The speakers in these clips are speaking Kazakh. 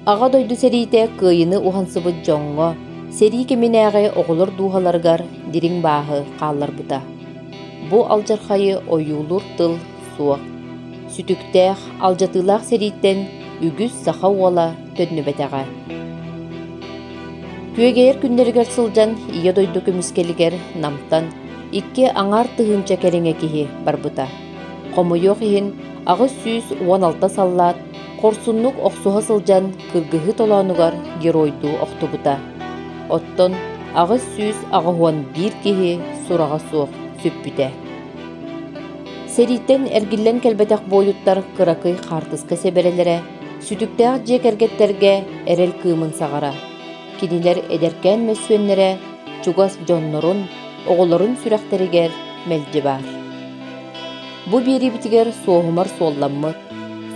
Ağa doydu serite kıyını uhansıbı jongo, seri keminäge oğulur duhalargar dirin bağı qallar buta. Bu aljarxayı oyulur tıl suaq. Sütükteğ aljatılaq seritten ügüs saxa ola tönnübeteğe. Küegeyer günleriger sıljan iya doydu kömüskeliger namtan iki aŋar tıhınca kerenge kihi barbuta. Qomoyoq ihin ağı süs 16 sallat korsunnuk oqsuha sıljan kırgıhı tolanugar geroydu oqtubuta. Otton ağı süs ağı huan bir kihi surağa suaq süppüte. Seritten ergillen kelbetek boyuttar kırakıy qartıska seberelere, sütükteğ jekergetterge erel kıymın sağara. Kiniler ederken mesüenlere, çugas jonnorun, oğulların sürekteriger melci bar. Bu biri bitiger soğumar sollanmık,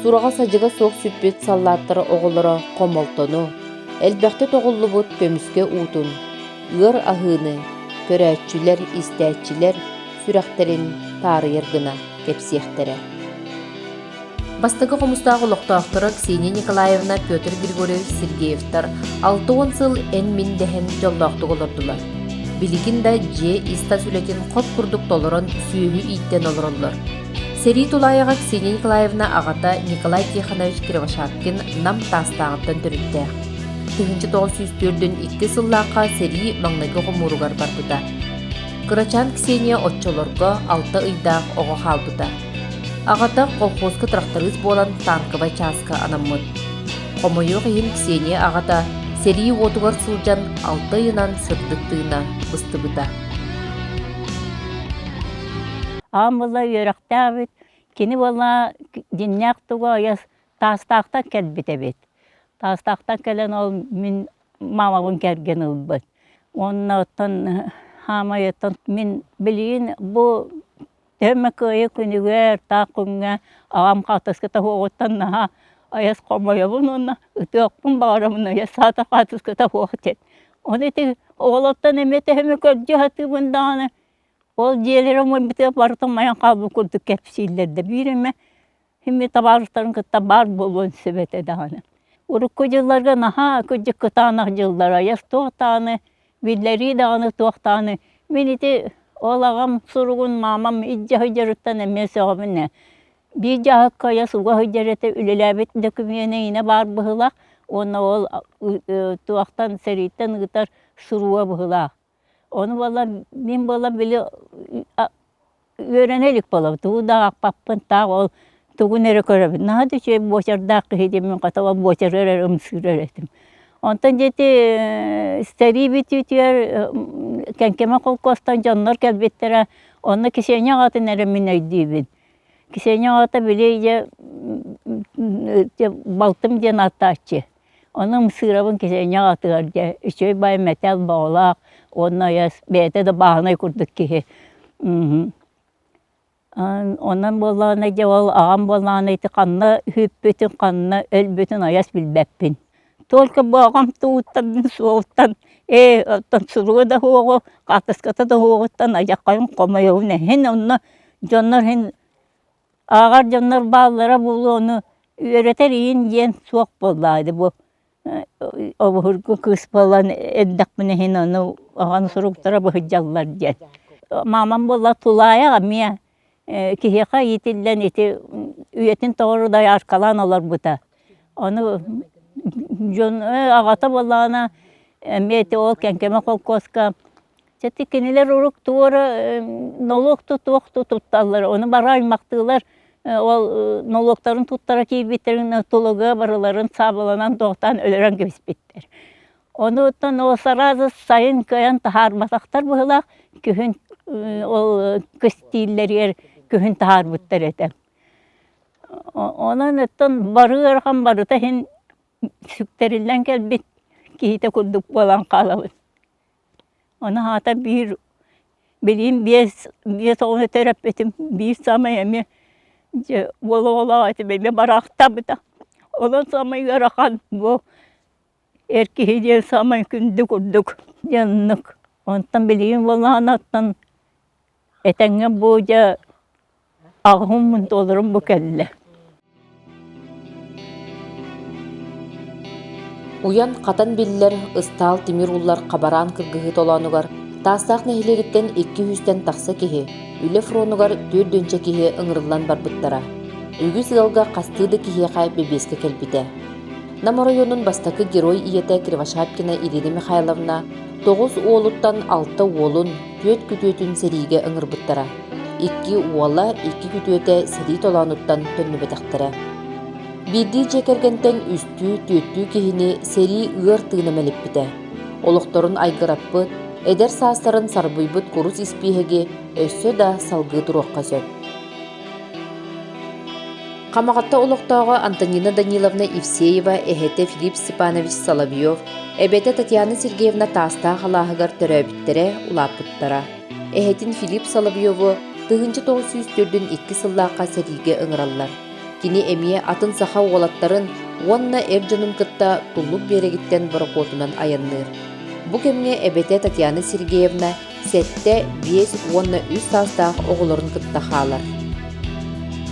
surağa sacıga soğuk süppüt sallattara oğullara komoltonu, elbette toğullubut kömüske utun, ığır ahını, köräççüler, istäççiler, sürekterin tarıyırgına kepsiyektere. Бастығы қомыстағы лоқтақтыры Ксения Николаевна Петр Григорьевич Сергеевтар 6 сыл эн мин дәһен жоллақты олырдылар. Билигин да же иста сүлетін қоп күрдік толырын сүйі иттен олырылыр. Сери Тулаяға Ксения Николаевна ағата Николай Тихонович Кривошапкин нам тастағыттан түрітті. 1904-ден 2 сыллаққа Сери маңнығы ғымуруғар бар бұда. Кырачан Ксения отчолорго 6 ыйдақ оғы халбыда. Ағата колхозғы тракторист болан танкывай часка анаммыд. Қомойоқ ейін Ксения ағата Сери отуғар сылжан 6 ыйынан сырдықтығына бұстыбыда. Амыла үйрақтабыд, кені бола динняқтыға ойас тастақтан кәлбіте бет. Тастақтан кәлен ол мен мамағын кәрген ұлбыд. Онына оттан хамайыттан мен білейін бұл Тәмі көйі күнігер, тақыңға, ағам қатыскыта оғыттан наға аяс қомайабын онына, үті оқпын бағарамын аяс сата қатыскыта оғыттен. Оны еті оғылаттан әметі әмі көрді хаты бұндағаны, ол желерім ой біте барытын маян қалбы күрді кәпсейлерді. Бейреме, әмі табарыстарын күтті бар болуын сөбеті дағаны. Ұрыққы жылларға наға күрді күтанақ жылдар аяс тоқтаны, білдері дағаны тоқтаны. Мен еті ол ағам сұруғын мамам иджа хыджарыттан әмесі ағамын. Bir jahak kaya suga hıcarete ülelebet dökümüyene yine бар bıhılak. Onu ol tuaktan seritten gıtar suruğa bıhılak. Onu valla ben valla bile öğrenelik bala. Tuğu da pappın ta ol tuğu nere körabit. Nahadi şey boşardak hidemin katava boşarar ımsıraretim. Ondan jeti seri bitütüyer kenkeme kolkostan canlar kelbettere. Onu kişiye atı nere minöydübün. Kişiye atı bileyce baltım diyen ataçı. Onu mısırabın kişiye atıgar. Üçöy bay metal bağlak. Onunla yas beyte de bağınay kurduk ki. Ondan bolağına ceval ağam bolağına iti kanına hüp bütün kanına öl bütün ayas bilbeppin. Только bağım tuğuttan soğuttan suruğa da hoğu katıskata da hoğuttan ayakkayın komayı ne hen onunla canlar hen ağar canlar bağlara bulu onu öğreter yiyin yen soğuk bolaydı bu o hırgı kız falan eddek mine hen onu ağanı soruktara bakıcallar diye. Mamam bolla tulaya amiye kiheka yitillen iti üyetin doğru da arkalan olur bu da. Onu ağata bollağına meti ol kenkeme kolkoska. Çeti keniler uruk tuğra nolok tuttallar. Onu bara aymaktılar. Ol nolokların tuttara ki bitirin tuluğa barıların sabalanan doğtan öleren gibi bittir. Onu otan o sarazı sayın kayan tahar basaktar buhulak. Kühün ol kıstilleri yer kühün tahar bittir etem. Onun otan barı arkan barı da hin sükterinlen gel bit kihite kurduk bolan kalabın. Ona hata bir bileyim bir onu terapetim bir samayemi ola eti bebe barakta bita. Olan samayı yarakan bu erkeği diye samayı kündü kurduk yanlık. Ondan bileyim vallahi anattan etenge boca ağımın dolurum bu kelle. Уян катан биллер ыстаал тимир уллар кабаран кыргыгы толанугар таастаах нехилегиттен 200-тен такса киһи, үле фронугар 4-дөнче киһи ыҥырыллан барбыттара. Үгүс ылга кастыыды киһиэхэ бебеске келбите. Нам районун бастакы герой ийете Кривошапкина Ирина Михайловна 9 уолуттан 6 уолун 4 күтүөтүн сериге ыҥырбыттара. 2 уола 2 күтүөте сери толануттан төннүбетехтере. Бидди жекергентен үстүү түйөттүү киһини сери ыар тыынамелиппите. Олохторун айгыраппыт, эдер саастарын сарбыйбыт курус испиһеги өссө да салгыы туруокка сөп. Камагатта олохтоого Антонина Даниловна Евсеева, эхете Филипп Степанович Соловьев, эбете Татьяна Сергеевна таастаа халааһыгар төрөбүттере улааппыттара. Эхетин Филипп Соловьеву 1904-2 сыллаакка сериге ыҥыраллар. Кини эмие атын саха уолаттарын уонна эрджонун кытта туллук берегиттен борокотунан аянныр. Бу кемге эбете Татьяна Сергеевна сетте 5 уонна 3 саастаах оголорун кытта хаалар.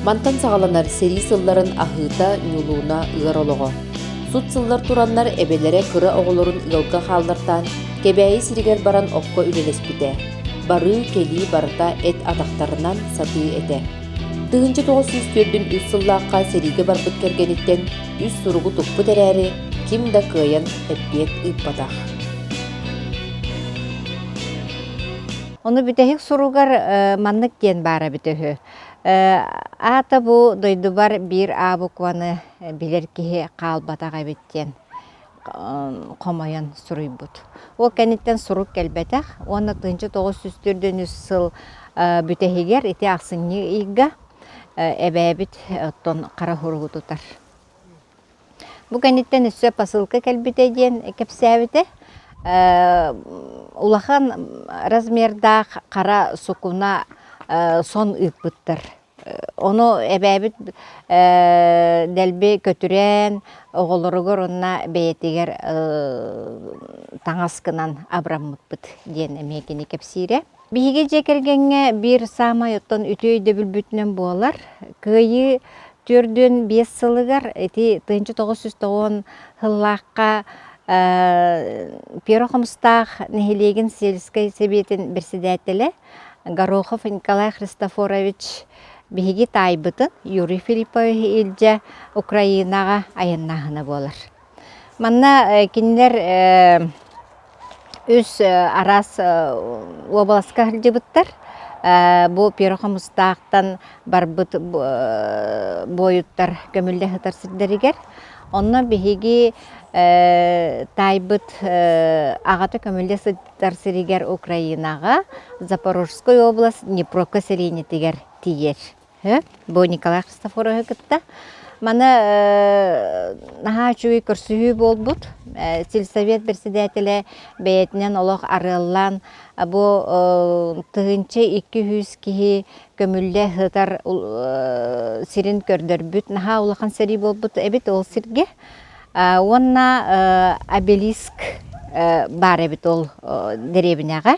Мантан сагаланар сери сылларын ахыта нюлууна ыар олого. Сут сыллар тураннар эбелере кыры оголорун ылга хааллартан кебээи сиригер баран окко үлелеспите. Бары кели барыта эт атактарынан сатыы эте. 1904-дүн 3 сыллааққа сериге барбыт кергениттен 3 суругу туппу терääри ким да кыайан эппиет ыппатах. Onu bitehik surugar manнык ден бара битехü. Ата бу дойдубар bir абукваны билер кихи калбатага биттен комаян суруйбут. О кенеттен сурук келбетах. Оны 1904-дүн 3 сыл бүтехигер ити аксынны ийга эбэбит оттон кара хуругу тутар. Бу кенеттен үссө посылка келбите ден кепсәбите. Улахан размердах кара сукуна сон ыппыттыр. Onu эбэбит делби көтүрен оголоругор онна бейетигер таңаскынан абраммытпыт ден эмекини кепсире. Биһиге жекергенге bir самай оттон үтөйдө бүлбүтүнөн буолар. Кыйы төрдөн 5 сылыгар эти 1909 хыллаакка Пирохомстах нехилеген сельской советин председателе Горохов Николай Христофорович биһиги тайбытын Юрий Филиппович илже Украинага аяннахына болар. Манна кинилер үс арас областка жыбыттар. Бу Пирохомстахтан барбыт боюттар көмүлдө хытарсырдеригер. Онна биһиги тайбыт агата көмүлдө хытарсыригер Украинага Запорожской область Днепровка селение тигер тиер. Бу Николай Христофорович кытта. Мана наха чуй көрсүһү болбут. Сельсовет председателе бейтинен олох арыллан бу тыгынчы 200 кихи көмүлле хытар сирин көрдөрбүт. Наха улахан сери болбут. Эбит ол сирге. Онна обелиск бар эбит ол деребинага.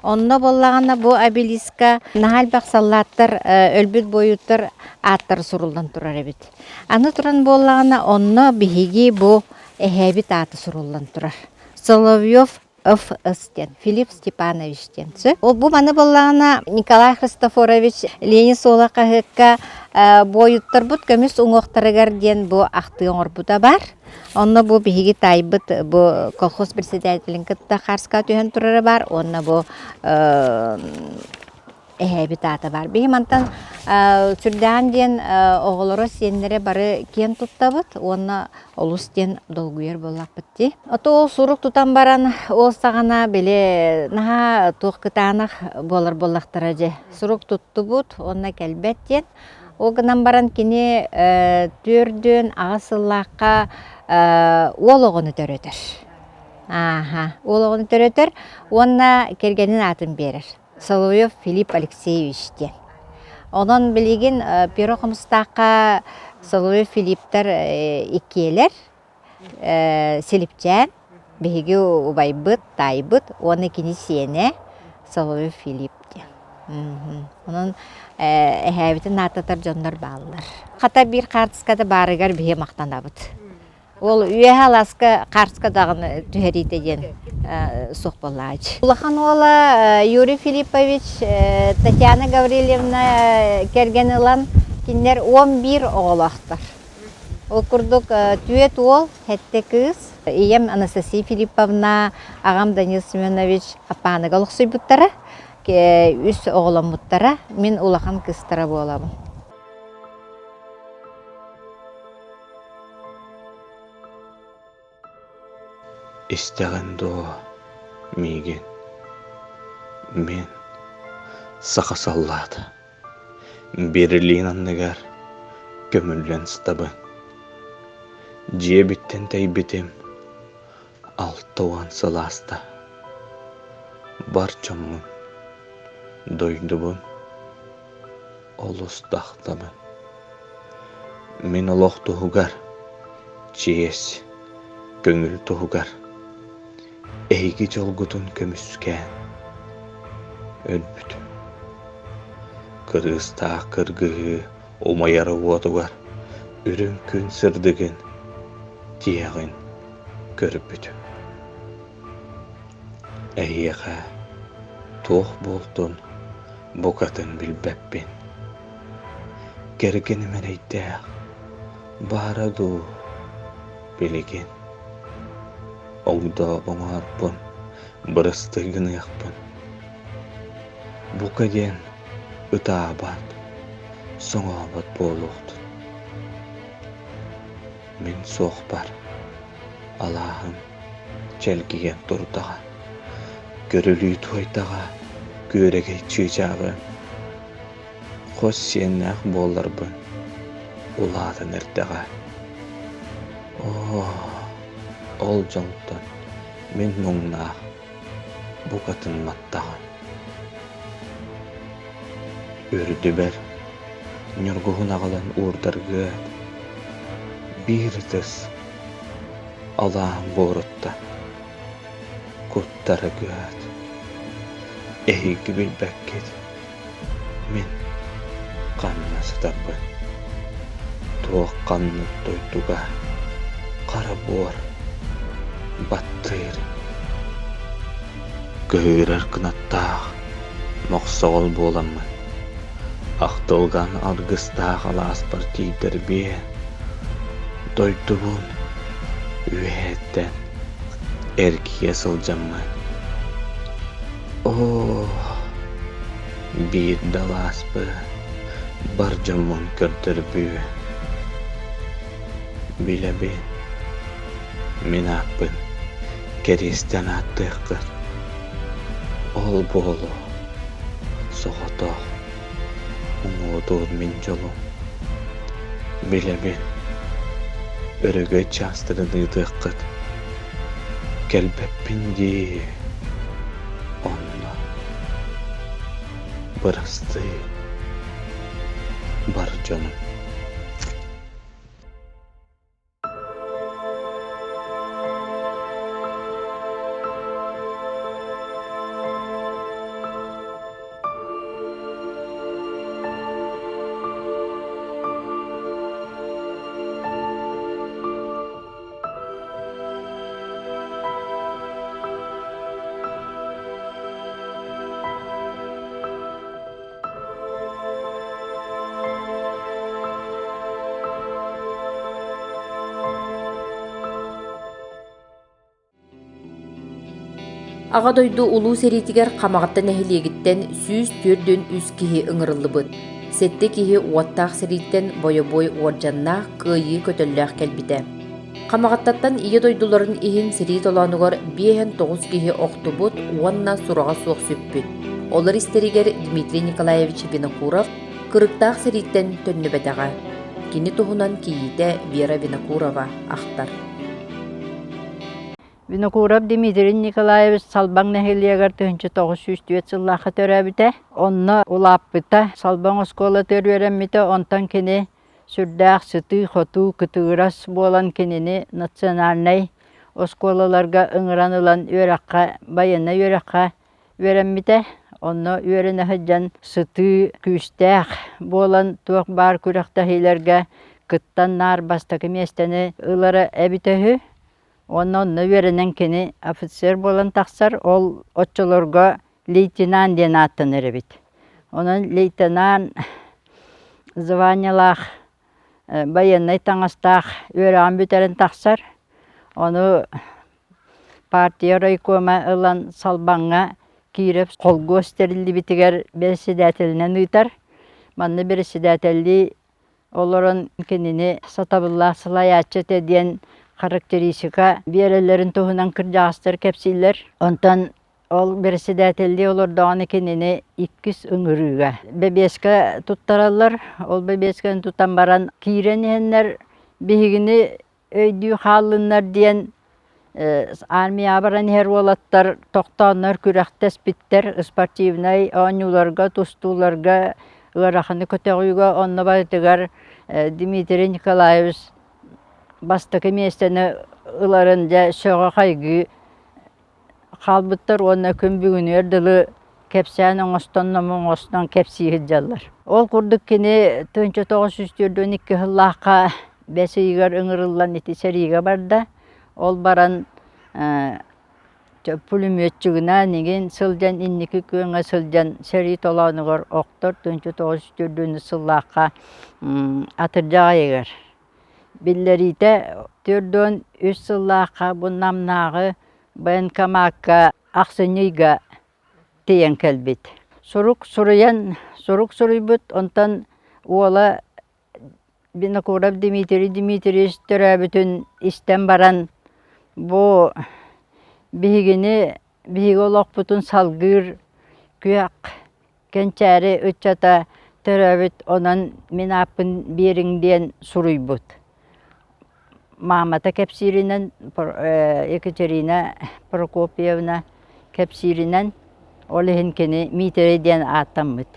Онно боллагана бу обелиска нахал баксаллаттар өлбүт боюттар аттар сурулдан турар эбит. Аны туран боллагана онно биһиги бу эхебит аты сурулдан турар. Соловьев Ф.С. Филипп Степанович тенсе. Ол бу маны боллагана Николай Христофорович Ленин солакка боюттар бут көмүс уңоктарыгар ден бу акты оңорбута бар. Онна бу биһиги тайбыт бу колхоз председателин кытта харска төһөн турары бар. Онна бу эхебитата бар. Биһи мантан сүрдән ден оголоро сеннере бары кен туттабыт. Онна олус ден долгуер боллак битти. Ото ол сурук тутан баран ол сагана беле наха тук-кытанах болар боллактара же. Сурук туттубут, онна келбет ден. Огынан баран кини төрдөн агасыллакка ологону төрөтөр. Ологону төрөтөр, онна кергенин атын берер. Соловьев Филипп Алексеевич ден. Онон билеген Пирохомстакка Соловьев Филипптер иккиелер, Селипчен, биһиги убайбыт, тайбыт, оны кини сене Соловьев Филипп ден. Онон эхебитин ататар жоннор баалар. Ката бир картыскада барыгар биһи мактанабыт. Ол үйе аласка Қарска дағын түхерейте ден соқ боллач. Улахан ола Юрий Филиппович, Татьяна Гаврилевна керген ылан киндер 11 оғылақтар. Ол күрдік түйет ол, хәтті кыз. Ием Анастасия Филипповна, ағам Данил Семенович апаныға лұқсый бұттары, үс оғылам бұттары, мен улахан кыстара боламын. Истеген до миген. Мен сақасаллады. Берілін аннығар көміллен стабы. Жебіттен тәйбетем алтауан сыласта. Бар чаммын, дойдыбын, олыстақтабын. Мен олық тұғығар, чиес, көңіл тұғығар. Эйги жолгутун көмүскән өлбүт. Кыргызта кыргыгы омайары уатугар үрін күн сырдыгын тиягын көрбүт. Эйеға тоқ болтун бокатын билбеппин. Кергенимен әйттәк бараду билеген. Оңда оңарпын, бұрыстығын яқпын. Бұқаден ұта абат, соң абат болуқтын. Мен соқ бар, Аллахым чәлгеген тұрдаға, көрілі туайтаға, көреге чүйжағын. Қос сен ақ боларбын, ұладын әрдіға. Ол жолтан мен мұңнақ бұқатын маттаған. Өрді бәр, нүргуғын ағылан ұрдарғы бір дұс Аллахым борытта көттары гөт. Әйгі біл бәккет мен қанына сытарбын. Тоқ қанны тойтуға қара бор баттыр. Көйрер кынаттақ моқсоғыл боламын. Ақтылған арғыстақ аласпар тейдір бе. Дойдуғын үйеттен әркие сылжамын. Bir даласпы бар жамын көрдір бүйі. Біле бен мен аппын керестен аттыққыр. Ол болу соғытақ ұңғыдыр мен жолым. Біле бен өрігі частырын ұйдыққыр. Кәлбәппін де онна бұрысты бар жаным. Аға дойду улуу серитигер қамағаттан әхилегіттен сүүс түрден үс кихи ыңырылы бұд. Сетте кихи уаттақ сериттен бойо-бой уорджаннақ кыйы көтөлләқ кәлбіті. Қамағаттаттан ие дойдуларын ихин серит оланугар 5-9 кихи оқты бұд, уанна сұраға суық сөппіт. Олар истеригер Дмитрий Николаевич Винокуров кырықтақ сериттен төнні бәтіға. Кені тұхынан кейіті Вера Винокурова ақтар. Винокуров Дмитрий Николаевич салбаң нәхилиягар 1904 жыллаға төрәбіті. Онны улаппыта салбаң оскола төрверәмміті онтан кені сүрдәқ сыты хоту кытығырас болан кенені национальный осколаларға ыңыранылан өраққа, байына өраққа верәмміті. Онны өрені хаджан сыты күстәқ болан туақ бар күрақтахилерге кыттан нар бастакы местени ылары эбитөһү. Онон веренен кини офицер болан тақсар, ол отчолорго лейтенант ден аттын эребит. Онон лейтенант званиялах военный таңастақ өрән бүтерін тақсар, оны партия райкома ылан салбаңға киреп қол көстерілді бітігер берседәтелінен ұйтар. Манны берседәтелі оларын кеніне сатабылла сылаячы теден характеристика берелерин туһунан кыржаастыр кепсилер. Онтан ол берседәтелли олордоаны кенини 200 үңүрүүгө. Бебеске туттаралар, ол бебескен тутан баран кийрененнер бигини өйдүү халыннар диен армия баран хер болаттар, токтооннор күрәхтес биттер, спортивный оонюларга, тустууларга, ыраханы көтөгүүгө онно байтыгар Дмитрий Николаевич бастакы местени ыларын жа сөөгө кайгы халбыттар онна күн бүгүн өрдүлү кепсән оңостон оңостон кепсиһи жаллар. Ол курдук кини 1942 жыллаакка бесигер ыңырыллан ити сериге барда. Ол баран пулеметчигина неген сылжан инники күнгө сылжан сери толоонугор октор 1944 жыллаакка атыржага егер. Биллерите түрдөн 3 жыллаакка бу намнагы военкоматка Аксынйыга тиен келбит. Сурук суруйбут, онтан уола Бинокуров Дмитрий Дмитриевич төрөбүтүн истен баран бу биги олокпутун салгыр күйак кенчәри үчата төрөбүт, онан мен апын бериңден суруйбут. Мамата кепсиринен, Екатерина Прокопьевна кепсиринен, олехин кені митереден аттамыт.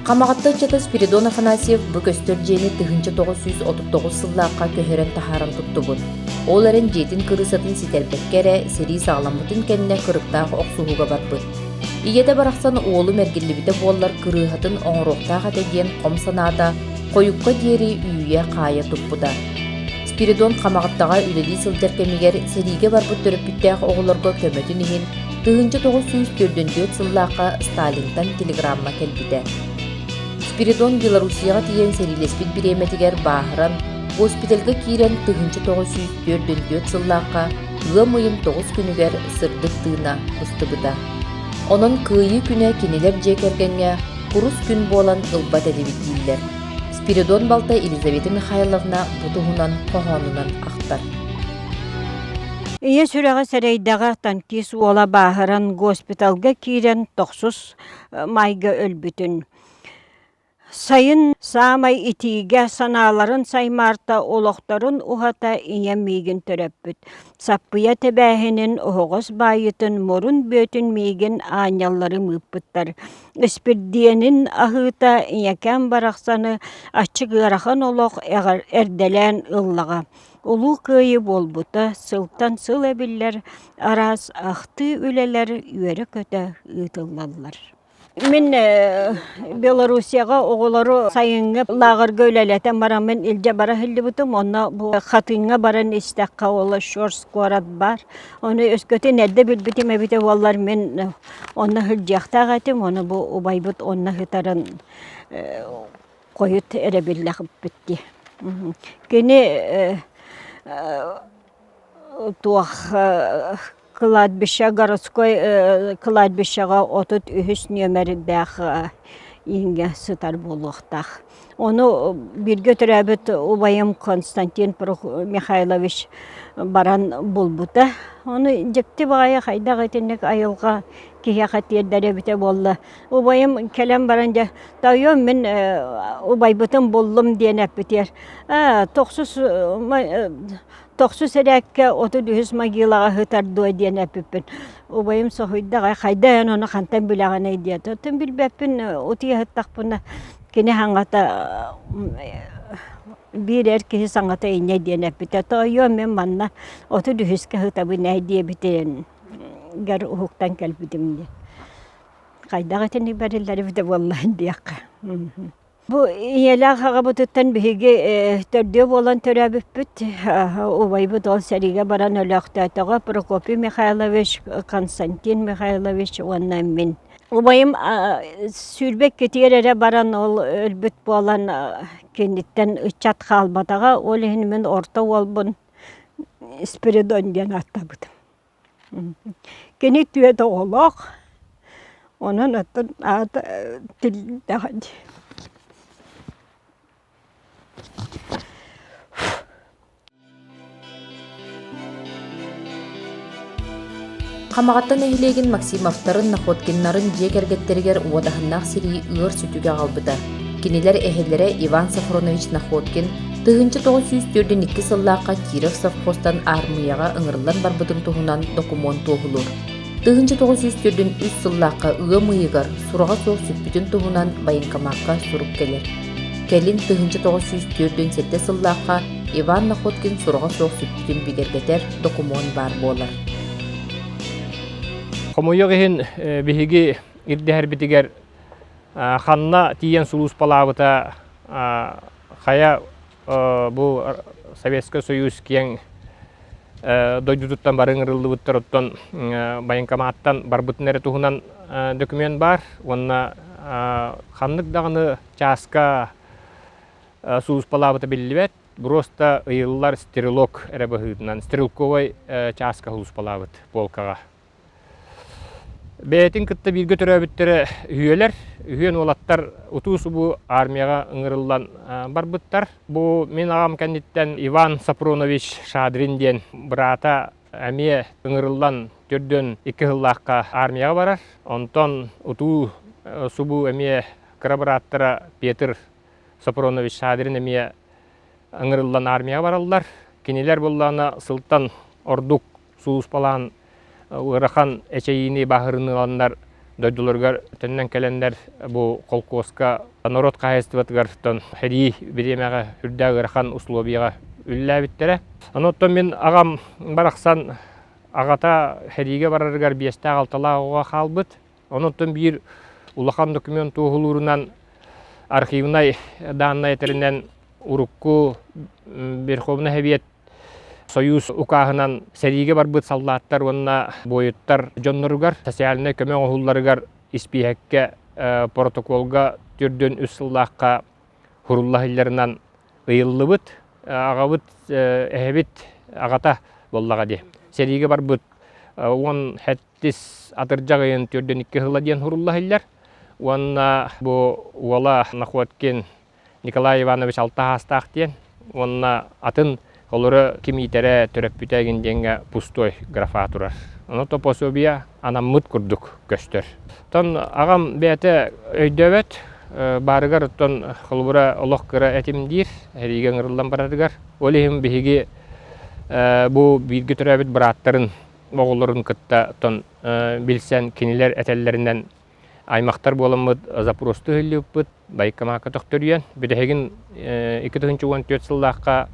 Камагатта чата Спиридон Афанасьев бүкөстөр жени 1939 сыллаакка көһөрөн тахарын туттубут. Ол эрен жетин кырысатын сителбеккере сери сагламбытын кенне кырыктаах оксугуга барбыт. Ийете барахсан уолу мергиллибите буоллар кырыхатын оңоруктаах атедиен ком санаада коюкка диери үйе кая туппуда. Спиридон камагаттага үлели сылдеркемигер сериге барбыт төрөппүттәэх оголорго көмөтүн ихин 1944 сыллаакка Сталинтан телеграмма келбите. Спиридон Белоруссияга тиен серилеспит биреметигер баахыран госпиталга киирен 1944 сыллаакка ылым 9 күнүгер сырдык тыына ыстыбыта. Онон кыйы күнө кинилер жекергенге курус күн болан ылбат эдебит дииллер. Спиридон балта Елизавета Михайловна бутуһунан кохонунан ахтар. Ие сүрәгә сәрәйдәгә танкис уола баһыран госпиталга киирен 9 майга өлбүтүн. Сайын самай итиге саналарын саймарта олоқтарын ухата иеммиген төрөппүт. Саппыя тебәһинин оғыз байытын морун бөтін миген аñаллары мыппыттар. Испирдиенин ахыта иекән барақсаны ачыгырахан олоқ эрделән ыллаға. Улу кыйы болбута сылтан сыл әбиллер арас ахты үлелер үері көтө ытыллалар. Мен Белоруссияга оголору сайынга лагырга үлелетен барам, мен илже бара хилди бутум, онна бу хатынга баран истакка ола шорс корат бар. Оны өскөтен элде билбитим эбите валлар мен онна хилжакта гатым, оны бу убайбыт онна хитарын коют эребиллах битти. Кени туах кладбище, городской кладбищега отут үхіс нөмердәх инге сытар болуқтақ. Оны бирге түрәбіт убайым Константин Михайлович баран болбута. Оны жекті бағая қайда ғайтынек айылға кия қатердері біте болды. Убайым келем баран жа, тайым мен убайбытым болдым дейін әппетер. Тоқсу сәрәкке 30 магилаға хытардуа дейін әпіппін. Убайым соғыйдаға қайда оны қантан білаған әйдия. Тоттын білбәппін ұтия хыттақпына кені хаңата bir erkeği sanata inne diye nepite. Toyuyor men manna 30 hıtabı ne diye biten. Gar hukuktan kelbidim diye. Kayda giteni berilleri bir de vallahi diye. Бу иелә хагабытыттан биһиге төрдө болан төрәбүппүт убайбыт ол сәриге баран өлөктәтөҕө Прокопий Михайлович, Константин Михайлович уонна мин. Убайым сүрбек кетиерere баран ол өлбүт болан кенниттен ычат халбатаға ол мен орта олбун Спиридон ден аттабыт. Кенит түйет оғылақ, onun атын аты тілдәғанды. Қамағаттан әйілеген Максимовтарын, Находкиннарын жекергеттерігер уадахыннақ сирии ұғыр сүтіге қалбыда. Кенелер әйелері Иван Сафронович Находкин 1942 сыллаққа Киров совхозтан армияға ыңырылан барбыдың туғынан документ тоғылыр. 1943 сыллаққа ұғы мұйығар сұраға соқ сүппітін туғынан байынкамаққа сұруп келер. Келін 1947 сыллаққа Иван Находкин сұраға соқ сүппітін бігергетер документ бар болар. Комуйог ихин биһиги ирдәһәр битигер ханна тиен сулус палабыта хая бу Советский Союз киен дойдутуттан барыңырылдыбыттар оттон байынкамааттан барбытнере туһунан документ бар. Онна ханнык дагыны часка сулус палабыта билибет. Просто ыйыллар стрелок эребыһыдынан стрелковой часка сулус палабыт полкага. Бәйтін кітті бірге түрәбіттері үйелер, үйен олаттар ұтуысы бұл армияға ыңырылдан барбыттар. Бұл мен ағам кәндеттен Иван Сафронович Шадринден бірата әме ыңырылдан түрден 2 жыллаққа армияға барар. Онтон ұту сұбу әме қырабыраттыра Петр Сафронович Шадрин әме ыңырылдан армияға баралдар. Кенелер болланы сылтан ордук суыз палан Урахан эчейини бахырыныгандар дойдуларгар төннен келендер бу колкоска народ кайыстыбытгар тон хери биремага үрдәгырхан условияга үлләбиттере. Оноттон мен агам бараксан агата хериге бараргар биеста алталага халбыт. Оноттон бир улахан документ тугулурунан архивнай данный теринен урукку Верховный Совет Союз укағынан сәриге барбыт салдаттар, онна бойыттар жонноргар, социальный көмек оғылларыгар испиекке протоколга түрден үссіллаққа хуруллахыларынан ыйыллыбыт, ағабыт әхебит ағата боллаға де. Сәриге барбыт он хәттіс атыржағайын түрден 2 жыла ден хуруллахылар, онна бұ уала Находкин Николай Иванович Алтахастақ ден, онна атын Олары кимитере төрөп бүтәген денге пустой графа турар. Оны топособия анаммыт курдук көстөр. Тон агам бәте өйдөбөт, барыгар тон холбура олох кыра этимдир, эриген ырылдан барадыгар. Олихим биһиги бу бирге төрөбөт бараттарын оголорун кытта тон билсен кинилер этеллеринен аймактар боламыт запросты хыллыппыт, байкамака токтөрүен. Бидеген 2014 жыллакка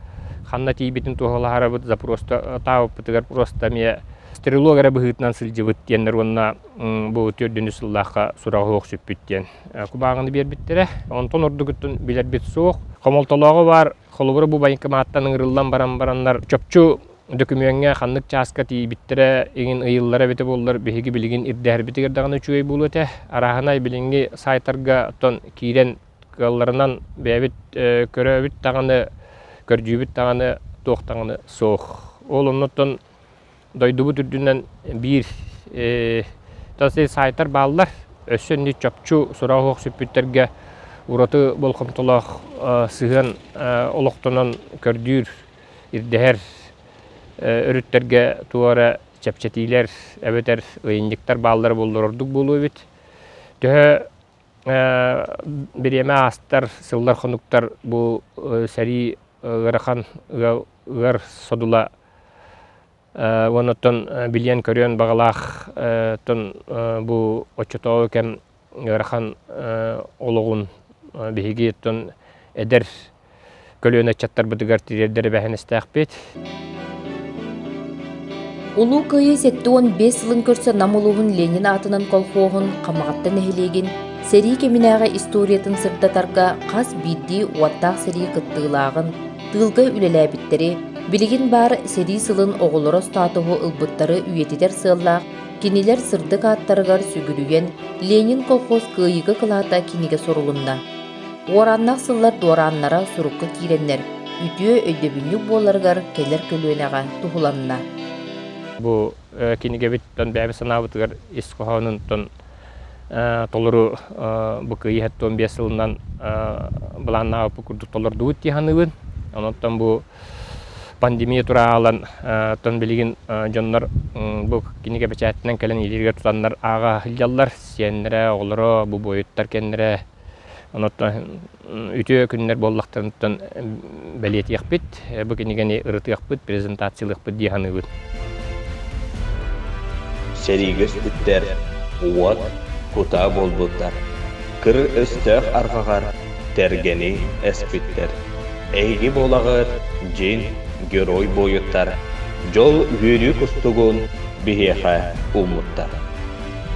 ханна тибитин тугалары бит запросто тауып битер просто ме стрелогара быгытнан сылжыбыт дендер онна бу төрдүнү сыллакка сурага окшуп биттен кубагыны бербиттере онтон ордугуттун билер бит соок комолтологу бар холбуру бу байкаматтан ыңырылдан барандар чөпчү документге ханнык часка тибиттере эгин ыйыллара бите боллар биһиги билигин ирдәр битер даганы чуй булуте араханай билинги сайтарга тон кирен калларынан бебит көрөбүт даганы көрдүбүт таганы токтаңы соох. Ол оннотон дойдубу түрдүнөн бир таси сайтар баллар өссөнни чөпчү сурагы сүпүттерге ураты болкомтолох сыган олоктонон көрдүр ирдер өрүттерге туара чепчетилер эбетер ыйындыктар баллар болдордук болуу бит. Тө биреме астар сыллар хонуктар бу сари гырахан гыр содула онотон билен көрөн багалах тон бу очото кем гырахан ологун биһиги тон эдер көлөнө чаттар быдыгар тирдер бэхенестакпет. Улуу кыйы сетті 15 сылын көрсө намылуғын Ленин атынан колхоғын қамағаттан әхілеген Сери кеминага историятын сырдатарга қас бидди уаттақ сери кыттыылаагын тылга үлеләбиттери, билигин бар сери сылын оголоро статугу ылбыттары үйетитер сыллаах, кинилер сырдык аттарыгар сүгүрүйен Ленин колхоз кыйыгы кылаата киниге сорулунна. Ораннақ сыллар дуараннара сурукка киреннер, үтүө өйдөбүннүк боларыгар келер көлүөнага тухуланна. Бу киниге биттен бәбі санабытыгар ескохонун тон толору бу кыйыхаттон 5 жылынан буланнаа курдук толордуу тиханыбын. Онотон бу пандемия тураалан тон билигин жоннор бу киниге бечаттан келен илерге тутаннар ага хылжаллар сиеннере олоро бу боюттар кеннере. Онотон үтүө күннер боллактарынтан белетиякпит, бу кинигени ырытыякпыт, презентациялыкпыт диханыбын. Серигес бүттер, уат, кута болбуттар. Кыр өстөк аргагар, тергени эспиттер. Эйги болагыр, жин, герой боюттар. Жол үйрү кустугун, бихеха умуттар.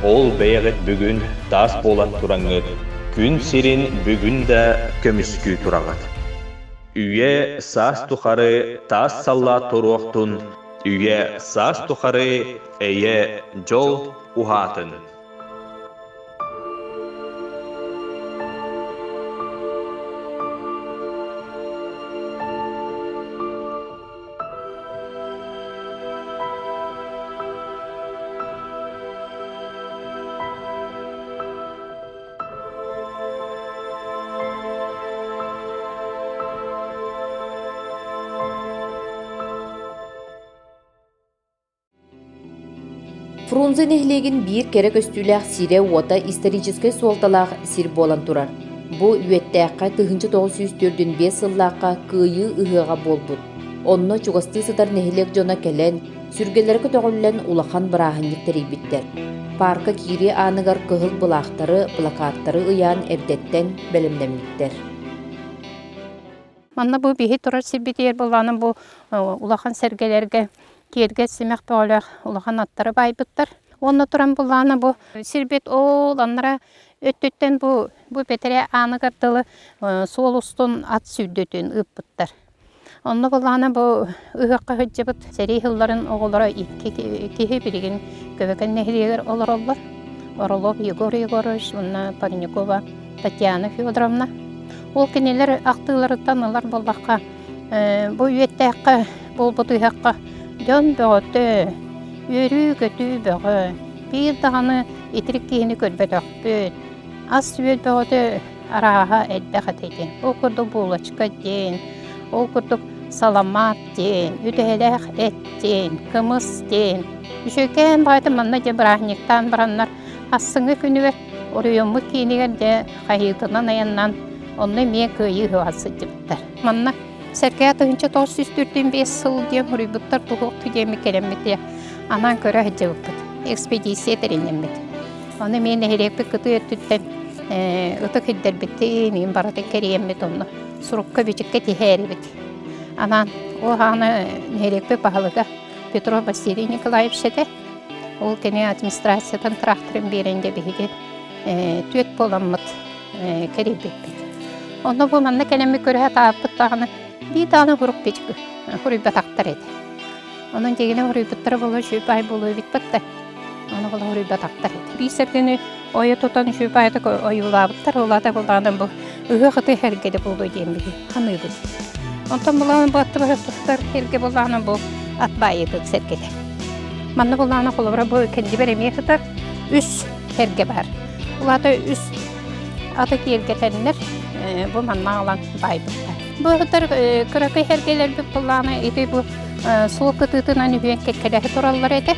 Ол бейгет бүгүн тас болан тураңыр. Күн сирин бүгүн да көмүскү турагат. Үйе сас тухары тас салла туруктун. Үйе сас тухары эйе жол ухатын. Фрунзе нехлегин бир керек өстүләк сире уота исторической суолталаах сир болан турар. Бу үеттәкка 1904-ден 5 сыллаакка кыйы ыһыга болбут. Онно чугасты сытар нехлек жона келен, сүргелерге төгүллен улахан барахынник терибиттер. Парка кири аныгар кыһыл булаактары, плакаттары ыян эрдеттен белемдемиттер. Манна бу бихи турар сирбитер буланы бу улахан сергелерге Керге симек тоолах улахан аттары байбыттар. Онна туран буланы бу сирбет ол аннара өттөттен бу бетере аныгардылы солустун ат сүрдөтүн ыппыттар. Онна буланы бу ыгакка хөҗҗебит сери хылларын оголора икки биригин көбөкөн нехлегер олороллар. Орлов Егор Егорович, онна Парникова Татьяна Федоровна. Ол кинелер актыларыттан алар болбакка бу үеттәккә болбутыгакка Дön böğütü, yürü götü böğü, bir dağını itirik kihini kölbedökbüt. Az süvет böğütü araha edbəqət edin. O kurduk buğlaçka deyin, o kurduk salamat deyin, üdəylək et deyin, kımız deyin. Düşöken baydı manna de bırahniktan baranlar hassını günü ver, oruyumu kihiniger de qayıtından ayandan onu men kıyı hıvası diptar. Manna Serkaya tığınca 904-5 sıl diye huributtar tuğuk tüdemi kelemeti anan köre hıcıvıpıd. Ekspedisiye derinlemedi. Onu men nehirekli kıtı ötütten ıtık hidder bitti, men baratı keriyemedi onu. Surukka bücükke tiheri bitti. Anan o hanı nehirekli pahalıga Petrov Vasiliy Nikolayevşede o kene administrasiyadan traktörün birinde bihige tüet bolanmıd keriyebetdi. Onu bu manna kelemi köre hatapıd dağını bir tane huruk becik, hurubet aktar edi. Onun degine hurubetleri bolu şüpay bolu bitbette. Onu bolu hurubet aktar edi. Bir sergini oya tutan şüpayda oyulabıtlar, ola da bulanın bu ıhıqıtı hergede bolu diyem bihi, hanıydı. Ondan bulanın bu attı barıqtıqlar herge bulanın bu atbayıdı sergede. Manna bulanın kulubra bu kendi beremeye kadar üst herge var. Ola da üst adı yergetenler bu manna alan baybıtlar. Bu kadar kırakı hergeler bir kullanı idi bu soğuk kıtıtından üyen kekkeleri turallar edi.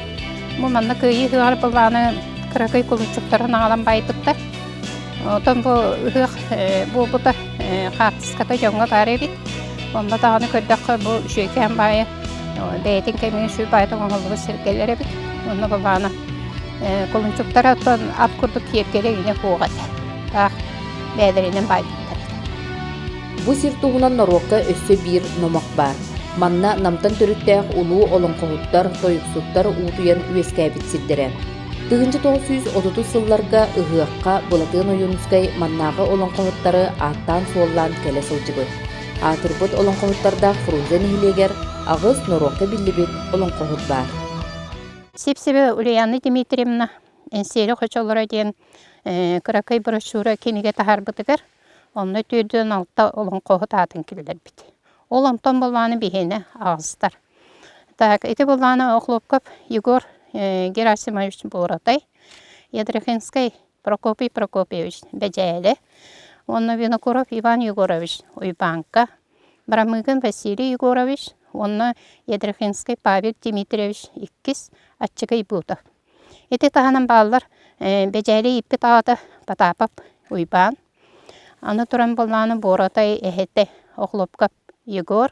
Bu manna kıyı hıvar kullanı kırakı kulunçukların alan baydıklar. Ondan bu da katıskata jonga var evi. Onda da hani kördük bu şöken bayı beytin kemin şu baydan oğulluğu sergeler evi. Onda kullanı kulunçuklara at kurduk hergeler yine hoğat. Beylerinin baydıklar. Bu sirtuğunan Norokka össö bir nomak bar. Manna namtan törüttəq ulu olonqohuttar, toyuqsuttar uğduyan üeskəbit sirdere. Тыгынчы 930 сылларга ыһыакка булатын ойунускай маннағы олонқоһуттары аттан суоллан келе сылжыбы. Атырбыт олонқоһуттардақ Фрунзе нихилегер ағыз норокка биллибит олонқоһут бар. Сепсебе Ульяна Дмитриевна энсері хочолора ден кыракай брошюра кенеге тахарбытыгар. Онны түйден алта олонқоһут атын келдер бит. Ол онтон болланы бихене ағыздар. Так, эти болланы Охлопков Егор Герасимович Буратай, Ядрехинский Прокопий Прокопьевич Беджеле, онны Винокуров Иван Егорович Уйбанка, Брамыгин Василий Егорович, онны Ядрехинский Павел Дмитриевич Иккис Атчыгай Бутов. Эти таханан баллар Беджеле иппит ады Потапов Уйбан, аны туран болланы Буратай эхете Охлопков Егор,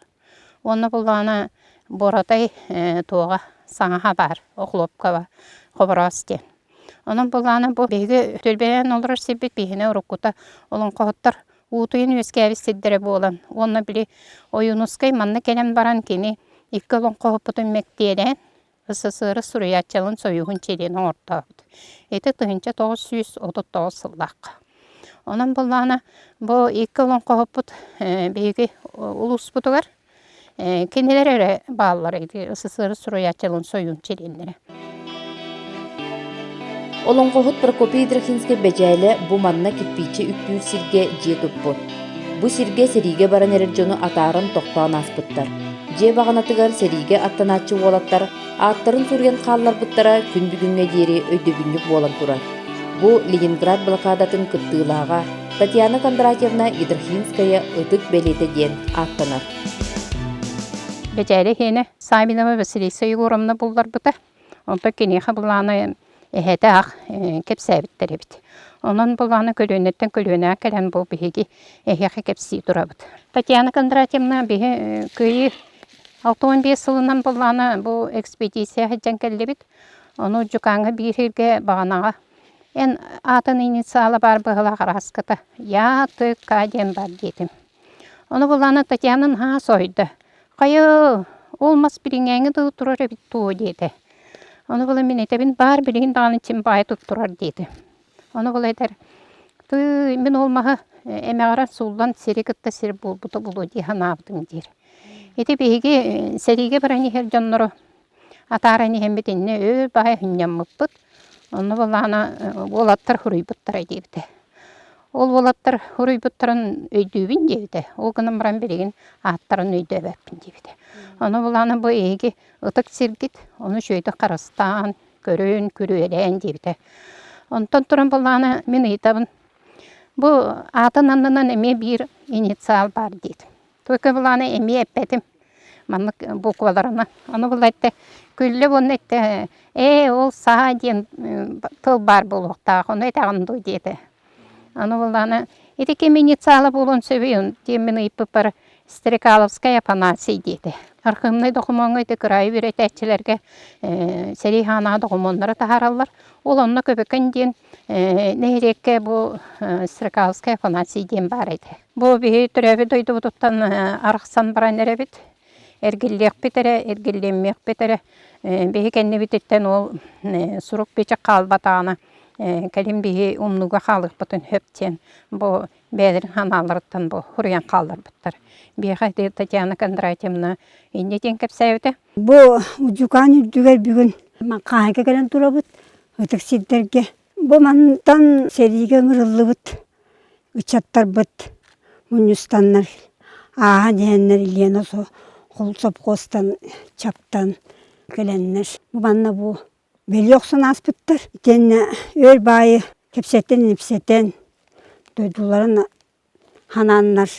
онны болланы Буратай туға саңаға бар, Охлопкова Хоборасте. Onun bolаны bu begi төлбәен олар себет бегіне ұрыққыта олың қоғыттар ұтыйын өскәві седдері болан. Оны білі ойынускай манны келем баран кені екі олың қоғыппытын мәктеден ысысыры сұруятчалын сойығын челені ортауыды. Еті тұхынча 939 сылдақ. Onun bolаны bu екі олың қоғыппыт бегі ұлыс бұтығар кенелер әрі бағалар еді ысысыры сұруятчалын сойығын челенлері. Олонқоһут Прокопий Драхинский бәжәлі бұ манна китпиче үкпүйр сирге же тұппыт. Бұ сирге сериге баран әріржону атарын тоқтауын аспыттар. Же бағанатыгар сериге аттаначы олаттар, аттарын сүрген қаллар бұттара күн бүгінге дері өйдөбүнлік болан тұрар. Бұ Ленинград блокадатын кыттыылаға Татьяна Кондратьевна Идрахинская ытык бәлеті ден аттанар. Бәжәлі хені Сабинова Василиса Егоровна бұлдар бұта. Онда кенеха бұланы Эхете ақ кепсәбіттері біт. Onun бұланы көлөнеттен көлөне кәлен бұл бігі эхеқі кепсі тұрабыд. Татьяна Кондратьевна бігі көйі 65 сылынан бұланы бұл экспедиция хәджен кәлі біт. Оны жүкаңы бірге бағанаға. Ән атын инициалы бар бұғыла қараскыты. Я ты кәден бар дедім. Оны бұланы Татьянын ха сойды. Қайы олмас біріңәңі ды тұрар біт туы деді. Onu bula min etebin bar bilgin dağın için bayı tutturar dedi. Onu bula eder. Min olmağı emeğara suldan seri kıtta seri bulbutu bulu diye hanavdın der. Eti bihigi serige barani her canları atarani hem bitinne öl bayı hünyam mıppıt. Onu bula ana olattar huruybuttar edibdi. Ol olattar huruybuttarın öydübün devdi. O gınım baran bilgin attarın öydübün devdi. Onu bulanı bu egi ıtık sirgit, onu şöyle karastan, görün, körüelen deydi. Ondan turan bulanı min itabın. Bu atın anından eme bir initsal var deydi. Toyka bulanı eme epedim. Manlık bukvalarına. Onu bulaydı. Küllü bunu etti. Ol sağa diyen tıl bar buluqta. Onu etağındı deydi. Onu bulanı. Eti kim initsalı bulun seviyon. Diyen min ipipar Стрекаловская Афанасий дейді. Арқымны документті күрайы үйретәтчілерге серихана документтары тахаралар. Ол онына көбеккен дейін нейрекке бұл Стрекаловская Афанасий дейін бар еді. Бұл бейі түрәбі дойды бұдықтан арқсан баран әребет. Әргіллек бетері, әргілленмек бетері. Бейі кәнне бететтен ол сұруқ бечі қалбатағына. Кәлім бейі умнуға қалық бұтын хөптен. Бұл бәдірін ханаларыттан бұл хұриян қалдар бұттар. Бейхайды Татьяна Кондратьевна иннетен кәпсәйді. Бұл ұжуған үрдігер бүгін қағайға кәлін тұра бұд, ұтық сиддерге. Бұл мантан сериге ғырылы бұд, ұчаттар бұд, мұнюстанлар, аға дегенлер илен осо, қол соп қостан, чаптан кәлінлер. Бұл манна бұл бәлі оқсын ас бұттар. Итен өр байы кәпсеттен, непсеттен, дойдуларын хананлар.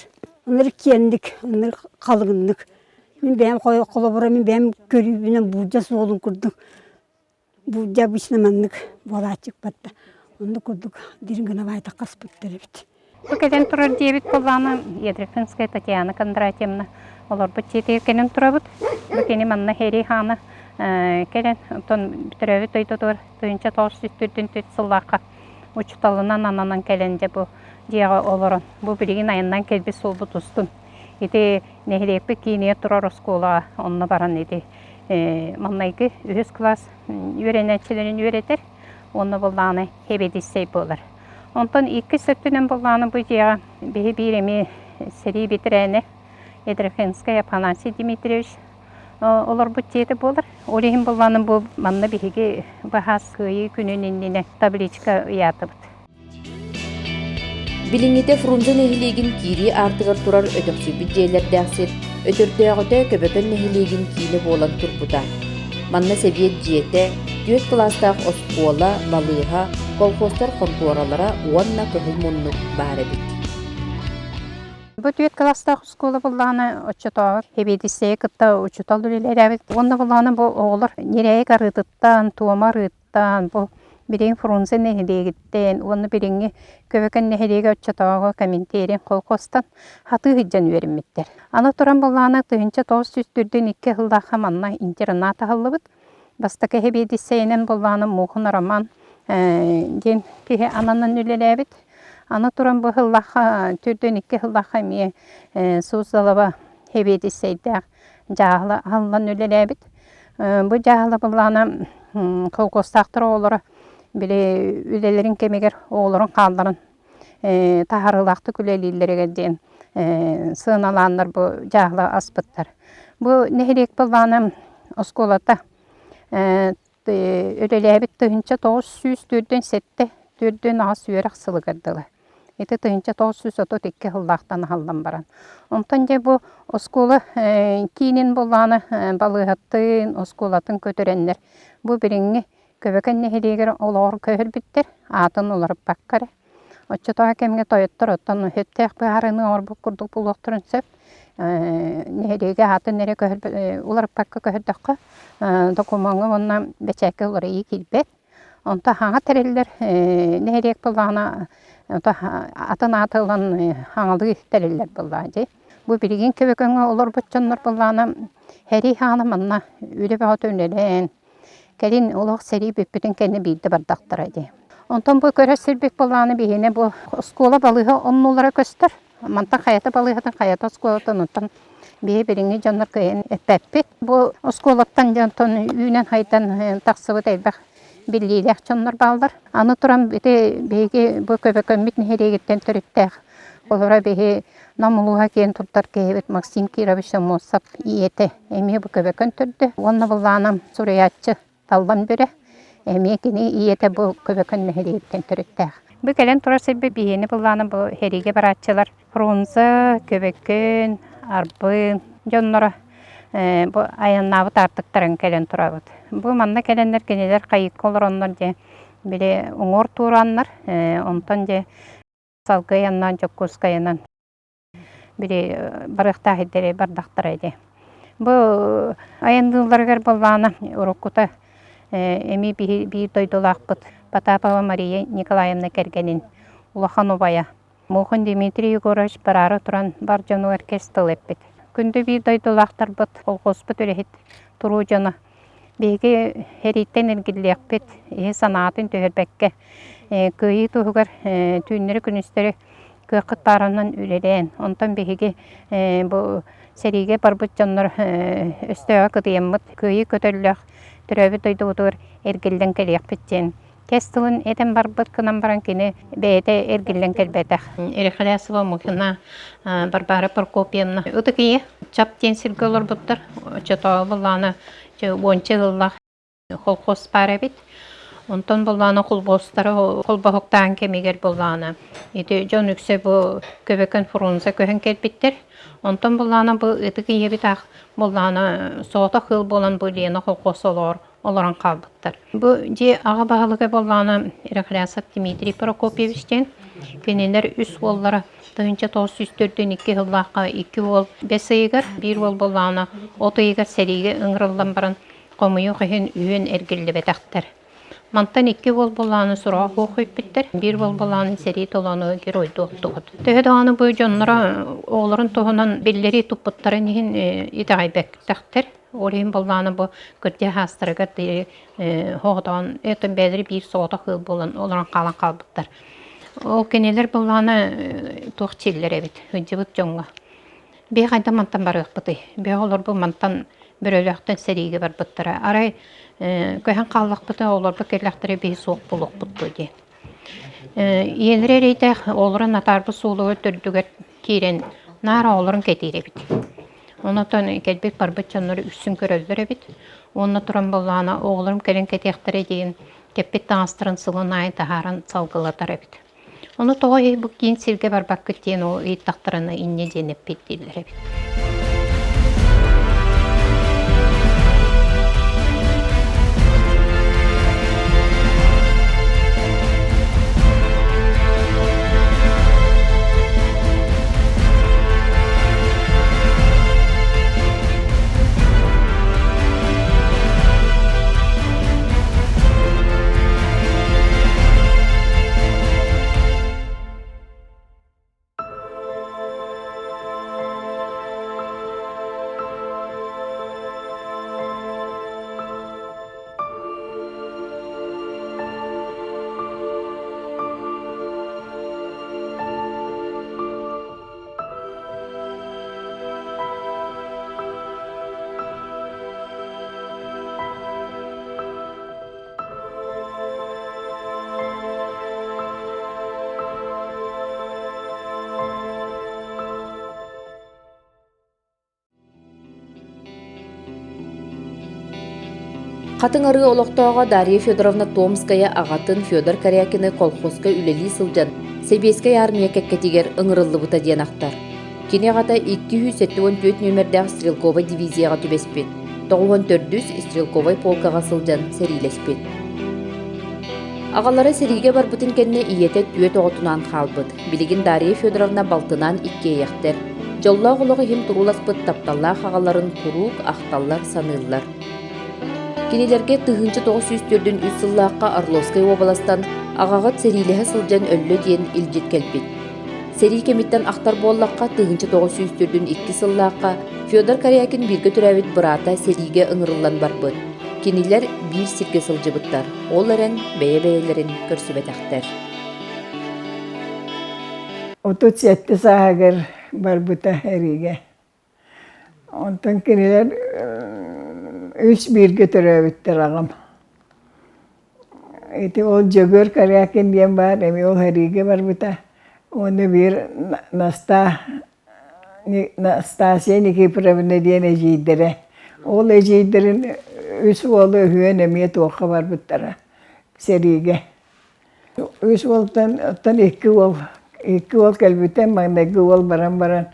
Onları kendik, onları kalınlık. Min benim kolabora, min benim körübüne burcası olun kurduk. Burca bişlemenlik bola çıkmadı. Onu kurduk, diringine bayda kaspıktır evet. Bu kelen turar diyebit kulağına Yedrefinskaya Tatyana Kondratyevna. Olur bu çetir kelen turabıt. Bu keni manna heri hana. Kelen ton bitirevi doydu dur. Duyunca toğuş üstürdün tüt sıllaqa. Uçtalından ananan kelence bu. Diyağı olurun. Bu bilgin ayından kelbi solbu tustun. Eti nehreppi kiniye turar oskula onunla baran edi. Manlayıgı ühüz klas öğrenetçilerin öğretir. Onu bulağını hebedissey bolar. Ondan 2 sütünün bulağını bu jega bihi birimi seri bitirene Edrefenskaya Panasi Dimitrievich olar bu jeti bolar. Olehim bulağını bu manna bihigi bahas kıyı gününündine tabliçka yatıbıt. Билиңите Фрунзе нехилигин кири артыгар турар өтөксү бүджейлер дәхсит, өтөртөөгөтө көбөкөн нехилигин киили болан турбута. Манна Совет жете, 4 класстаах оскуола, балыыха, колхозтар конторалара уанна кыһыл муннук баары бит. Bu 4 klasta skolu bulağını uçutağı, hebediseye kıtta uçutalı lülelebet. Onda bulağını bu oğulur nereye karıdıttan, tuğma rıttan, bu birin Frunze nehiriyegitten, onu birini köbeken nehiriyege uçutağı kommenterin kolkostan hatı hıccan verilmettir. Ana turan bulağını tığınca 900'dürden 2 hılda hamanna internata hıllıbıt. Bastaki hebediseyenin bulağını muğun araman, den kihe ananın lülelebet. Ana turan bu hıllaha, türden 2 hıllaha miye Suzdalaba hebediseyde jahla hallan ülelebit. Bu jahla bulağına kolkostaktır oğulları, bile ülelerin kemeger oğulların kalların taharılaktı külelilere geldiğin sığınalanlar bu jahla aspıtlar. Bu nehrek bulağına oskolata ülelebit tığınca 900'dürden sette türden ağa süyerek sılı gırdılar. Eti tığınca 932 hıllaktan haldan baran. Ondan je bu oskolu kinin bulağını balığı oskolatın kötürenler. Bu birini köbeken nehiliger olur köhür bitter. Atın olarıp bakkara. Oçutağı kemge toyuttur. Otan hüttek baharını orbu kurduk bulukturun söp. Nehiliger atın nere köhür olarıp bakka köhür dakka. Dokumanı ondan beçekke olur iyi kilbet. Onda hağa tereller nehrek bulağına atın atılan haňaly tereller bulağıcı. Bu bilgin köbeken olur butçanlar bulağına heri hanı manna üle bağıt önelen. Kelin olaq seri büpütün kendini bildi bardaktıraydı. Ondan bu köre sirbek bulağını bihine bu skola balığı onun olarak göster. Manta hayata balığıdan hayata skolatan ondan birini canlar köyün etpepet. Bu skolattan jantan ünen haytan taksıvı delbek. Billiler çonlar bağlar. Anı turan bege bu köbeken bit nehireye gitten törüttek. Olara bege namuluha kiyen tuttar kehebet Maksim Kiravişe Mosap iyete. Emiye bu köbeken tördü. Onunla bulağınam suriyatçı talban bire. Emiye kini iyete bu köbeken nehireye gitten törüttek. Bu gelen turar sebebe biheni bulağınam bu herige baratçılar. Frunze, köbeken, arbın, jonlara. Bu ayannabıt artıktarın gelen turabıt. Bu manna gelenler geneler kayık olur onlar je bile uğur turanlar ondan je salgı yandan jokkuska yandan bile barıqta hidere bardaqtaraydı. Bu ayandıllargar bolana urukuta emi bir doydulaqpıt Patapova Mariya Nikolayevna Kergenin Ulakhanovaya Mohan Dmitri Yegorovich bararı turan barjanu orkestr epit. Күндө bir doydulaqtar bıt kolgospıt ölehit turu jana. Bege heritten ergillekpet sanatın töhörbekke kıyı tuğgar tüynleri günüsteri kıqıt barandan ülelen. Ondan bege bu serige barbut canlar östöğe kıdıyemmıt kıyı kötörlük türöbü doyduğudur ergilden kelekpetjen. Kestilin eden barbut kınan baran kini beyde ergilden kelbetek. Erikhalasova muhina Barbara Prokopyevna. Ötekiye çap tensirge olur buttar. Çatağı bulağına Bonçı yıllar kolkos parabit. Ondan bulağına kolbostları kolbahoktan kemiger bulağına. İdi John Yükse bu köbeken Frunze köhen kelbittir. Ondan bulağına bu ıtık iyi bir tağ bulağına soğuta hıl bolan bu liyana kolkos olur. Olaran kalbıttır. Bu je ağa bağlığı bulağına Erikhalasov Dmitri Prokopyevich'ten Keneler üst bollara tığınca 904'den 2 hıllaqa 2 vol 5 aygar 1 vol bolağına 30 aygar serige ıngırıldan baran qomuyu qehen üyen ergilli betaktar. Mantan 2 vol bolağını sura hoquyup bittir. 1 vol bolağının seri tolanı geroydu ottuğud. Töhedağını bu jonlara oğların tohunan belleri tupputtara nihin idağaybek taktar. Olayın bolağını bu gırca hastırıgar hoğdan ötün bedri bir soğuda hıl bolan olaran qalan qalbıttar. O keneler bolağına toğçiller evet, hıcıbıt jonga. бе хайда мантан барык быты. Бе олар бу мантан бөрөлөктөн сериге бар быттыра. Арай көһән каллык быты олар бу келләхтәре бе соқ булык бытты ди. Енререйте оларын атарбы суулугы төрдүгөт кирен нара оларын кетире бит. Онотон келбек барбыт чаннары үссүн көрөлдөрө бит. Онна туран боллана оğlarım келен кетехтере дейин кеппет таңастырын сылын айын тахаран салгылатар бит. Оны тоғай бу кийин сирге барбак күттен о ыйттактарына инне денеп петтилер бит. Қатын ары олықтауға Дарья Федоровна Томская ағатын Федор Корякины колхозка үлелі сылжан Себескай армия кәккетігер ыңырылы бұта ден ақтар. Кене ағата 274 нөмірдәғ Стрелковай дивизияға түбеспет. 94 Стрелковай полкаға сылжан сәрилеспет. Ағалары сәриге бар бұтын кәнне иеті түйет оғытынан қалбыд. Білігін Дарья Федоровна балтынан икке яқтар. Жолла ғылығы хем тұруласпыт тапталлақ ағаларын құруқ ақталлар саныллар. Кенелерге тыгынчы 904-ден 3 сыллаққа Орловскай областан ағағат сәрилігі сылжан өлі ден илжет кәлпет. Сәри кеметтен ақтар боллаққа тыгынчы 904-ден 2 сыллаққа Федор Корякин бірге түрәвет бұрата сәриге ыңырылан барбыд. Кенелер бір сирге сылжы бұттар. Ол әрін бәйе-бәйелерін көрсібет ақтар. 37 сағағыр бар бұта әриге. Онтан кенелер 3 birge töröbüttür ağam. O Jogor Koryakin diyen var, emi o herige var buta. Onu bir Nastasya Nikiforovna diyen ejidere. O ejidlerin 3 oğlu hüyen emiye toqa var buttara. Serige. 3 oğuldan 2 oğul kelbüten mağda 2 oğul baran.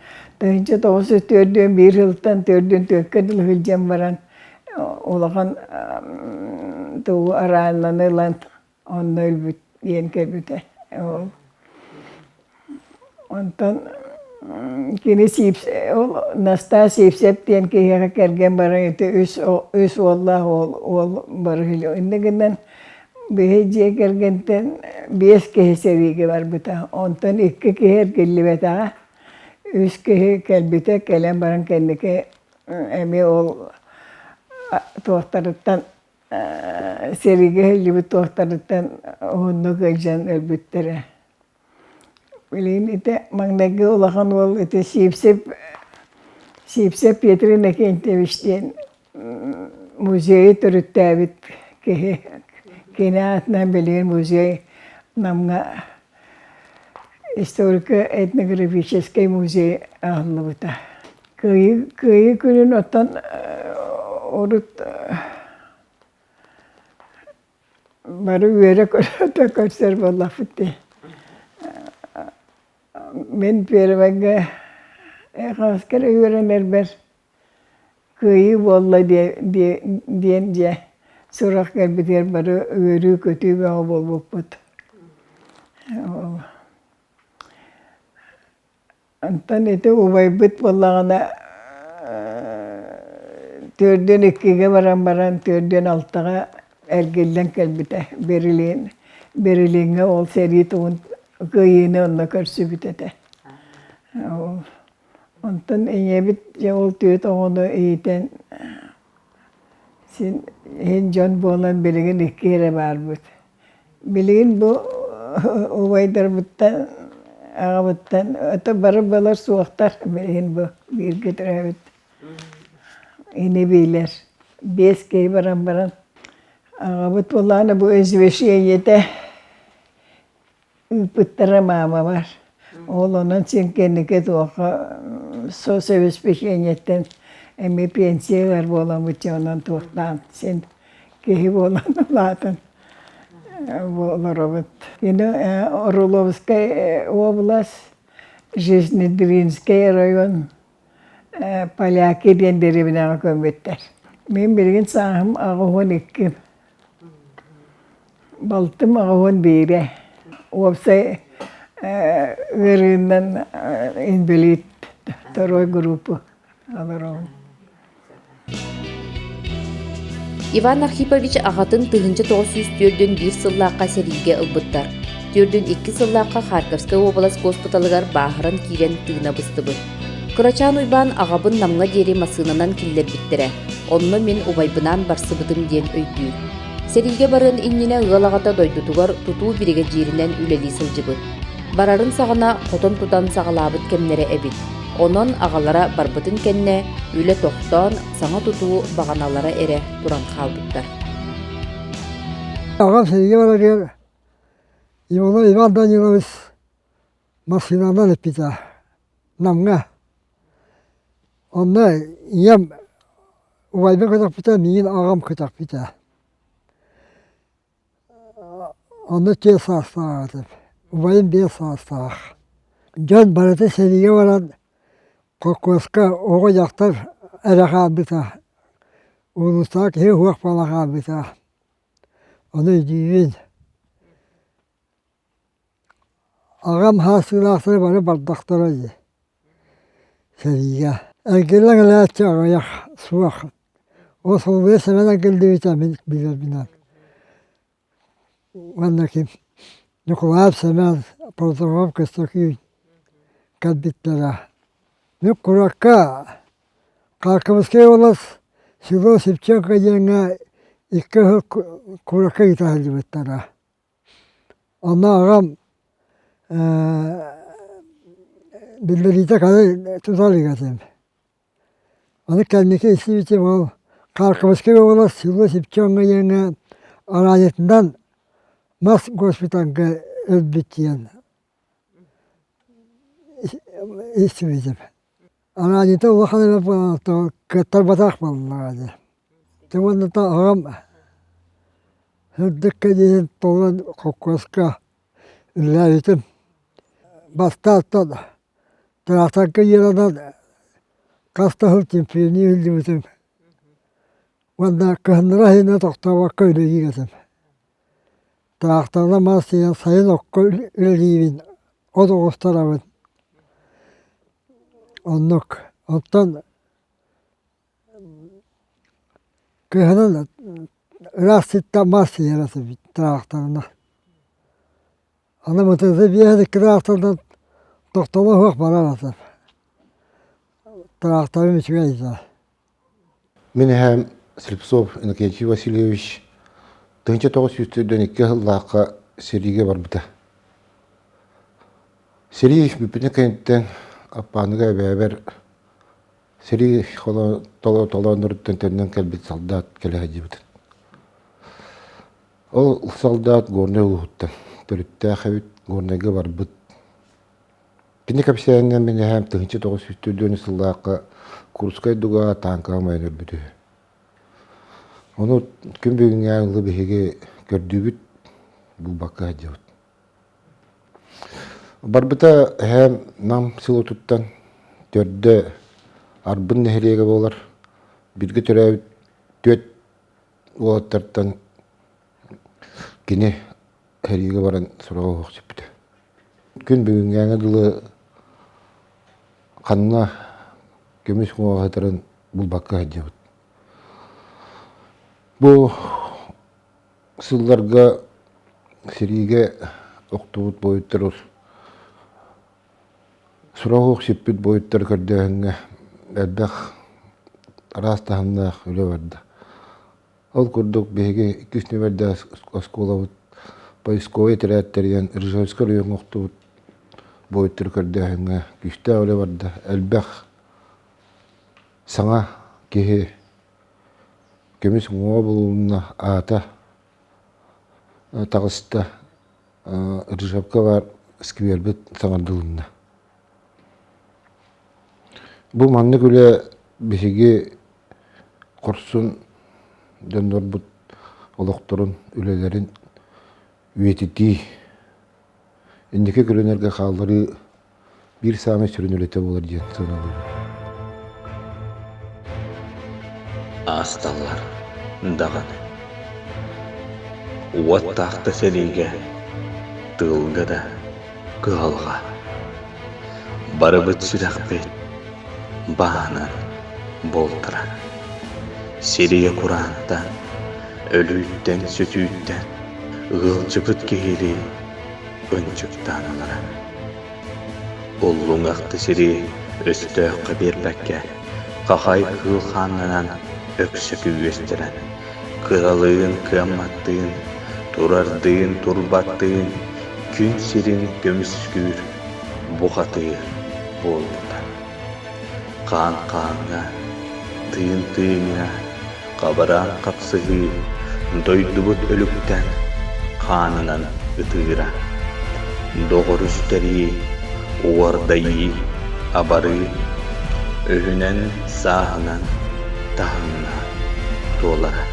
Dönünce 904'dün 1 yıldan 4'dün 4 yıl hülcem baran. Olağan doğu aranlanılan onu ölbüt diyen kelbüte. Ondan kini Nastasya Sipsep diyen kiyaka kergen baran ite üs oğullah oğul barıhılıyor. İndiğinden beheciye kergenten 5 kehe seviyge var buta. Ondan 2 keher kelli beta. 3 kehe kelbüte kelen baran kendike emi oğul tohtarıttan serige helli tohtarıttan onu gelcan elbettere. Bilin ite mangdagi olakan ol ite Sipsep Petrine kentevişten muzeyi törüttävit kenaatnan bilin muzey namga Historiko-etnografiskay muzey ahlıbıta. Köyü günün otan orut barı üyere koşar bollafıttı. Men pervanga askere üyerenler ber köyü bolla diyence sorak gelbiter barı üyeri kötü ve bol boput. Antan ete ubaybıt bollağına 4'den 2'ye baran 4'den 6'ya ergellen kelbite berilinge ol seri tuğun köyüne onunla karşı bitete. Ondan enyebit ol tüyet onu eğiten sin hen can boğulan beligin 2 yere var bud. Beligin bu ubaydır buttan ağabuttan ata barı balar soğuktar beligin bu bir götürebit. İni beyler. 5 key baran. Ağabeyt vallahi bu özveşiyete pıttara mama var. Oğlanın çünkü tuğka sosyalist peşenyetten emi pensiyeler bolamıcı onun tuğdan. Sen kehi bolan latan. Bolarobet. Yine Орловская область, Жизнедринский район, поляки ден деревня көмбеттер. Мен берген сағым ағуын еккім. Балтым ағуын бейре. Опсай верінен инвалид второй группы алырауын. Иван Архипович ағатын тыгынчы 904-ден 1 сыллаққа сериге ылбыттар. 4-ден 2 сыллаққа Харьковская область госпиталыгар баһырын кирен тыгына быстыбы. Кырачан уйбан ағабын намға дери масынынан киллер биттіре. Онны мен убайбынан барсыбытым ден өйдүү. Сериге барын инніне ығалағата дойдутугар тутуу биреге жерінен үлели сылжыбы. Барарын сағына қотон тутан сағалабыт кемнере эбит. Онон ағалара барбытын кенне үле тоқтан саңа тутуу бағаналара эре туран қалбыттар. Ағам сериге бара кер. Иван Данилович машинадан эппита. Намға. Онна ем убайбен көтақ бита, мейін ағам көтақ бита. Онна те састаға атып. Убайын бе састаға. Жан бараты сериге баран Кокоска оғы жақтар әріған біта. Улыстақ хе хуақ балаған біта. Оны дейін. Ағам хасылақтары бары бардақтар өйді. Сериге. Әңгелің әләтті ағаяқ суақ. О солбе сәмен әңгелді витамин білер бінен. Ванна кем. Нұқылап сәмен портағам көстікі кәлбіттері. Мен Куракка, Харьковская область, село Шевченко деңе 2 Куракка гитахылды беттара. Онна ағам білдеріте қады тұталы ғатым. Оны кәлмеке істебетем ол Харьковская область, село Шевченко деңе аранетіндан мас госпиталға өлбеттен істебетем. Аранеті олақаны бәп болғанды, көттар батақ болғанды. Темонда ағам хүрдікке дейін толған Кокоска үлләбетім. Бастаттан, тұрақтанқы ерадан қастағыл темпені үлдібетім. Онда күхіндіра хейіне тоқтауаққа үлегі кетім. Тұрақтанға масыян сайын оққа үлелейбін, от оғыстарабын. Оннук. Оттан кыһынан раститта масса ярасы бит трактарына. Аны мытызы биэһэ трактордан тоқтолы хуак барарасы. Тракторын үчүгә иза. Мен һәм Слепцов Иннокентий Васильевич 1902 жыллаққа сериге барбыта. Сери бүпіне кенттен аппаныга бәбер сери толон нұрыттан тәннен кәлбет солдат кәлі хадибытын. Ол солдат горны ұлғыттан, төліпті әхәбіт горныға барбыт. Кені кәпсәйінен мен әм 1904 жыллаққа Курскай дуға танкаға майын өрбіді. Оны күн бүгін әңілі бігеге көрдібіт бұл баққа хадибыт. Барбыта һәм нам сылу туттан төрдө арбын нәһилеге болар. Бирге төрәбит төт уаттартан кини хәриге баран сурау хоксыпты. Күн бүгүн яңадылы канна көмүс гоһатарын бул бакка хадыбыт. Бу сылларга сериге октубут боюттар Сурауық шеппет бойыттар көрдіғіңе әлбәқ растағынақ үлі барды. Ол көрдік беге 2 нөмірді осколабыт поисковый тірәттерден Ржевскер үйін оқтыбыт бойыттар көрдіғіңе күшті үлі барды. Әлбәқ саңа кеһи көмүс уңоо болуна ата тагыста Ржевка бар сквербит саңардылына. Бу манны күле бихиги корсун дöndөрбут олокторун үлелерин үетити индеке көрөнөргө хааллары бир саамы сүрүнүлете болор диен саналыр. Асталлар даганы. Уат тахты селиге, тылга да, кыалга. Барыбыт сүрәкпет, баанан болтыра. Селие курантан, өлүттен, сөтүттен, ылчыбыт кehili, өнчүктан алара. Уллуңақты сири өстөккө бербекке, кахай кыл ханнанан өксөкү өстөрөн. Кыралыын кыамматтыын, турардыын турбаттыын, күн сирин көмүскүр, бухатыыр болбута. Каан-каанга, тыын-тыынга, кабаран капсыгы, дойдубут өлүктен, хаанынан ытыыра. Доғыр үстери, уардайы, абары, өһүнен саһынан, тахына толара.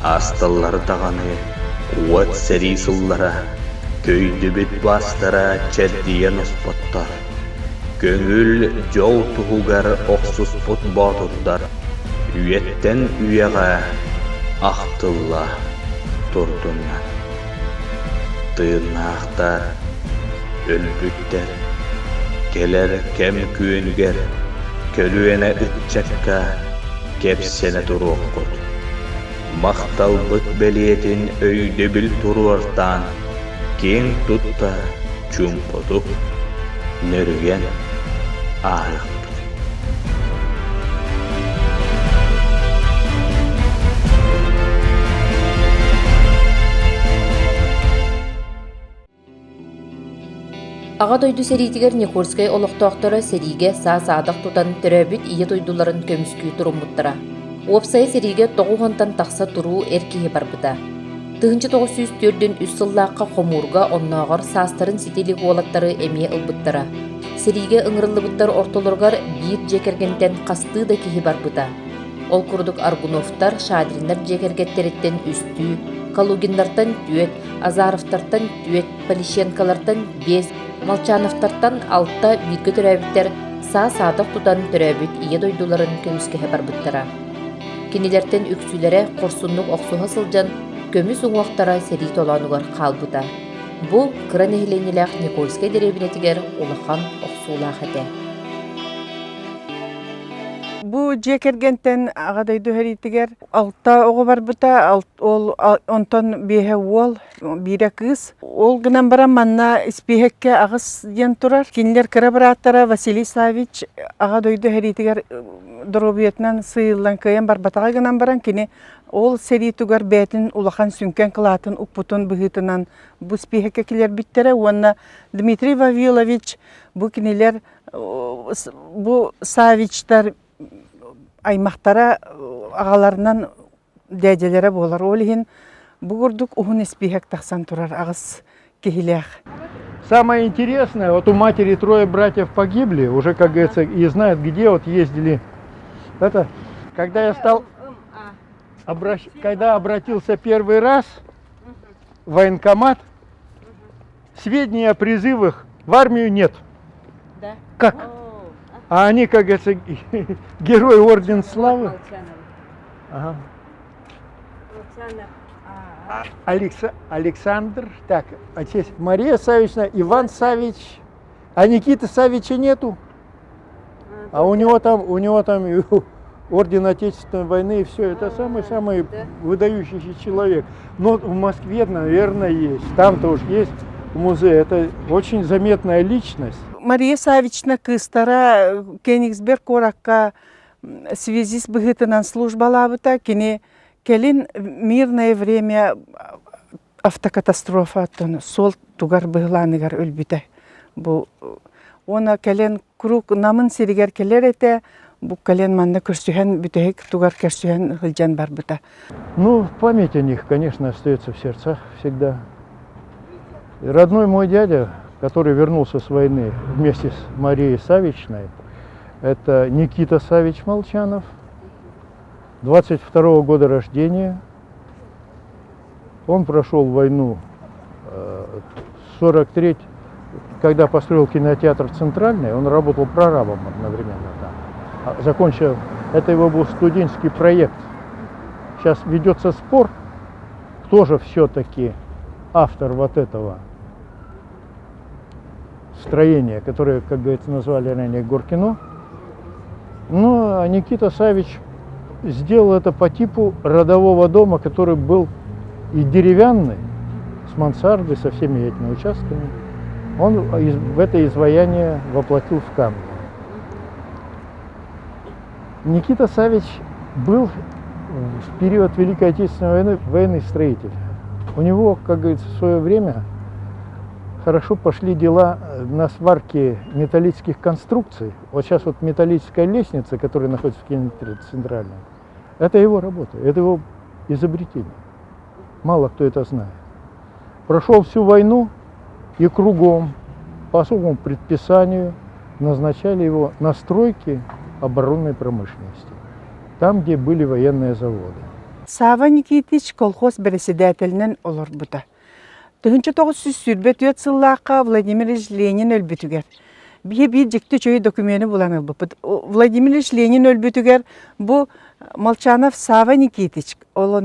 Асталлар тағаны, уат сәри сыллара, көйдүбіт бастара чәрдиен оспоттар. Көңіл жол туғугар оқсус пут батырдар. Үйеттен үйеға ақтылла тұрдынна. Тыыннақтар, өлбүттер, келер кем күйенгер, көлуене үтчакка, кепсене туруққыт. Мақтал бұт белиетін өйді біл тұруартан, кең тұтта чумпотуп, нөрген арық. Аға дойду серитигер Никольскай олықтоқтары сериге саа-саадық тутан төрөбіт ие дойдуларын көміскүй турумбуттара. Уопсайы сериге тоғуғантан тақса туруу эркеге барбыта. Тыгынчы 904-ден үс сыллаққа қомурга оннағыр састарын сетелік олаттары әме ылбыттара. Сериге ыңырылыбыттар ортолоргар бир жекергентен қасты да кеге барбыта. Ол курдук Аргуновтар, Шадриндар жекергеттереттен үстүү, Калугиндартан түет, Азаровтартан түет, Полищенкалартан без, Молчановтартан алтта бирге төрәбіттер саа-саадық тутан төрәбіт ие дойдуларын көміскеге барбыттара. Кенелерден үксүлері қорсунлук оқсуға сылжан көміс уңуақтара сери толанугар қалбыта. Бұл кыран эхленелек Никольскай деребінетігер улахан оқсулақ әте. Бу жекергентен ағадайды хәритігер алта оғы бар бұта, ол онтон бейе ол, бире кыз. Ол гынан бара манна испехекке ағыз ден тұрар. Кинлер кіра бараттара Василий Савич ағадайды хәритігер дұрубиетінен сыйлан көйен бар батаға гынан баран кені ол серитігер бәтін улахан сүнкен қылатын ұппутын бұғытынан бұ испехекке келер биттері. Онна Дмитрий Вавилович бұ кенелер бұ Савичтар аймақтара ағаларынан дәделері болар. Олығын бұғырдық ұғын еспейхек тақсан тұрар ағыз кехилях. Самое интересное, вот у матери 3 братьев погибли, уже, как говорится, и знают, где вот ездили. Это, когда я стал, когда обратился первый раз в военкомат, сведений о призывах в армию нет. Да? Как? А они, как говорится, герой Орден Славы. Ага. Александр, так, отец Мария Савична, Иван Савич, а Никиты Савича нету. А у него там и Орден Отечественной войны, и все, это самый выдающийся человек. Но в Москве, наверное, есть. Там-то уж есть музей, это очень заметная личность. Мария Савична кыстара Кенигсберг оракка связи с быгытынан службалабыта, кене келин мирное время автокатастрофа сол тугар быгланыгар өлбүтэ. Бу она келен круг намын сиригер келер эте, бу кален манна көрсүһен бүтеһик тугар көрсүһен хылжан барбыта. Ну, память о них, конечно, остается в сердцах всегда. И родной мой дядя, который вернулся с войны вместе с Марией Савичной, это Никита Савич Молчанов, 22-го года рождения. Он прошел войну 43, когда построил кинотеатр «Центральный», он работал прорабом одновременно там. Закончил, это его был студенческий проект. Сейчас ведется спор, кто же все-таки автор вот этого строения, которое, как говорится, назвали ранее Горкино. Ну, а Никита Савич сделал это по типу родового дома, который был и деревянный, с мансардой, со всеми этими участками. Он в это изваяние воплотил в камне. Никита Савич был в период Великой Отечественной войны военный строитель. У него, как говорится, в свое время хорошо пошли дела на сварке металлических конструкций. Вот сейчас вот металлическая лестница, которая находится в кинотеатре «Центральном», это его работа, это его изобретение. Мало кто это знает. Прошел всю войну и кругом по особому предписанию назначали его на стройки оборонной промышленности, там, где были военные заводы. Сава Никитич колхоз председателинен олорбута. 1900 сыллаққа Владимир Ильич Ленин өлбүтүгер. Бие жекті чөй документі булан ылбыпыт. Владимир Ильич Ленин өлбүтүгер бу Молчанов Сава Никитич. Ол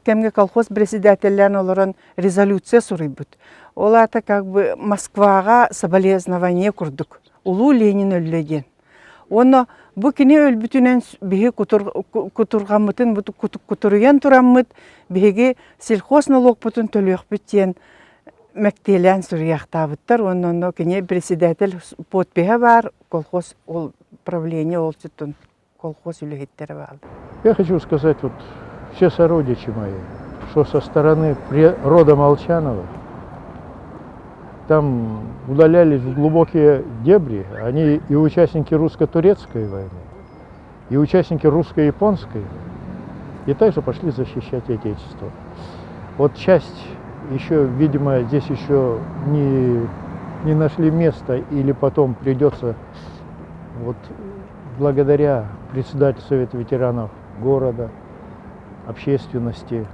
кемге колхоз председателлерин олорон резолюция сурыйбыт. Ол ата как бы Москвага соболезнование курдук. Улуу Ленин өллеген. Оны бу кини өлбүтүнен биһи кутургаммытын кутуруян тураммыт биһиги сельхоз налогпутун төлөкпүт диен мектелен сурыяктабыттар. Онно кини председатель подпиха бар колхоз ол правление олчутун колхоз үлегеттери бар. Я хочу сказать, вот все сородичи мои, что со стороны рода Молчанова там удалялись в глубокие дебри. Они и участники русско-турецкой войны, и участники русско-японской, и также пошли защищать Отечество. Вот часть еще, видимо, здесь еще не нашли места, или потом придется, вот благодаря председателю Совета ветеранов города, общественности,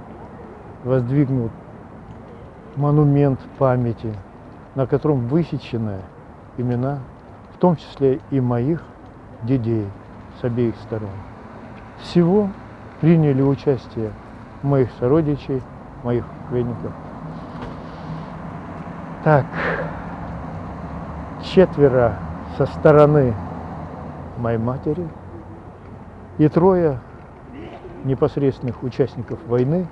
воздвигнут монумент памяти, на котором высечены имена, в том числе и моих дедей с обеих сторон. Всего приняли участие моих сородичей, моих родственников. Так, 4 со стороны моей матери и 3 непосредственных участников войны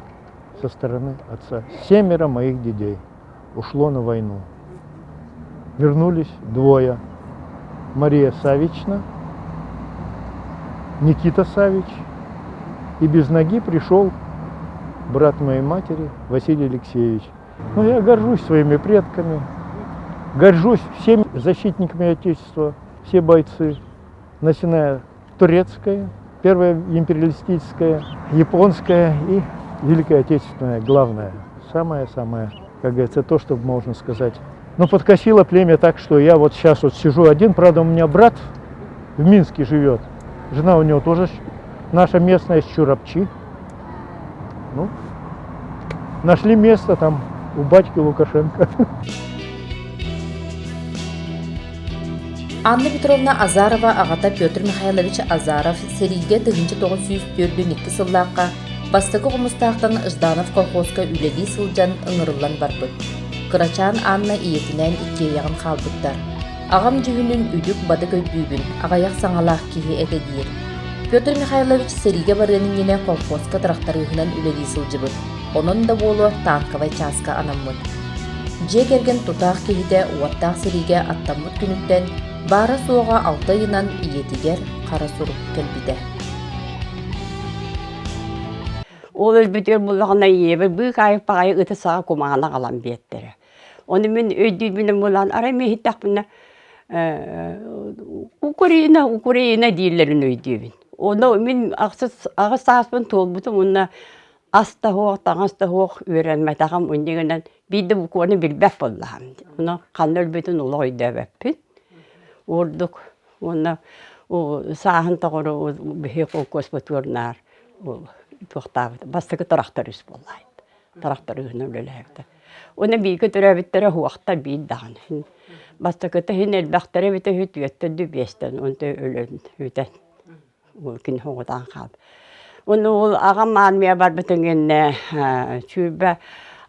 со стороны отца. 7 моих дедей ушло на войну. Вернулись 2. Мария Савична, Никита Савич. И без ноги пришел брат моей матери Василий Алексеевич. Ну, я горжусь своими предками, горжусь всеми защитниками Отечества, все бойцы, начиная турецкая, первая империалистическая, японская и Великая Отечественная, главное, самое-самое, как говорится, то, что можно сказать. Но подкосило племя так, что я вот сейчас вот сижу один, правда, у меня брат в Минске живет, жена у него тоже наша местная из Чурапчи. Ну, нашли место там у батьки Лукашенко. Анна Петровна Азарова ағата Петр Михайлович Азаров серийге 1942 сыллаққа бастықы ғымыстақтан Жданов колхозға үлелі сылжан ыңырылан барбыт. Кырачан Анна иетінен 2 яғын қалбыттар. Ағам жүгінің үдік бады көйбүйбін, ағаяқ саңалақ кейі әтедейір. Петр Михайлович серийге барғанын ене колхозға тұрақтарығынан үлелі сылжыбыт. Onun da bolu tankovay çaska anammıt. Jegergen tutaq kehide uattaq serige attamut günükten bara soğuğa 6 ayınan iyetiger qara surup kelbide. Ol ölbütür bullağına yeber, bu kayıp bağayı ıtı sağa kumağına kalan biyetteri. Onu min öydüğümünün bullağın aray mehittaq buna Украина дилерин өйдүбүн. Оны мен агыс аспын толбутум, онна аста хоқ, таңаста хоқ үйренметағам өндегенен биді бұқуаны білбәп боллағам. Оны қаннөл бүтін ұлы өйдәбәппін. Ордық, оны сағын тағыры бігі қолқос бұтырнар тоқтабыды. Бастығы тұрақтар үс боллайды. Тұрақтар үгін өлеләйді. Оны бигі түрәбіттері хуақта бейдіған. Бастығы тұхын әлбәқтері біті хүт өтті дүбестен, онды өлін үтен. Күн хоғыдан қалды. Оны ол ағам армия бар бүтінгенне чүрбә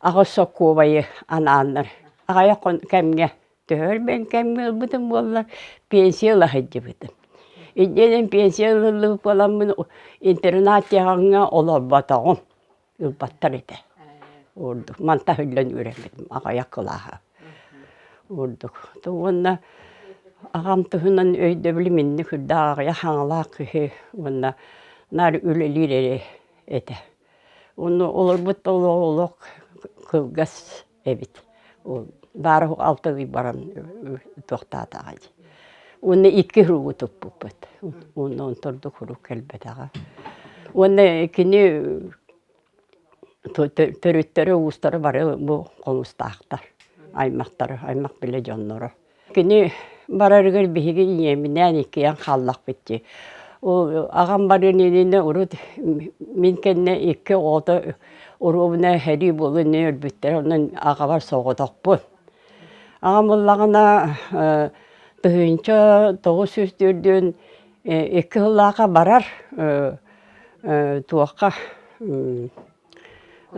ағы соққу байы ананыр. Ағая кәмге төр бен кәмге бұтын болар пенсиялы хәдді бұтын. Идденен пенсиялы боламын интернатияғыңа олар батағым. Үлбаттар еді. Ордық. Манта хүллен өремедім. Ағая қылаға. Ордық. Оны ағам тұхынан өйді білімінні күрді ағая хаңылақ күхе. Оны нар үлелер ете. Оны олар бұт олық кылгас әбіт. Бары алтығы баран тоқтады ағайды. Оны икі хұрығы тұп бұт. Оны онтырды хұрық кәлбет аға. Оны кені төреттері ұстары бары бұл қоңыстақтар. Аймақтары, аймақ біле жонлары. Кені барарығыр бейгі емінен екеян қаллақ бітті. Ағам барын еліне ұрыд, мен кәнне екі оғы ұруына хәрі болы не өрбіттер, оның аға бар соғыдақ бұл. Ағам олағына тұхынша 904-ден екі ғылаға барар туаққа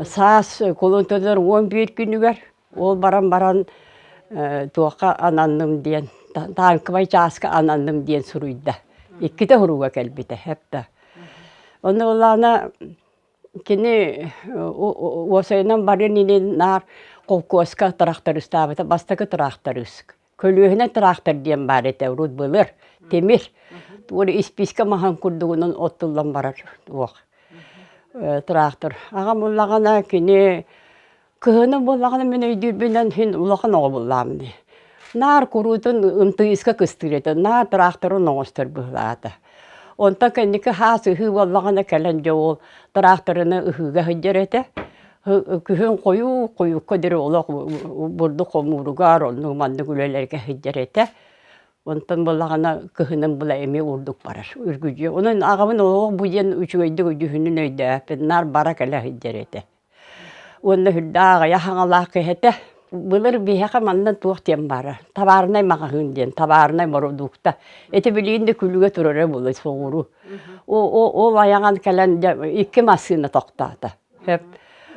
саас қолын төдер 11 күнігер. Ол баран туаққа ананным дейін, танкыбай жасқа ананным дейін сұруйды. Икките хуруга кәлбите, хепта. Оны олана кені осайынан барын инен нар қолкоска тұрақтар ұстабыта, бастықы тұрақтар ұск. Көлуіне тұрақтар дейін бар еті, ұруд бұлыр, темір. Ол исписка махан күрдігінің оттылдан барар. Тұрақтар. Ағам олағана кені күйінің болағана мен өйдірбінен хин ұлағын оғы болағымды. Нар курутun ымтыйыска кыстырыды, нар тракторын оңыстыр бұлады. Онта кәнекі хас үхі болағына кәлін жол тракторыны үхіге хүддереті. Күхін қою көдері олақ бұрды қомуруғар, оның манды күлелерге хүддереті. Онтан болағына күхінің бұла әме ұрдық барар, үргүжі. Оның ағамын олақ бұйен үчігейді үдіхінің өйді, нар бара кәлі хүддереті. Оны хүдді ағая хаңалақ кәхеті. Бұлыр бейхақа мандан туақтен бары. Табарынай мағағын ден, табарынай мұрудуқта. Әті білейінде күліге тұрыры бұлы соғыру. Ол аяған кәлін екі масыны тоқтады.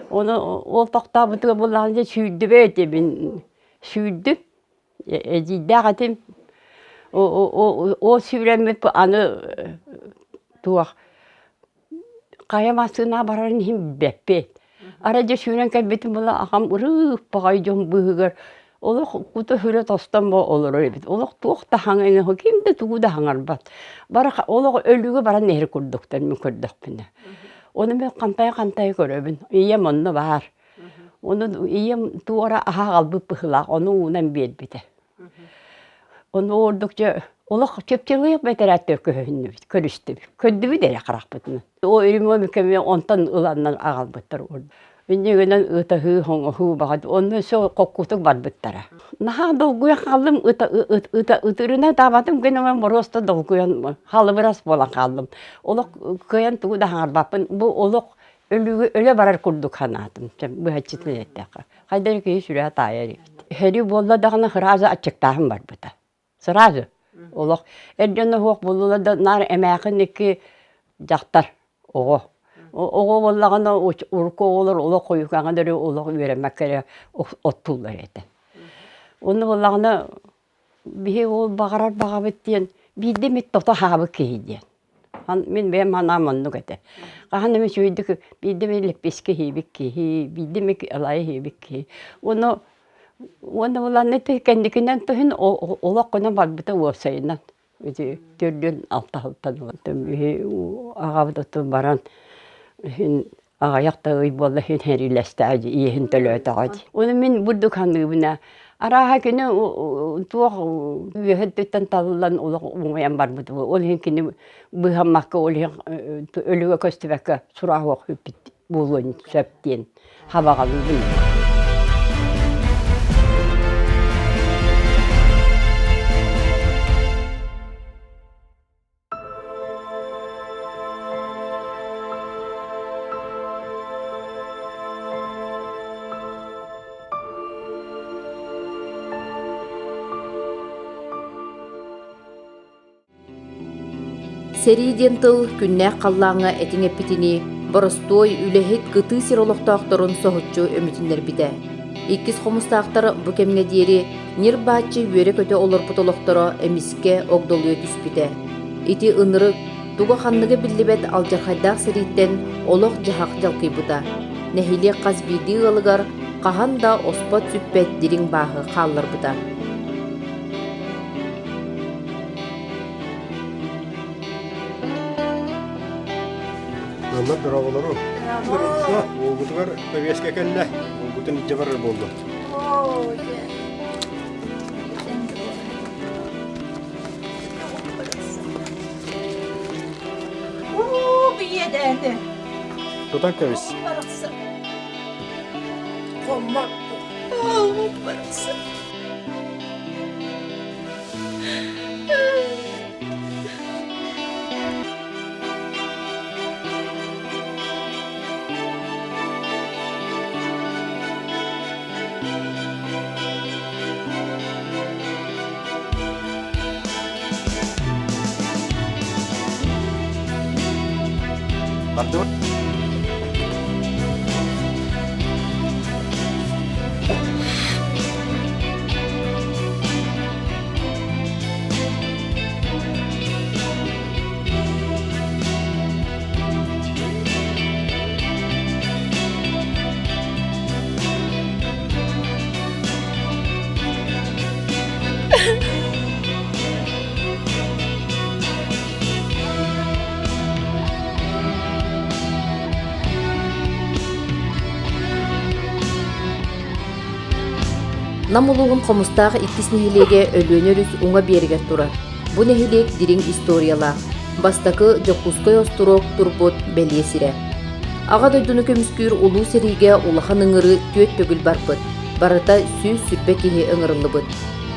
Ол тоқта бұтыға бұлағында сүйді бе әте мен сүйді. Әдейді ағатым. Ол сүйремет бұл аны туақ. Қая масына барарын хем бәппет. Араja şuran kalbetim bula ağam ırıp bağay jom bıhıgar. Ola kutu hüre tostan bo olur öyle. Ola tuğda hangene ho kimde tuğda hangar bat. Bara ola ölüge bara nehir kurduktan mı kurduk bine. Onu ben kantay görübün. İyi manna var. Onu iyi tuğra aha albı bıhla. Onu unan bir bite. Onu oldukça ola çöpçeliğe beter attı köhünü. Körüstü. Köddü de yakarak bitme. O ölümü mükemmel ondan ılandan ağal bitter orada. Önceden ıtahı hongu bağdı. Onu şu kokutuk var bittara. Naha dolguya kaldım ıtırına davadım gene ben borosta dolguyan halı biraz bolan kaldım. Oluk köyen tuğu da hangar bakın bu oluk öyle barar kurduk hanadım. Bu haçitli etti. Haydar ki şuraya tayari. Heri bolla dağına hırazı açıktahım var bita. Sırazı. Oluk ercanı hoq bulula da nar emeğin iki jaktar. Oğu. Oğu bollağına urku olur, oluk koyukanı dörü oluk üremek kere ottullar eti. Onu bollağına bir ol bağarar bittiyen bir demet tota habı kehiydiyen. Men benim anam onu gete. Kahanımı şöydük bir demet beşke hibik kehi, bir demet alay hibik kehi. Onu bollağına kendikinden tuhin oluk konan var bita uğsayından. Dördün altan ağabıda baran ağayakta bolla herileşti acı iyi hintölötü acı. Onu men burduk hanımına Араха кини туох үһэттен таллан улах уңаян барбыт. Ол хин кини быхаммакка ол хин өлүгө көстүбәккә сураах хүппит булуын сөптен хабагалын. Сериден тыл күннәк қаллаңа әтің әппетіні боростой үләхет гыты сиролықтақтырын соғытчу өмітінлер біде. Иккіз қомыстақтар бұ кемге дейері нер бачы өре көте олар бұтылықтыры әміске оғдолуы түспіде. Ити ыныры туға қанныға білібет алжарқайдақ сериттен олық жағақ жалқи бұда. Нәхиле қазбейді ғылығар қахан да оспат сүппет дерің бағы қалылар бұда. Onlar bravolar o. O kutular bebeske kelle. O kutun içe var boldu. Bir yederde. Tutan kevis. Kommak. Parası. Pardon. Намулуғын қомыстағы иккіс нехилеге өлөнөрүс уңа берге тура. Бу нехилек дирин историялақ. Бастакы жокускай остурок турбут белесире. Ага дойдуну көмүскүр улуу сериге улахан ыңыры төт төгүл барбыт. Барыта сүйүс сүрбе кихи ыңырылыбыт.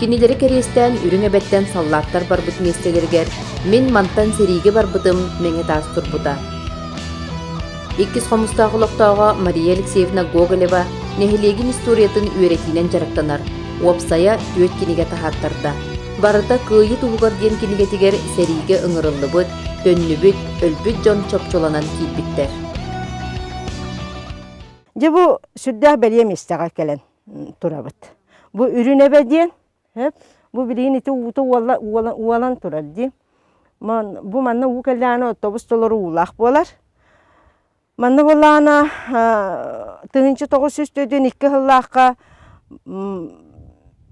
Кинилери керестен үрүң эбеттен саллаттар барбыт местелергер. Мен мантан сериге барбытым меңе таас турбута. Иккис қомыстағы лоқтауға Мария Алексеевна Гоголева нехилегин историятын үйретинен жарықтанар. Уапсая түйет кенеге тахаттарда. Барыта күйі туғығар ден кенеге тегер сериге ыңырылы бұд, төнні өлбүт жон чопчоланан кейбіттер. Же bu süddә бәлем истәгә келен турабыт. Bu ürüne bədiyən, hep bu bilin iti utu ualan turar di. Bu manna u kelləna otobus tolları ulaq bolar. Manna bolana tığınçı 900-dön 2 hıllaqqa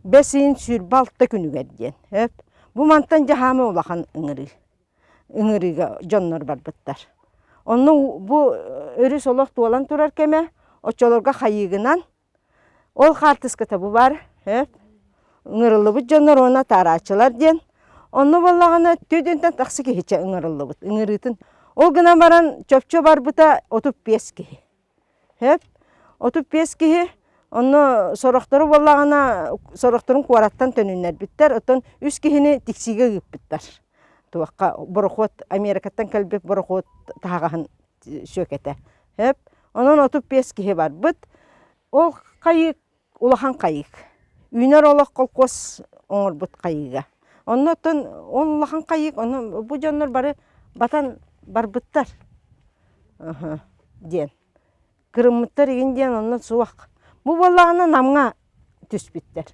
5 sürbalta günü gədiyən. Hep bu mantan jahamı ulaqan ıngırı. Ingırıga jonlar barbıttar. Onun bu örü solaq tualan turar keme oçolorga hayıgınan ol kartız kitabı var. Hep ıngırılı bu jonlar ona taraçılar diyen. Onu bollağına tüydünden taqsı ki hiçe ıngırılı bu. Ingırıtın. O gına baran çöpçö barbuta 35 kihi. Hep 35 kihi. Onu soraqtırı bollağına soraqtırın kuvarattan tönünler bitler. Oton 3 kihini tiksiga gıp bitler. Tuaqqa borokot Amerika'dan kelbek borokot tağağın şökete. Hep onun 35 kihi var. Bit ol qayık, ulahan qayık. Üner olaq kolkos oңor bit qayıga. Onun ulahan qayık, onun bu jonlar bari batan bar bittar. Diyen. Kırımıttar egen diyen ondan suaq. Bu bollağına namga түс bitter.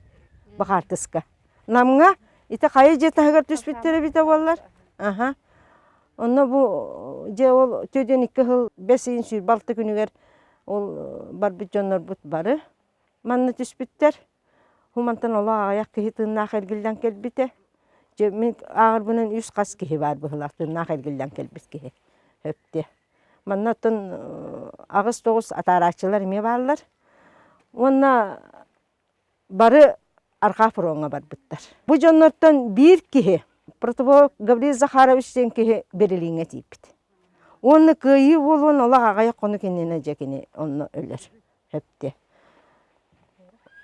Bakartıska. Namga ite qayı jetahgar түс bittere bite bollar. Aha. Onda bu je ol töden 2 hıl 5 sür balta günüger ol bar bit jonlar but bары. Manna түс bitter. Humantan ola ayak kihitına xelgilden kelbite. Je men ağır bunun 100 qas kihi var bu hılaqtına xelgilden kelbit kihi. Höpte. Manna ton ağız toğuz ataraçılar me barlar. Ona barı арқа фронға барбыттар. Бу жоннортон бир кихи, Протопопов Гавриил Захарович ден кихи берилиңе тииппит. Оны кыйы болуын ола ағая қону кеннене жекене оны өлер. Хепте.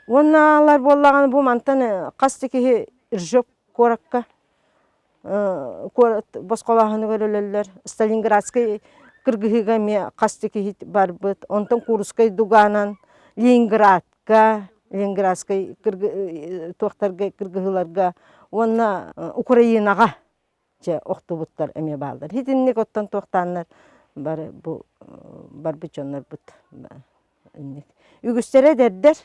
Оны алар боллағаны бұл мантан қасты кихи иржоп коракка. Босқолағыны көрілелер. Сталинградский кыргыхыга ме қасты кихи барбыт. Онтан Курскай дуганан Ленинградка, Ленинградский тоқтарға кыргыхыларға, оны Украинаға же оқтубуттар эме балдар. Хитинник оттан тоқтаннар бар бут жоннар бут. Үгүстере дердер.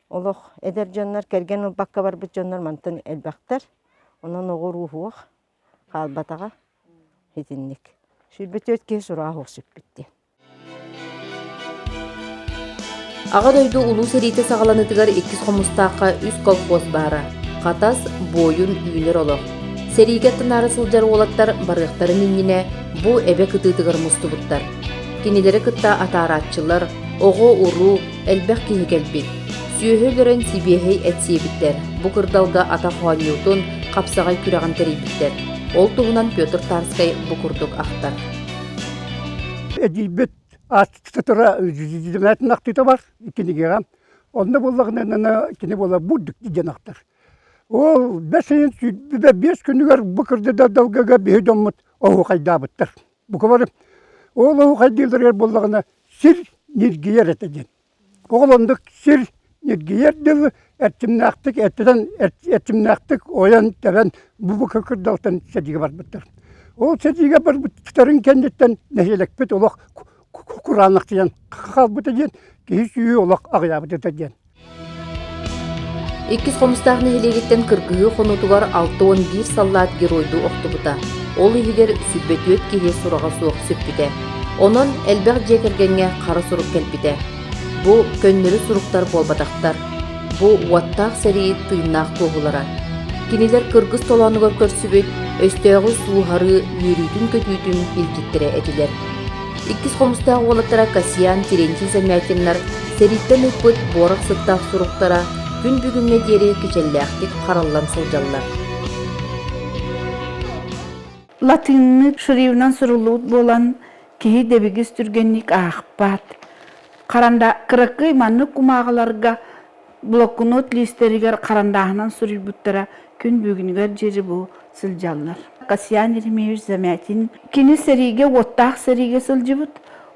Олох эдер жоннар керген бакка бар бут жоннар мантан элбактар. Онон огу рухуах калбатага хитинник. Шүлбет өтке сураа оксуп битти. Ага дойду улуу серийте сагаланытыгар 2 хомустакка үс колхоз бара. Катас боюн үйүнөр олох. Серийге тынары сылжар олаттар барыктары миннине бу эбе кытыытыгар мустубуттар. Кинилери кытта атааратчылар, ого уру, элбек киһи келбит. Сүйөһөлөрөн сибиэхей этсиебиттер. Бу кырдалга ата Хуанютун капсагай күраган терийбиттер. Ол тугунан Петр Тарскай бу курдук ахтар. Эдибет астытыра жимәтин актыта бар, икенигега. Онда боллагына кини бола буддук диген ахтар. Ол 5 күнүгөр букырды да далгага бейдоммут оу кайдабыттар. Букабар ол оу кайдылдыр боллагына сир ниргиер этеген. Оголондук сир ниргиер дел этимнактык этимнактык оян табан бу кырдалтан сәдиге барбыттар. Ол сәдиге барбыттарын кендеттен нәһелекпет олак Куранактыян калбыттыген кийсүү олак агыябыттыген. 2 хомустагны хилегиттен кыргыгы хонутугар 6-11 саллаат геройду октубута. Ол игер сүббөтүөт кихи сурага суок сүппүте. Онон элбек жекергенге кара сурук келбите. Бу көннөрү суруктар болбатактар. Бу уаттак серии тыйнаак тугулара. Кинилер кыргыз толону көркөрсүбүт, өстөгү суухары үйрүтүн көтүүтүн илжиттере этилер. 2 хомустагы олаттара Касьян, Терентий Замятиннар сериттен өкпөт борак сыттак суруктара күн бүгүнгө дери кичеллээхтик караллан сылжаллар. Латынны шрифтынан сурулут болан кихи дебигис түргенник ахпат. Каранда кыракый манны кумагаларга блокнот листеригер карандахынан сурибуттара күн бүгүнгө жери бу сылжаллар. Касьян Еремеевич Замятин кини сериге оттак сериге сылжыбыт.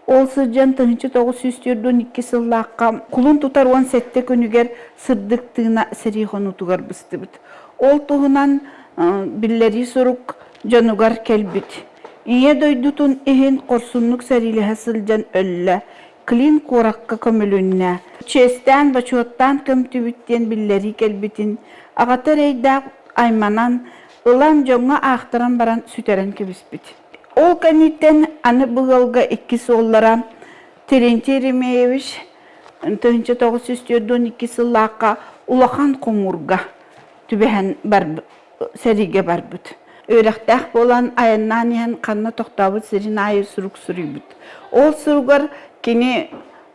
Ол сылжан 1902 сыллакка кулун тутар 17 күнүгер сырдык тыына сери хонутугар быстыбыт. Ол тугунан биллери сурук жанугар келбит. Ие дойдутун эхин корсунлук серилеhe сылжан өллө. Клин коракка көмөлүннө. Честен бачоттан көмтүбүттен биллери келбитин. Агатар эйдак айманан ылан жоңга ахтаран баран сүтерен кебиспит. Ол каниттен аны бұғылға 2 соллара Терентий Еремеевич 1902 сыллаққа улахан қомурға түбәһен сәриге барбыт. Өрәқтәқ болан айыннан ен қанна тоқтабыт сәрін айыр сұрук сүрібіт. Ол сұруғар кені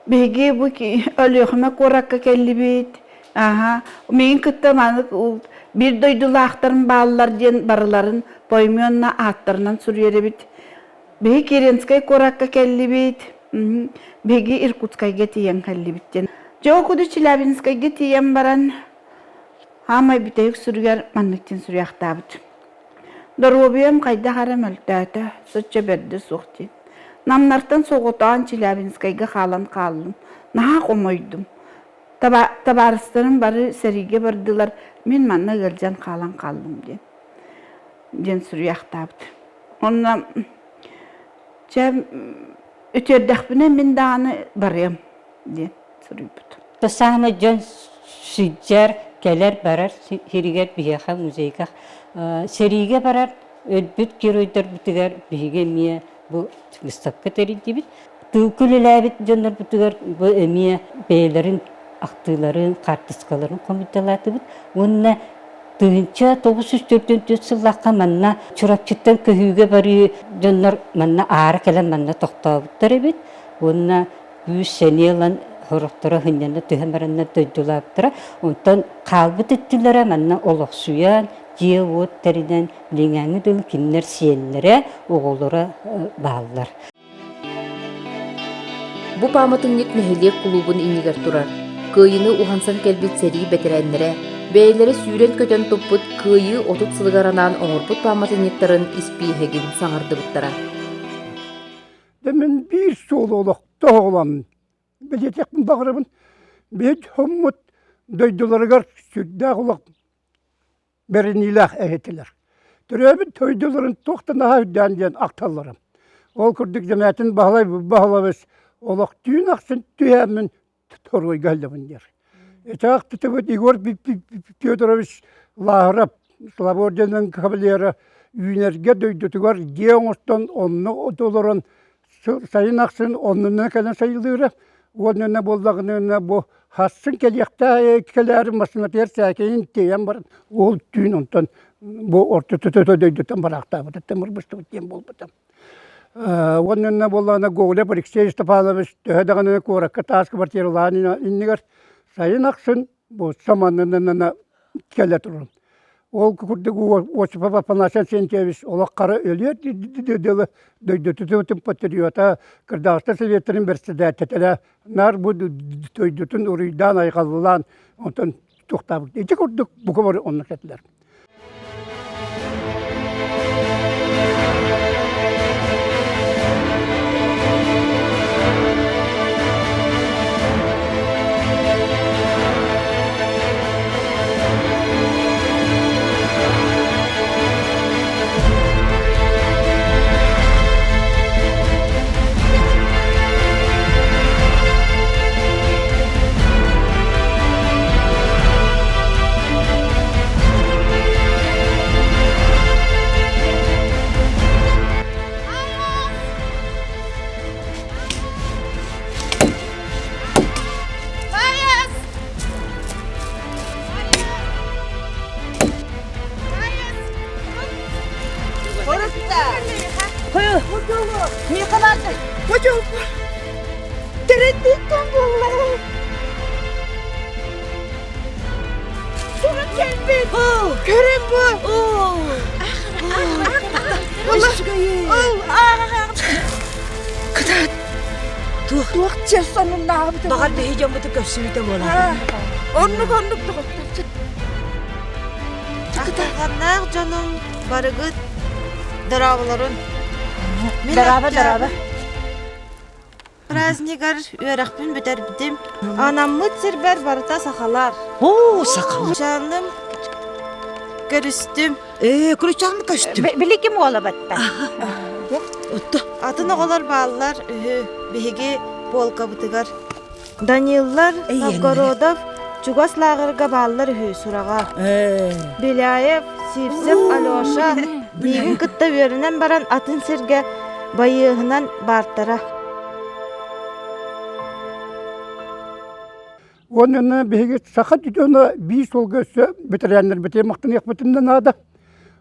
бәге бұ өліғіме қораққа кәлі бейт. Мен күтті маңық bir doydulaqtарын балалар ден барыларын пойменна аттарынан сүрері бит. Беги Керенскай коракка кәлі бит. Беги Иркутскайға тиен кәлі биттен. Жоқуды Челябинскайға тиен баран хамай бітейік сүргер маннықтен сүряқта бит. Дорубием қайда қарам өлтәті, сұтча берді соқтен. Намнартан соғытаған Челябинскайға қалан қалын. Наға қомойдым. Табарыстырым бары сәриге бардылар, мен манна ғылжан қалан қалдым ден. Ден сүряқтабыды. Онна өтердәқпіне мен дағаны барым ден сүрібіді. Тосаны жон сүджер келер барар, херигер бігеға музейға. Сәриге барар, өтбіт керойдар бүтігер біге мие бұл выставка терейді біт. Түкіліләбіт жондар бүтігер бұл әмие бейлерін ақтыларын, қартысқаларын комиталаты бұд. Онына 1904 сыллаққа манна чурапчыттан көйіге бары жонлар манна ары кәлен манна тоқтау бұттар әбет. Онына 100 сәне олан хорохтора хыннана түһэмэрэннэ дойдулаптыра онтон хаалбыт иттилэре манна олохсуян жие вот териден лиңаңы дыл киннер сиеннере оголора бааллар. Бу паматынник нехелек клубун иннигер турар. Кыйыны ухансан келбит сери бетереннере, бәйлері сүйрен көтен туппут кыйы отут сылыгаранан оңорпут паматынниктарын испиихегин саңарды буттара. Мен bir soğulu olaq, toğulam. Biletekmin bağırımın, bir hommut döydularıgar süddağ olaq, berinilah ehetiler. Türebin töyduların toxtanaha hüdden diyen aktallarım. Ol kurduk cemaatin bağlayız, olaq düğün aksın tühemin toruy galdımın der. Etaq tutup Igor Pyotorovich Lahrab, Slobodyan'ın kabileri ünerge döydütügar, geongston onu otoların sayın aksın onunla kalan sayılır. Onunla bollağınına bu hassın keliyakta kelerim basına tersekeyin teyen var. Ol düğün ondan bu orta döydüten barakta. Temur bıstı bıtyen bol bıtam. Onunla bollağına goğle bir ikisi istipalamış. Döhedağına korakka taskı bartiyarılarına innigar. Sayın aksın bu zamanına kele durun. Ol kurduk o panaşan sentevis ola qara ölüyor dedi döydütün patriota Kırdağıstan Sovyetlerin berside tetele nar bu döydütün uruydan ayqalılan ondan toxtabık. Ece kurduk bu kadar onu ketler. Bakar behicam betul kesini bola. Onluk tuh. Aktarkanlar canım barıgıt daravaların. Darava. Praznigar öğretmen biter bitim. Anamı serber barıta sakalar. Sakal. Canım görüstüm. Kılıçan mı kaçtı? Bilikim ola batta. Atın oğlar bağlılar. Bihigi polka bıtıgar. Danillar, Novgorodov, Çugoslağırga bağlılar surağa. Bilayev, Sivsev, Alosha, Nigin kıtta verinen baran atın sirge bayığından bartara. Onunla bihigi sakat ona bir sol göğsü bitirenler bitirmekten yakmetinden ada.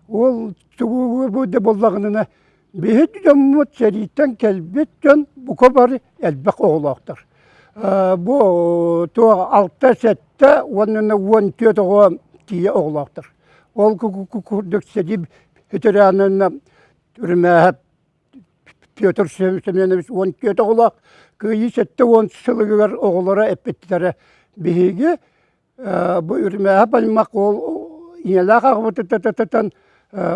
Ol bu de bollağınına bihigi mut seritten kelbetken bu kadar elbek oğlaktır. Bu to altta sette onunla on kötü diye oğlaktır. Ol kurduk sedib hüteranına türme Piotr Semyonovich on kötü oğlak. Kıyı sette on sılıgılar oğullara epettiler. Bihigi bu ürmeye balmak ol ineler ağabeyden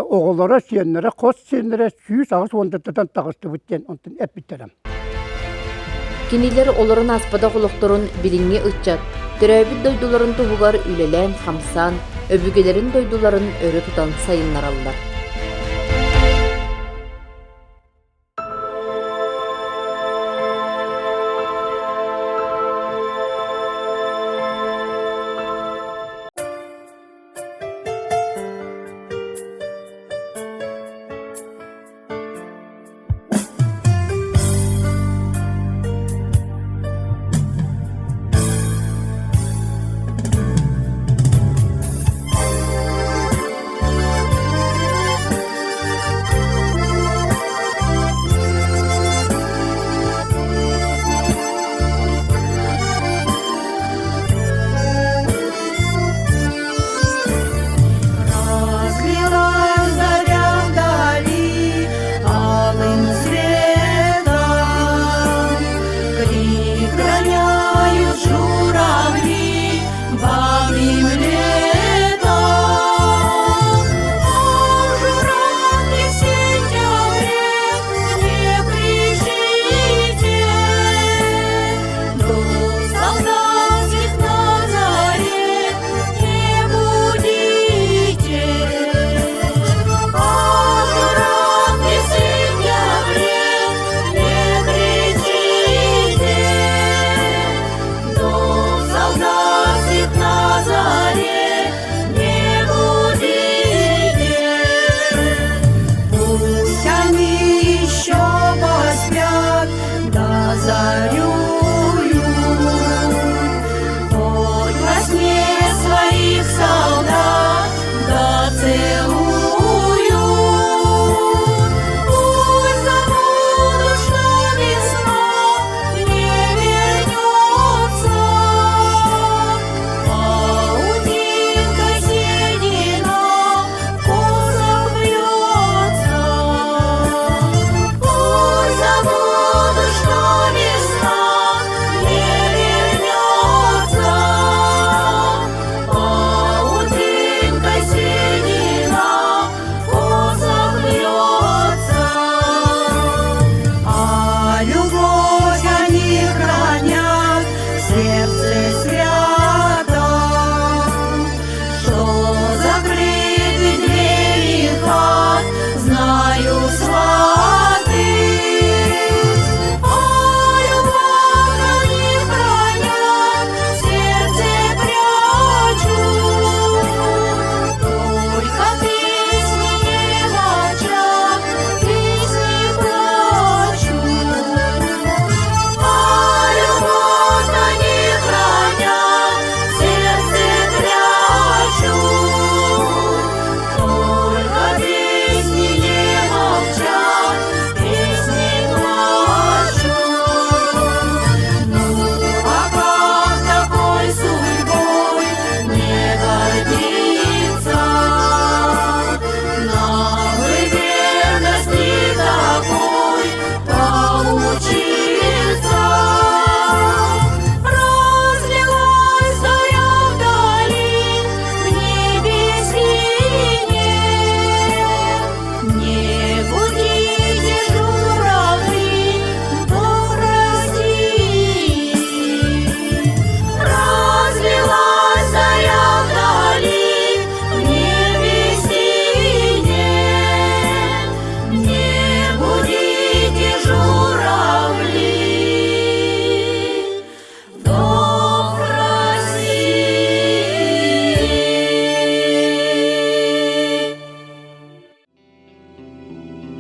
oğullara siyenlere kos siyenlere süs ağız ondan tağıstı bitten ondan epettiler. Kiniler olorun aspada kuluktorun bilingi ıçat, türebi doyduların tuğugar ülelen hamsan, öbügelerin doyduların örü tutan sayınlar allar.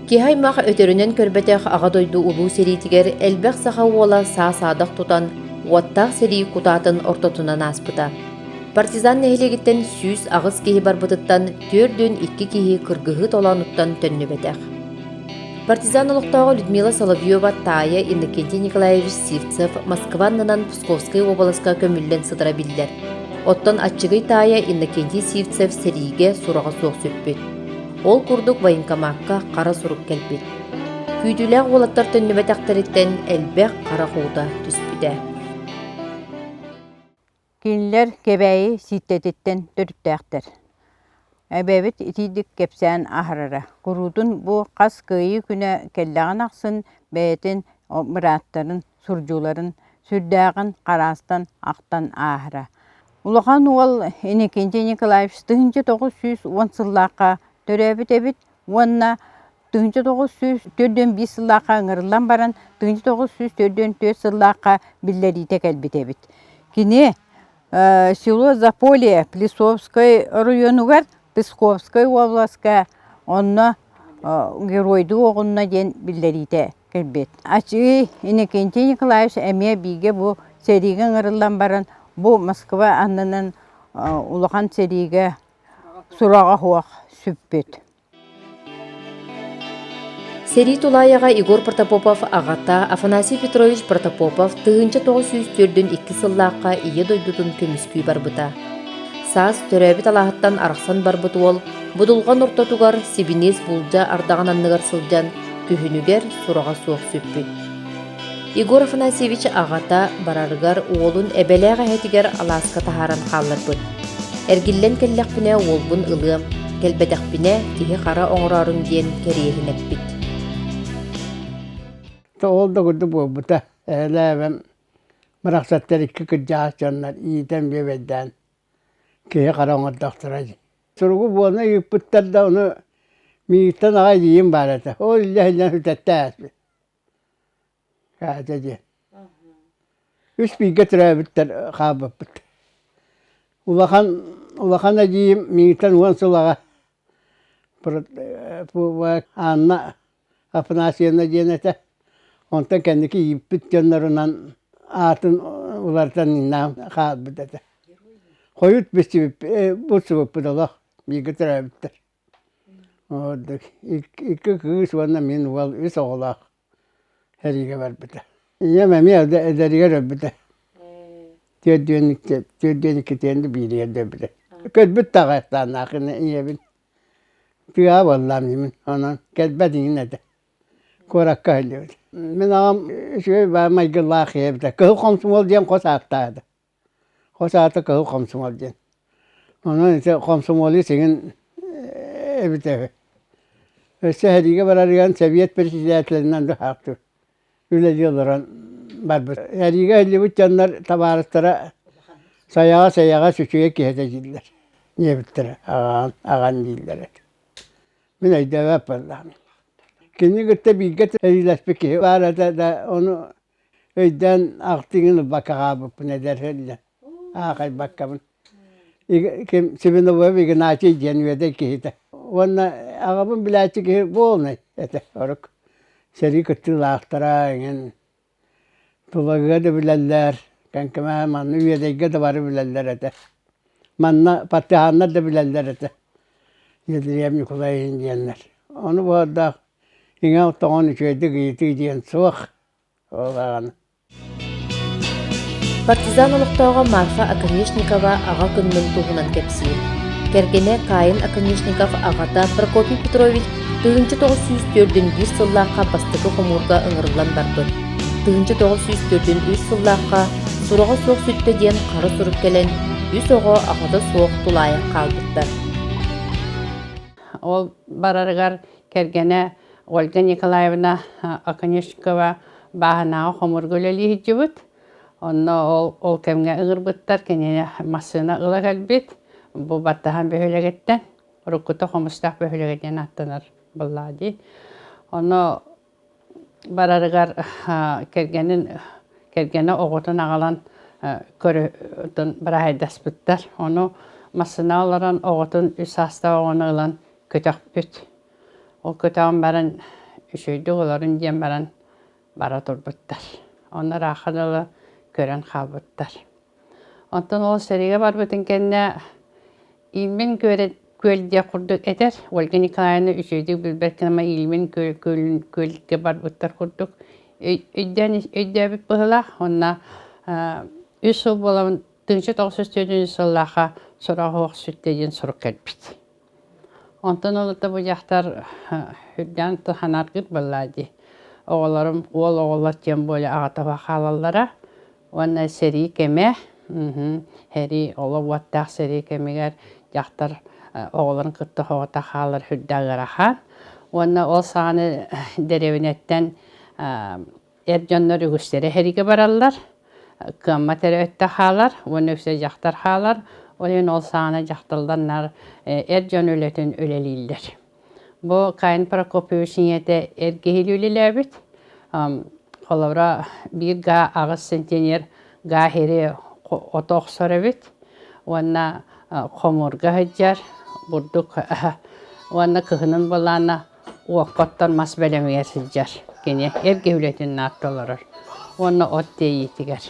Кихаймах өтөрүнен көрбетех ағадойду улуу серитигер элбэх саха уола саа-саадах тутан уаттаах сери кутаатын ортотунан аспыта. Партизан нехилегиттен сүүс ағыз кихи барбытыттан төрдөн 2 кихи кыргыһы толануттан төннөбетех. Партизан олуқтағы Людмила Соловьева тайы Иннокентий Николаевич Сивцев Москваннынан Псковской обласка көмүллен сыдыра биллер. Оттон атчыгый тайы Иннокентий Сивцев сериге сураға соқ сөппет. Ол курдук военкоматка қара сурук келбет. Күйдүләг олаттар төннөбетақтарыттен элбек қара хууда түспүдә. Кинилер кебәйи ситтетиттен төрүттәктер. Әбәбит итидик кепсән ахрара. Курудун бу қас кыйы күнә келләгән аксын бәйтен мыраттарын, суржуларын, сүрдәгән карастан ақтан ахра. Улахан уол Иннокентий Николаевич 1910 сыллакка төрәбит эбит, онна 1904 сыллакка ыңырылан баран 1904 сыллакка биллерите келбит эбит. Кини село Заполье, Плесовской районугар, Псковской областка, онна геройду оғынна ден биллерите келбет. Ачы Иннокентий Николаевич әме биге бу сериген ыңырылан баран, бу Москва аннынан улахан сериге сурага хуак сүппет. Сери тулаяға Игор Протопопов ағата Афанасий Петрович Протопопов 1904-2 сыллаққа ие дойдудun көміскүй барбыта. Саас төрәбіт алағыттан арақсан барбыты ол, бұдылған ортотугар Сибинес бұлжа ардаған анныгар сылжан күхінігер сұраға суық сөппет. Игор Афанасьевич ағата барарыгар уолун әбеләға хәтігер Аласка тахаран қалларбыт. Әргіллен кәлләқпіне олбын ылым, кәлбәдәқпіне кихи қара оңырарын ден кәрейхінек бит. Ол да күрді бұта, әлі мұрақсаттар 2 күрджағыз жанлар, иетен бебедден, кей қараңыр доқтырады. Сұрғы болына үйіппіттер да оны мейіттен ағай дейін бар әті. Ол үлі-үлі үтәтті әсі. Қәді дейін. 3 бейге түрі біттер қабып біт. Улақан әдейім мейіттен 10 сылаға Анна Афанасьевна дейін әті. Ondan kendiki yipit canlarından atın ulardan inna kalbı dedi. Koyut bizi bu sıvıpı da Allah bir götüre bitti. Orada iki kız varna min val üs oğlak her yere var bitti. Yemem ya da ederiye var bitti. Tüydüğünü kendi bir yerde bitti. Kötbüt tağıttan akını iyi bin. Tüya vallahi min onun kelbedin ne de. Korak kalıyordu. Men ağam şöyle var maygıllak yebde. Kıhı komsumol diyen kosaktaydı. Kosakta kıhı komsumol diyen. Onun ise komsumolu senin evde. Öse hediye vararken seviyet presidentlerinden de haktır. Öyle diyorlar barbur. Hediye 53 canlar tabarıklara sayağa süçüye kihedeciler. Niye bittiler? Ağan değiller. Ben öyle yaparlar. Kendi gitti bir git iyileşmek ki var da onu öden aktığını bakabı ne derler. Akay bakabın. Kim sebinde bu bir naçi cenvede ki de. Ona ağabın bilaçı ki bu ne? Ete oruk. Seri kıtı lahtara yani. Tulağı da bilerler. Kanka manı üyede de var bilerler ete. Manna patihanlar da bilerler ete. Yedireyim yukulayın diyenler. Onu bu arada İnge otoğun içeydi giyti diyen soğuk olağını. Партизан олықтауға Марфа Аконечникова аға күннің туғынан кепсейін. Кергене Кайын Аконечников ағата Прокопий Петрович 1904-1 сыллаққа бастығы құмырға ыңырылан барбын. 1904-3 сыллаққа сұраға соқ сүтті ден қары сұрып келен, үс оғы ағада соқ тұлайық қалдықтар. Ол барарығар кергене Ольга Николаевна Аконечникова бағанағы құмыргөлелі хиджібіт. Онна ол кәмге ұғырбыттар, кәнене масына ұла кәлбет. Бұл баттахан бөхілегеттен, рұққыты құмыстақ бөхілегеттен аттанар бұллади. Онна барарығар кергені оғытын ағалан көрітін бір айдаспыттар. Оны масына оларан оғытын үс аста оғыны ұлан көтақ бүт. Ол көтағын барын үшөйдü оларын диэн баран бара турбуттар. Onlar ахадаlı көрөн халбыттар. Онтон ол сериге барбытын кенне илмен көлде курдук этер. Ольга Николаевна үшөйдү билберкенема илмен көлге барбыттар курдук. Өйдәбит быһыла, онна 3 жыл болан 1994 жыллаха сурагы сүттеден сурук келбит. Онтон олата бу жактар хүддән таханаргыт буллади. Оғаларым ол оғалар тем боле ағатаба қалалара. Онна сери кеме, хери олы уаттақ сери кемегер жақтар оғаларын қытты хоғата қалар хүддәғырахан. Онна ол сағаны деревінеттен әржонлар үгістері хериге баралар. Кымма тәрі өтті қалар, оны өксе жақтар қалар. Олен ол сағаны жақтылданар әржон өлетін өлелейлер. Бұл Кайын Прокопьевичin ете әргейіл өлеләбіт. Қолавра бір ға ағыз сентенер ға хері отоқ сорабит. Онна қомырға ғыджар, бұрдық. Онна күхінің болана уаққоттан мас бәлемегер сілджар. Кене әргей өлетін наттоларыр. Онна от дейітігер.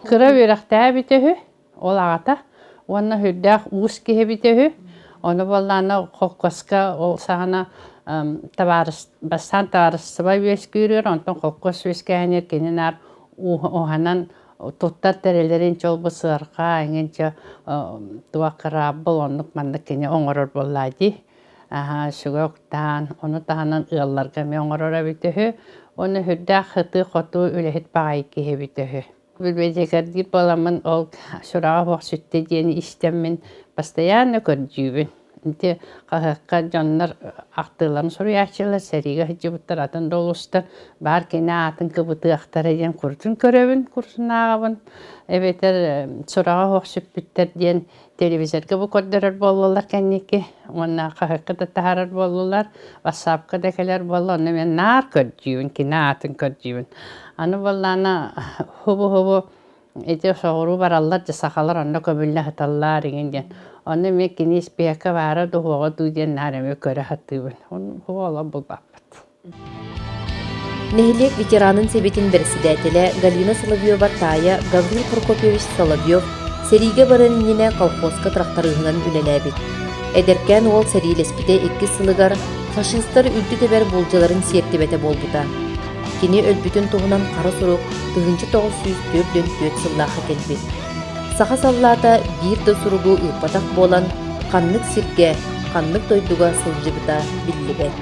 Кыра өріқті әбітігі, ол ағата. Онна хүрдәқ ұғыз кеге бітігі. Onu bollana kokkoska o sahana bastan tavarısıba üyeskürüyor. Ondan kokkos üyeskâhenir kenenar ohanan tuttar terelerin çol bu sığırqa, engençe duakırabıl onluk mandık kene oңoror bolladı. Şugoktan, onu tahanan ığallarga me oңorora bitühü. Onu hürdağ hıtı qotu ülehit bağay kehe bitühü. Bilbecekerdir bolamın ol şurağa hoq sütte diyeni istemmin постоянно көрдүбүн. Инте кахакка жаннар актыларын сурuyачылар, сериге хижибыттар атын долустар, бар кене атын кыбыты актара ден куртун көрөбүн, курсунагабын. Эбетер сурага хоксуптуттар ден телевизорга бу көрдөрөр болулар кеннеки. Онна кахакка да тахарар болулар, WhatsAppка да келер болу, оны мен нар көрдүбүн, кене атын көрдүбүн. Аны боллана хубу эти соғыру бараллар жасақалар, онда көбілі хаталлар егенден. Оны мен кенес бейкі бары дұғыға дүйден нәреме көрі хаттыбын. Оны ола бұл баппыт. Нехилек ветеранын себетін бірсідәтілі Галина Соловьева тайы Гаврил Прокопьевич Соловьев сериге барын инене колхозка трактарығынан үлеләбет. Эдеркен ол серийлеспіде 2 сылығар фашистар үлді тебер болжаларын сертебеті болбыта. Кені өлбүтін туғынан қара сұруқ 1904 сыллаға келбет. Сақа саллата бірді сұруғы ұпатақ болан қанлық сирге, қанлық дойдуға сылжыбыта білібет.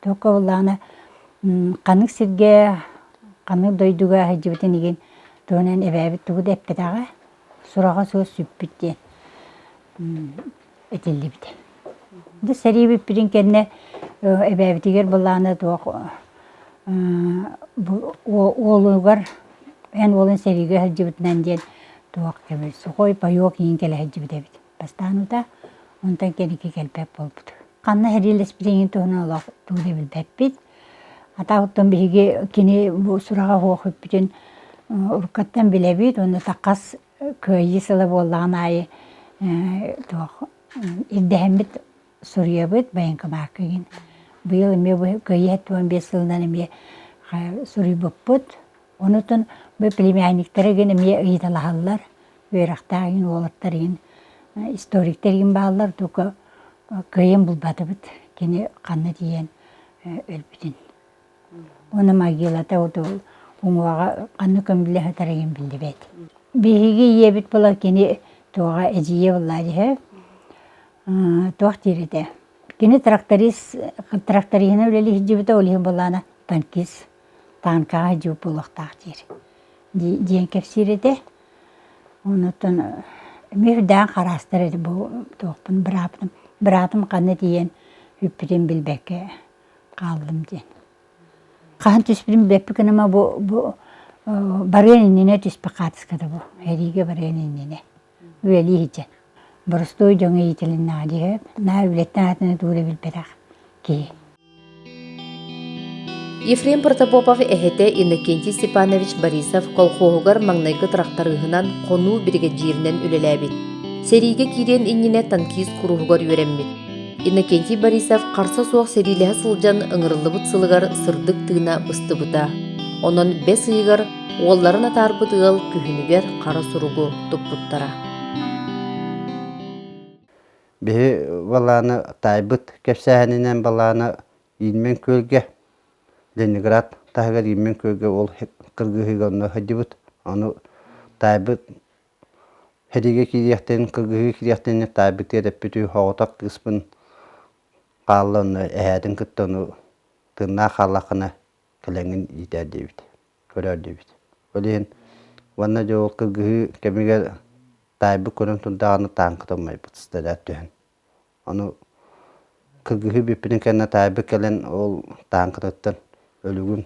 Тоқа олағына қанлық сирге, қанлық дойдуға хәжібітін еген туғынан әбәбіт туғыда әппетаға сұраға сөз сүппіттен әтелі біті. Бұл сәрі бүппірін кәдіне әбәбітігер болағына олығар ән олын сәріге хәжібітінен ден туақ кәбір. Сұқой байуақ ең кәлі хәжібіт әбіт. Бастануда онтан кәліке кәлпәп болбыды. Қанна әрелес біреңін туғына олақ туғыда білбәп бет. Атағыттан бігі кені сұраға хоқып бүтін ұрқаттан біле бет. Оны таққас көйі сылы болағын айы ирдәхәмбет Сурия бит баян камакыгин. Быйыл ме көйе 15 жылдан ме Сурия боппут. Онутун бу племянниктергене ме ыйталалар. Өрактагын олаттарын историктерин баалар тука көйем булбады бит. Кене канны диен өлбүтүн. Оны магилата оту уңуага канны көмбүле хатарыгын билдибет. Биги ебит болар кене туга эжие буллары. Туақ тереді. Кені тракторияны өлелі хиджібіті олығы боланы танкиз, танкаға жібі болықтақ тері. Дейін кәпсіреді. Онытын мүйірден қарастыр еді бұл тоқпын бір атым қаны дейін үппірін білбәкі қалдым дейін. Қаған түспірін білбәкі кініма бұл барген инене түспі қатысқады бұл. Әриге барген инене. Өлелі хиджен. Бұрыстой жоңы етілін надиғып, на өлеттен атыны дұры білбедақ кей. Ефрем Протопопов әхеті Иннокентий Степанович Борисов колхоғығар маңнайғы трактарығынан қону бірге жерінен өлеләбет. Сериге кирен иннене танкиз құруғығар өрембет. Иннокентий Борисов қарса суақ серилеһе сылжан ыңырылыбыт сылыгар сырдык тыына быстыбыта. Онон бес ыйгар уолларын атарбыт ыал күхүнүгер қара суругу туппуттара. Беһи баланы тайбыт кепсәһенинен баланы илмен көлге Ленинград тагыр илмен көлге ол кыргыгыганы хадибыт. Аны тайбыт хедиге кияктен кыргыгы кияктен тайбыт деп бүтү хоготак кыспын қалланы әдін күттіні тырна қалақына кіліңін етер дебіт, көрер дебіт. Олейін, ванна жол кіргігі кәмігер тайбы көрін тұндағаны таңқытылмай бұтыстыда түйін. Оны кіргігі бепінің кәні тайбы кәлін ол таңқытыттын өлігін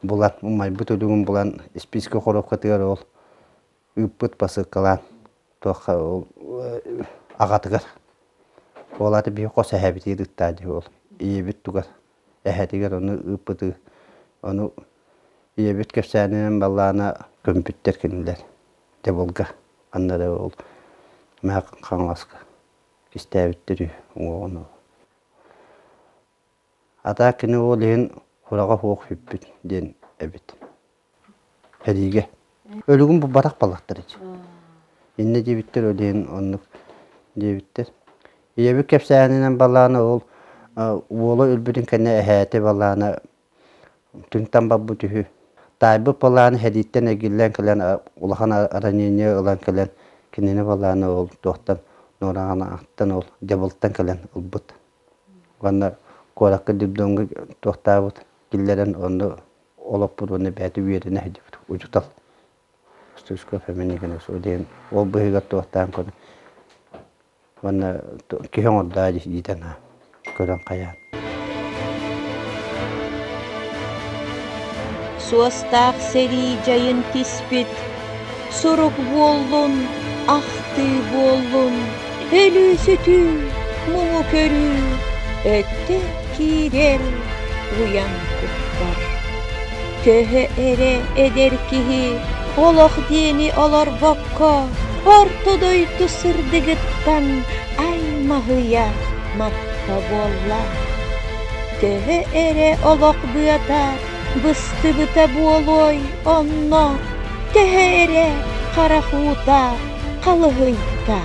бұлан, ұмай бұт өлігін бұлан списке қорып қытығар ол үппіт басы қылан, тоққа ол ағатығар. Олады бей қоса әбіті едіктады ол. Иебіт тұғар. Әхәтігер оны ұппыды. Оны иебіт кәпсәнінен балағына көмпіттер кенілер. Деболға. Аннары ол мәқін қаңласқа. Кесті әбіттері оғыны. Ата кені ол ең құраға хоқ хүппіт ден әбіт. Әдейге. Өлігін бұл барақ балақтар еді. Енне дебіттер өлейін онық дебіттер. Иебі кепсәнінен баланы ол уолы үлбүдін кәне әхәті баланы түнтан бабы түхі. Тайбы баланы хәдиттен әгіллән кәлән улахан аранене ұлан кәлән кенені баланы ол тоқтан норағаны ақтан ол дебылттан кәлән ұлбыт. Ванна қораққы дүбдіңгі тоқтабыт келлерін оны олап бұр оны бәді үйеріне әдебіт ұжытал. Үстүскө фәменігіне сөйлейін. Ол бұйға тоқтан көні. Ванна киһоң орда дитана көрөн каян. Суастақ сери жайын тиспит, сурук боллун, ахты боллун, өлү сүтү, муңу көрү, өттө кирер уян куттар. Төһө эре эдер киһи, олох дени олар бакка, ортодой тусырдыгыттан аймахыя матта болла. Төһө эре олох быата, бысты-быта болой онно. Төһө эре карахута, калыгыйта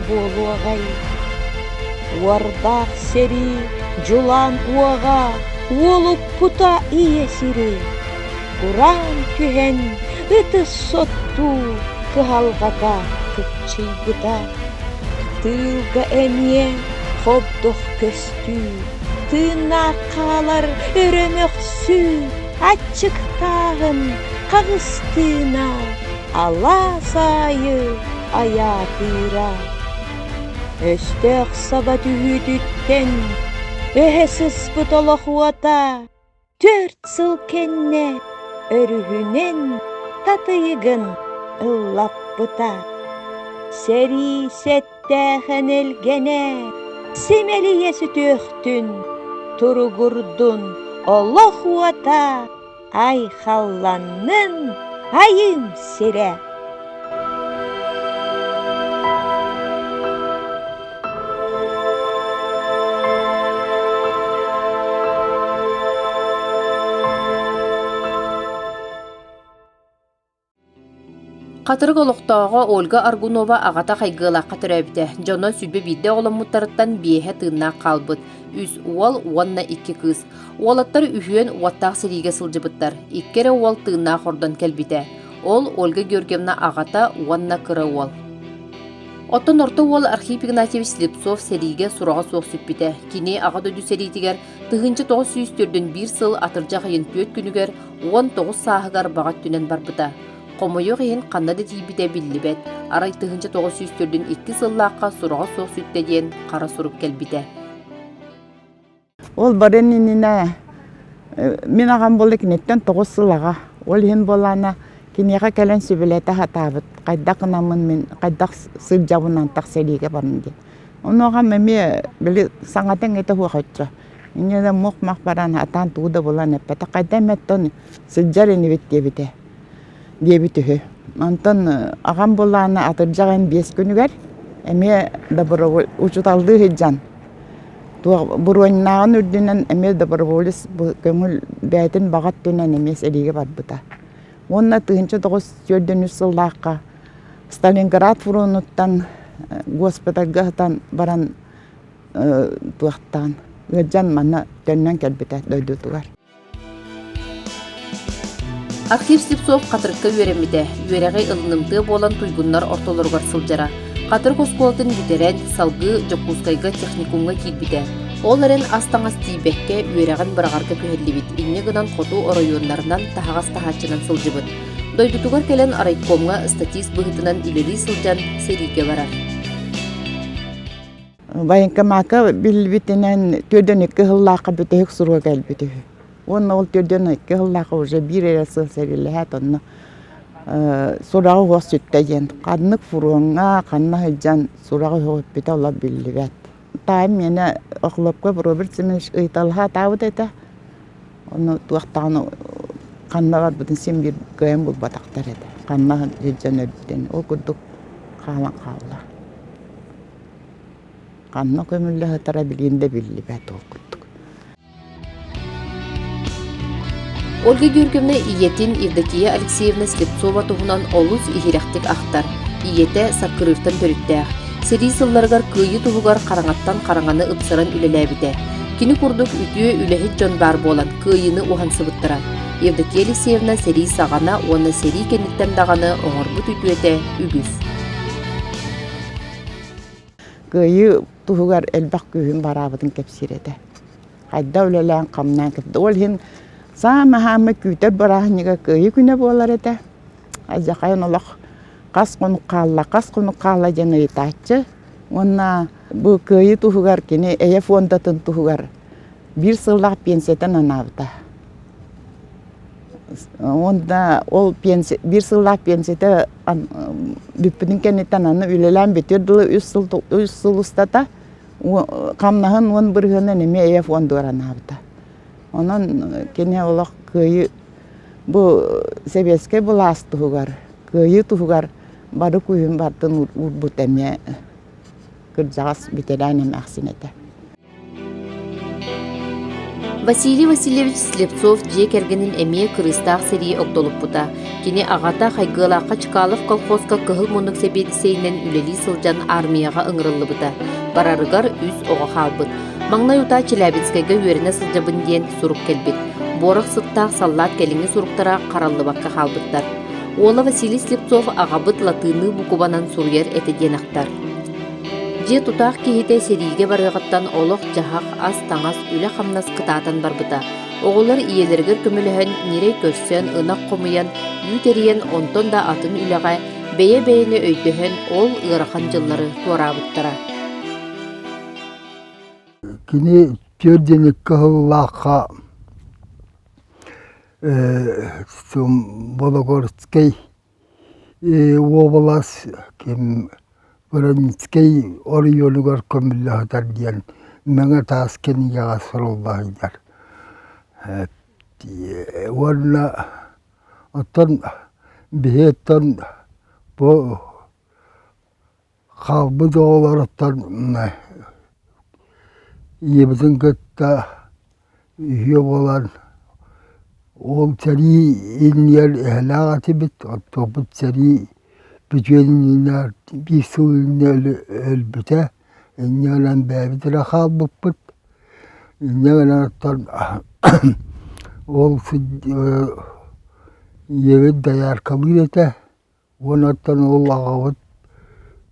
болуагай. Уардақ сери, жулан уага, олуп пута иесири. Уран түһен, ытыс сотту, кыһалгата кытчыйбыта. Тылга эмие ходдох көстү, тына калар өрөмөксү, ачык тагын кагыстына, ала сайы аятыра. Өстөк саба түһүтүттен, өһесыз бутолохуата, 4 сыл кенне өрүһүнен татыйыгын ыллап быта. Сери сеттәхен элгене, семелие сүтөхтүн, туругурдун олохуата, ай халланнын айым сире. Қатырық олықтауға Ольга Аргунова ағата қайгылаққа түрәбді. Жона сүбе биде оламыттарыттан биеге тыынна қалбыт. Үз уал уанна 2 кыз. Уалаттар үйен уаттақ сериге сылжыбыттар. Иккері уал тыынна қордан кәлбіде. Ол Ольга Георгиевна ағата уанна кыры уал. Оттон орта уал Архип Игнатьевич Слепцов сериге сұраға соқ сүппіде. Кене аға дөді серитігер тыгынчы 904-ден 1 сыл атыржа қайын 4 күнігер 19 сағығар бағат түнен барбыда. Қомойық ең қаннады тейбіде білібет. Арай тыгынчы 904-ден 2 сыллаққа сұраға соқ сүттеден қара сұруп кәлбіде. Ол барыниніне мен ағам болы кенеттен 9 сылаға. Ол ең болана кенеға кәлін сөбілеті хатабыт. Қайдақ ұнамын мен, қайдақ сып жауынан тақ селеге барынде. Оны оған мәме білі саңатын еті хуақытшы. Мене мұқ мақ баран атан тууда болан әппәті. Қайда мәттен сылжар әне бетте бете. Дебі түхі. Онтан ағам боланы атыржағын 5 күнігер. Әме дабыры ұчыталды хеджан. Буруаннаган үрдүнен эме доброволец көңүл бәйтин багат түнен эмес элиге барбыта. Онна тыгынчы 9 сыллаакка Сталинград фронуттан госпитальгатан баран туактан гыджан мана төннен келбите дөйдүтүгар. Архив Слепцов катырыкка үйренмите, үйрәгәй ылынымты болан туйгуннар ортолоргар сылжара. Катыр косколтын битерен салгы жокускайга техникумга килбите. Ол әрен астаңас тибекке үйрәгән барагарга көһеллибит. Инне гынан хоту районнарынан тахагас тахачынан сылжыбыт. Дойдутугар келен арайкомга статист быгытынан илери сылжан сериге барар. Военкоматка билбитинен төрдөн 2 хыллаакка бүтек суруга келбити. Онна ол төрдөн 2 хыллаакка уже бир эресыл сериле тонно. Сурагы госүттеген каннык фуруңа канна хылжан сурагы хоппите ола билбет. Тайм мене оклопко Роберт Семенович ыйталха табыт эте. Оны туактаны каннага бүтүн сен бир көйм булбатактар эте. Канна хылжан өттен ол курдук калан калла. Канна көмүлле хатара билинде билбет ол курдук. Ольга Георгиевна иетин Евдокия Алексеевна Слепцова туһунан олус ихирактик ахтар. Иете саккырыртан төрүттәк. Сери сылларгар кыйы туһугар караңаттан караңаны ыпсыран үлеләбите. Кини курдук үтүө үлехит жон бар болан кыйыны ухан сыбыттыра. Евдокия Алексеевна сери сагана, оны сери кенниттен даганы оңорбут үтүөте үгүс. Кыйы туһугар элбак күйүн барабытын кепсирете. Кайда үлелән камнан кепти. Ол хин Сама күтер барахнига кыйы күнө болар эте. Ажакайын олох кас кону калла жана итачы. Онна бу кыйы туһугар кини эе фондатын туһугар. Бир сыллак пенсиятан анабыта. Онда ол пенсия бир сыллак пенсията бүппүнүн кенеттен аны үлелен бетер дылы 3 сыл устата. Камнахын он биргенен эме эе фондугар анабыта. Онан кене олақ күйі бұл себеске бұл ас тұғығар. Күйі тұғығар бары күйін бардың ұрбұт әме кіржағас бетерән әме ақсинеті. Василий Васильевич Слепцов же кергенин эме кырыстаах серии октолуп бута. Кини агата хайгылаакка Чкалов колхозка кыһыл мунук себедисейинен үлели сылжан армияга ыңырыллы бута. Барарыгар үз ого халбыт. Маңнай ута Челябинскайга үйеріне сылжабын ден сурук келбит. Борық сыттаах саллат келіңі суруктара караллыбакка халбыттар. Ола Василий Слепцов агабыт латыны букубанан суруер эте денақтар. Же тутаах кихите сериге барыгаттан олох жахак ас таңас үле хамнас кытаатан барбыта. Оголар иелергер көмөлөһөн нирей көрсөн ынак комуян үйтериен онтон да атын үлеге бeye-бeyeni өйдөһөн ол ырахан жыллары туарабыттара. Кини төрденек кыллаакка Вологодской облас ким Воронецкий районугар көмүллөһөр диен меңе таас кенигага сурулбайдар. Уонна оттон бихеттон бу халбы доолороттон ебізін көтті үйе болан ол цари иннер әлаға тебет, оттобыт цари бүтенінер бір суылын өлбіте, иннерен бәбітірі қал бұппыт. Иннерен оттан ол егін даяр қалыр еті, оттан ол ағавыт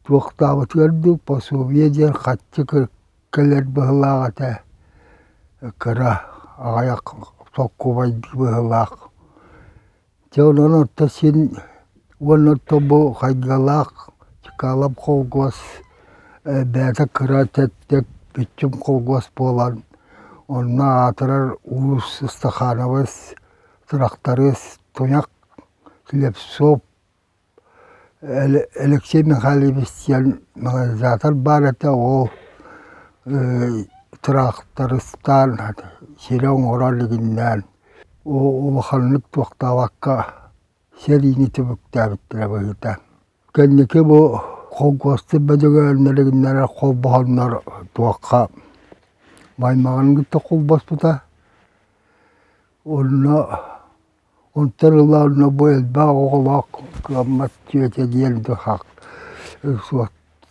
туақтабыт көрді, пособиеден қатты көлер бұғылағыта кыра ағаяқ соққу байды бұғылақ. Жауынан отта сен он отта бұл қайгалақ чықалап қолғос бәді кыра тәттек бүтчім қолғос болан. Онна атырар уыз ұстаханабыз, тұрақтарыз, тұяқ, Слепцов, Алексей Михайловичтен мағазатар бар әті ол Трактарыстан, Серең оралығынан, олықанлық тоқтаваққа серийні түбіктәбіттірі бұйыта. Кәннеке бұл қолғосты бәдігі әлмелігінлері қол бұғанлар тоққа Маймағанын күтті қол баспыта. Онтарыларына бойылба оғылақ қамат түйете дейінді қақ.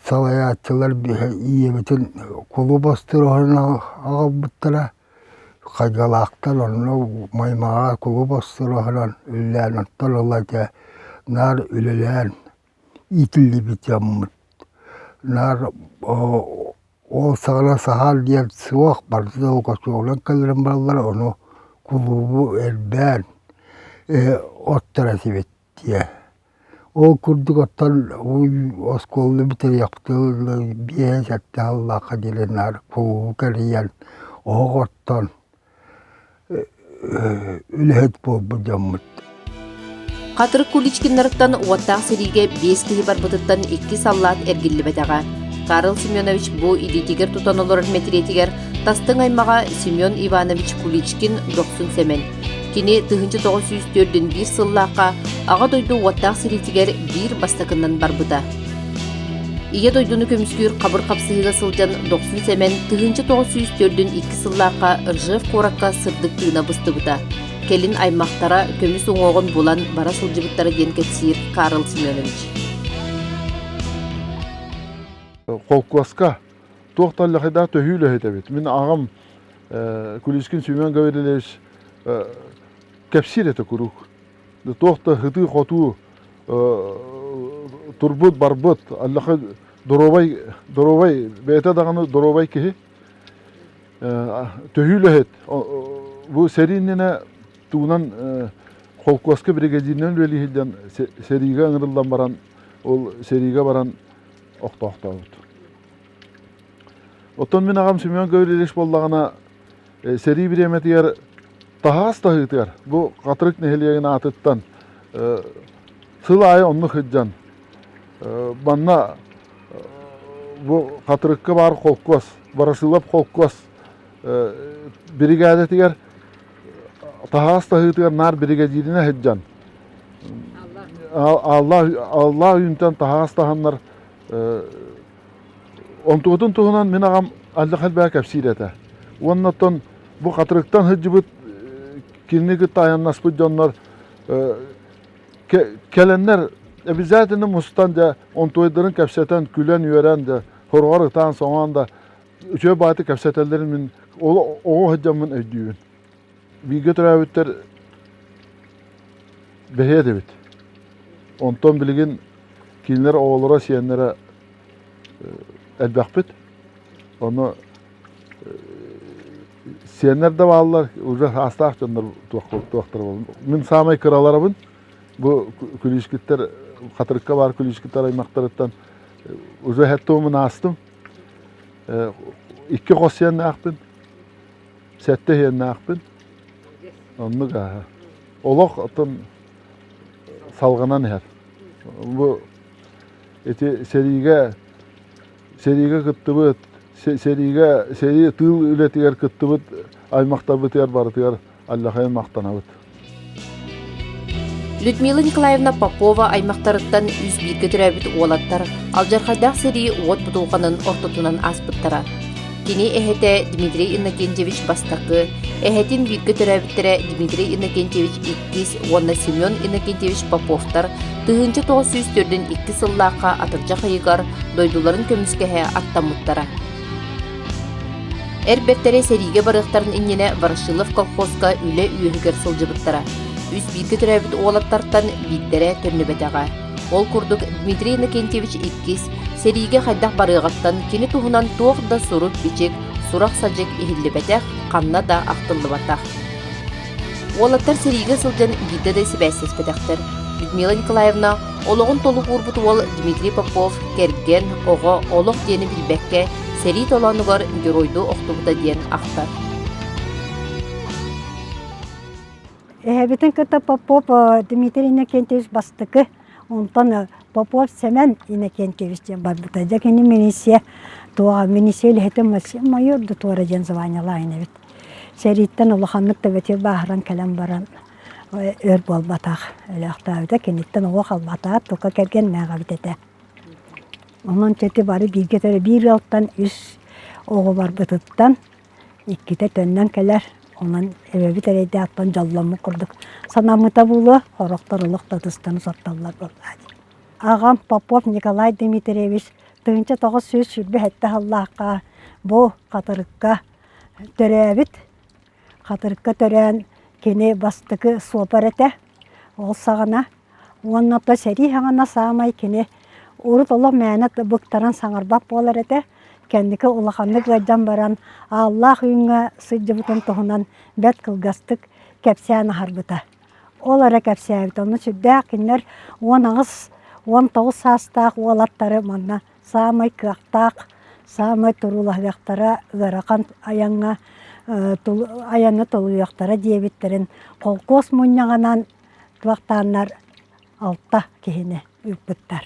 Салаятчылар иебетін қолу бастыр орына ағал бұттыра. Қайгалақтар орына маймаға қолу бастыр орынан үллән оттар олайда нар үлілән итілі бит яммыт. Нар ол сағана сағар дейін суақ барды оға соғылан кәлірін балалар оны қолуы әрбән оттара себет дия. Ол күрдік оттан осколы бітер яқтылы бие сәтті Аллақа делен ар қолуы кәриян оғы оттан үләет болбы жаммыт. Қатырық Куличкиннарыттан уаттақ сериге 5 кихи барбытыттан 2 саллаат әргілі бәтіға. Карл Семенович бұ идетігер тұтан оларын мәтіретігер тастың аймаға Семен Иванович Куличкин жоқсын сәмен. Кені 1904-ден 1 сыллаққа аға дойду уаттақ серетігер 1 бастакыннан барбыда. Ие дойдуны көміскүйір қабыр қапсығыға сылжан 90 сәмен 1904-ден 2 сыллаққа Ржев қораққа сырдық тыына бұсты бұда. Келін аймақтара көміс оңоғын болан бара сылжыбыттары ден кәтсир Карл Семенович. Қолқуасқа тоқталлақыда төхүйлі хетебет. Мен ағам Куличкин Семен Гаврилевич кәпсир еті күрук. Тоқта хыты қоту турбут барбут. Аллақы доровай бәйті дағаны доровай кехи. Төхүйлі хет. Бұл сәриніне туынан қолқуасқа бригадирінен өлі хелден сәриге аңырылдан баран, ол сәриге баран оқта бұд. Оттан мен ағам Семен Гаврилевич болдағына сәри біреметігер тағас тағытығар. Бұл қатырық нәхелеген атыттан сыл айы онны қыджан. Банна бұл қатырыққа бар қолқуас, барасылап қолқуас бригадетігер тағас тағытығар нар бригадиріне қыджан. Алла үйінтен тағас тағанлар онтуғытын тұғынан мен ағам әлдіқал бәк әпсир әті. Оннаттан бұл қатырықтан хыджыбыт кеннегі таян наспыт жонлар кәленлер әбізәтіні мұстан жа онтуғыдырын кәпсетен күлен үйерен жа хорғар ұтан соңан да үші баты кәпсетелерін мен оғы хыджамын өйдейін. Биге түрәбіттер бәхе дебет. Онтан білген кейінлер оғылыра сиенлері әлбәқпет. Оны сиенлер де балылар, уже астақ жондар туақтар болын. Мен самай кыраларабын, бұл күлішкеттер, қатырыққа бар күлішкеттер аймақтарыттан уже хәтті омын астым. 2 қос сиенне ақпын, сәтті сиенне ақпын. Оны ғаға. Олық ұтын салғанан әр. Бұл сериге кытты бұд, сери тыл үлетігер кытты бұд, аймақтар бұтығар барытығар Аллахайын мақтана бұд. Людмила Николаевна Попова аймақтарыттан үз бирге түрәбіт олаттар, алжарқайдақ сери от бұтуғанын ортотунан аспыттара. Кені әхеті Дмитрий Иннокентьевич бастақы, әхетін бирге түрәбіттері Дмитрий Иннокентьевич Иккис, онна Семен Иннокентьевич Поповтар, 1904-ден 2 сыллаққа атыржа қайығар дойдуларын көміскәхе аттамыттара. Әрбеттері сериге барықтарын иннене Ворошилов колхозға үлі үйігер сылжыбыттара. Үз бирге түрәбіт олаттарттан биттері түрнібетаға. Ол күрдік Дмитрий Иннокентьевич Иккис сериге қайдақ барығаттан кені туғынан тоғда сұрып бичек, сұрақ сажек ихілі бәтәқ, қанна да ақтылы батақ. Олаттар сериге сылжан бидді де сібәсіз бәтәқтір. Людмила Николаевна олығын толық ұрбыт ол Дмитрий Попов керген оғы олық дені білбәкке сери толанығар геройду оқтубыда ден ақтар. Бітін кірті Попов Дмитрий Иннокентьевич бастықы, онтан Попов Семен Иннокентьевич бар бұта. Дәкені менесе туға менесе ләхеті майорды туара ден званияла айны бит. Сериттен олықанлық да бәте бағыран кәлем баран. Өр бол батақ өліқтауыда кенеттен оғы қал батақ тұқа кәрген мәға бітеті. Онын чәті бары бирге төрі бір алттан үш оғы бар бұтыттан икките төннен келер. Онан эбеби терейде аттан жалламы курдук. Санамыта булу хорохторулук татыстаны сотталлар боллады. Ағам Попов Николай Дмитриевич тыгынча тоғыз сөз сүрбі хетті халлаққа бу қатырыққа төрәбіт. Қатырыққа төрән кені бастықы сопар әті. Ол сағана. Оннапта сәри хаңана саамай кені урут олық мәнет бұқтаран саңарбап болар әті. Кәндікі улақанлық ғайдан баран Аллах үйіңі сұйды бұтын тұғынан бәт қылғастық кәпсәні харбыта. Ол ара кәпсәбіт. Оны сүрді әкінлер 19 састақ олаттары манна самай кықтақ, самай тұрулағықтара ғарақан аяны тұлуяқтара дебеттерін қолқос мұннағанан тұвақтанар алтта кейіне үппіттар.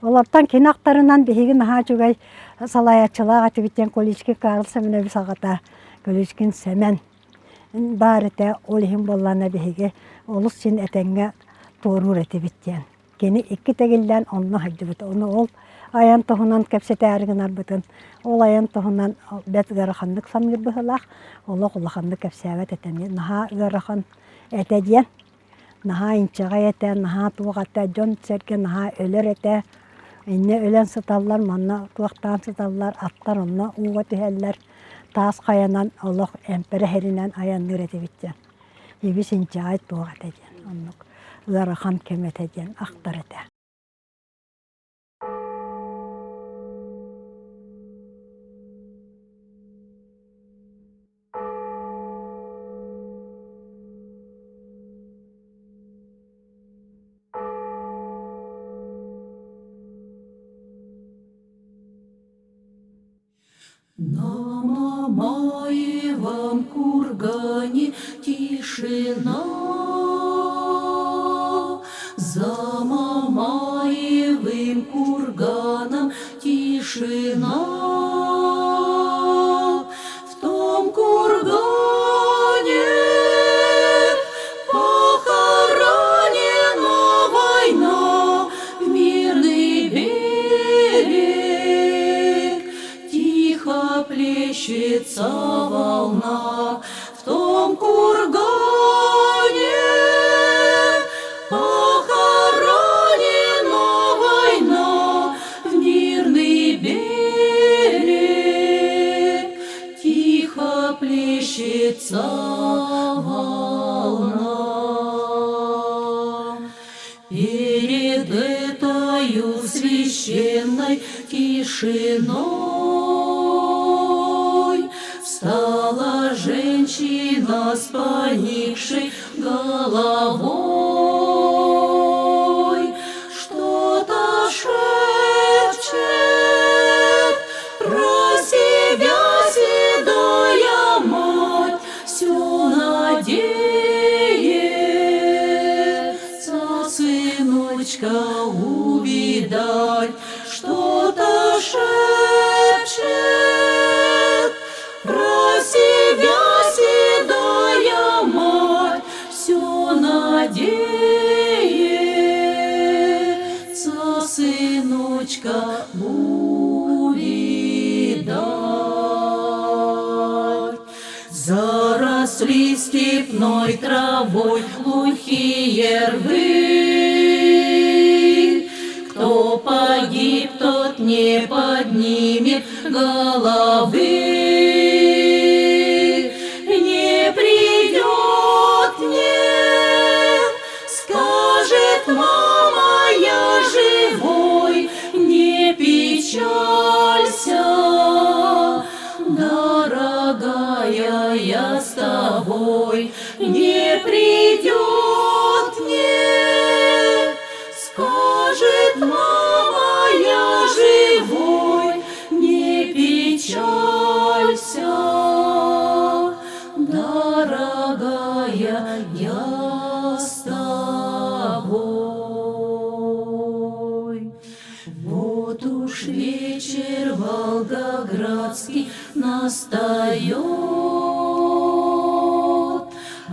Олаттан кенақтарынан бейгін аға жүгай салаячылаға тібіттен колички Карл Семенович ағата количкин Семен бар әті олығын боллана бейгі олыс сен әтенге торур әті біттен. Кені икки тегілден онны хайды бұты. Оны ол аян тұғынан кәпсеті әрігін арбытын. Ол аян тұғынан бәт ғарақандық самыр бұғылақ. Олы құлақандық кәпсәвет әтені. Наға ғарақан әтеден. Наға инчаға әті, наға туғатта жон сәрге, наға өлер әті. Инне өлен сыталар, манна туақтан сыталар, аттар онна уға түйәллер. Таас қаянан олық әмпірі херінен аянныр әті біттен. Ебіс инчаға туғат әден. Оннық ғарақан кемет әден, ақтар әті. На Мамаевом кургане тишина, за Мамаевым курганом тишина. В том кургане похоронена война, в мирный берег тихо плещется волна. В том кургане похоронена война, в мирный берег тихо плещется волна. Перед этою священной тишиной встала женщина с поникшей головой, что-то шепчет про себя седая мать, все надеется сыночка увидать, что-то шепчет про себя седая мать, все надеется сыночка увидать. Заросли степной травой глухие рвы, кто погиб, тот не поднимет головы. Не придет, нет, скажет мама, я живой, не печалься, дорогая, я с тобой. Не придет, нет, скажет мама, я живой, не печалься, дорогая, я с тобой. Вот уж вечер волгоградский настает,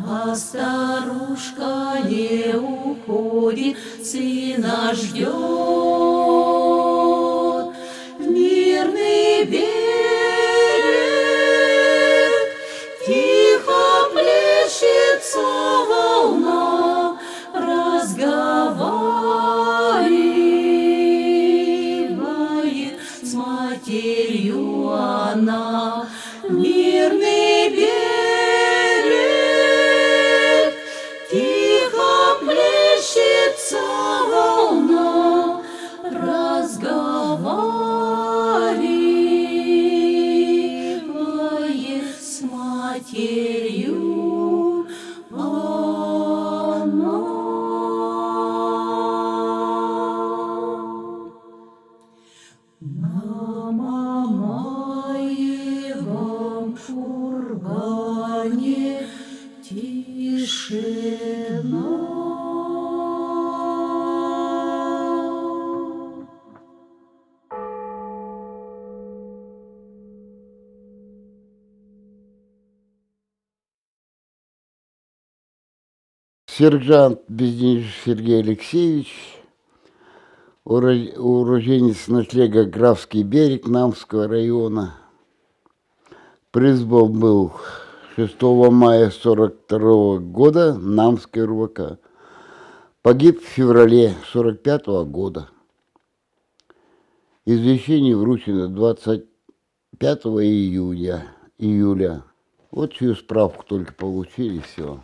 а старушка не уходит, сына ждет. В мирный берег матерью, на Мамаевом кургане тишина. Сержант Безденежев Сергей Алексеевич, уроженец ночлега Графский берег Намского района. Призван был 6 мая 1942 года Намской РВК. Погиб в феврале 1945 года. Извещение вручено 25 июля. Вот чью справку только получили, все.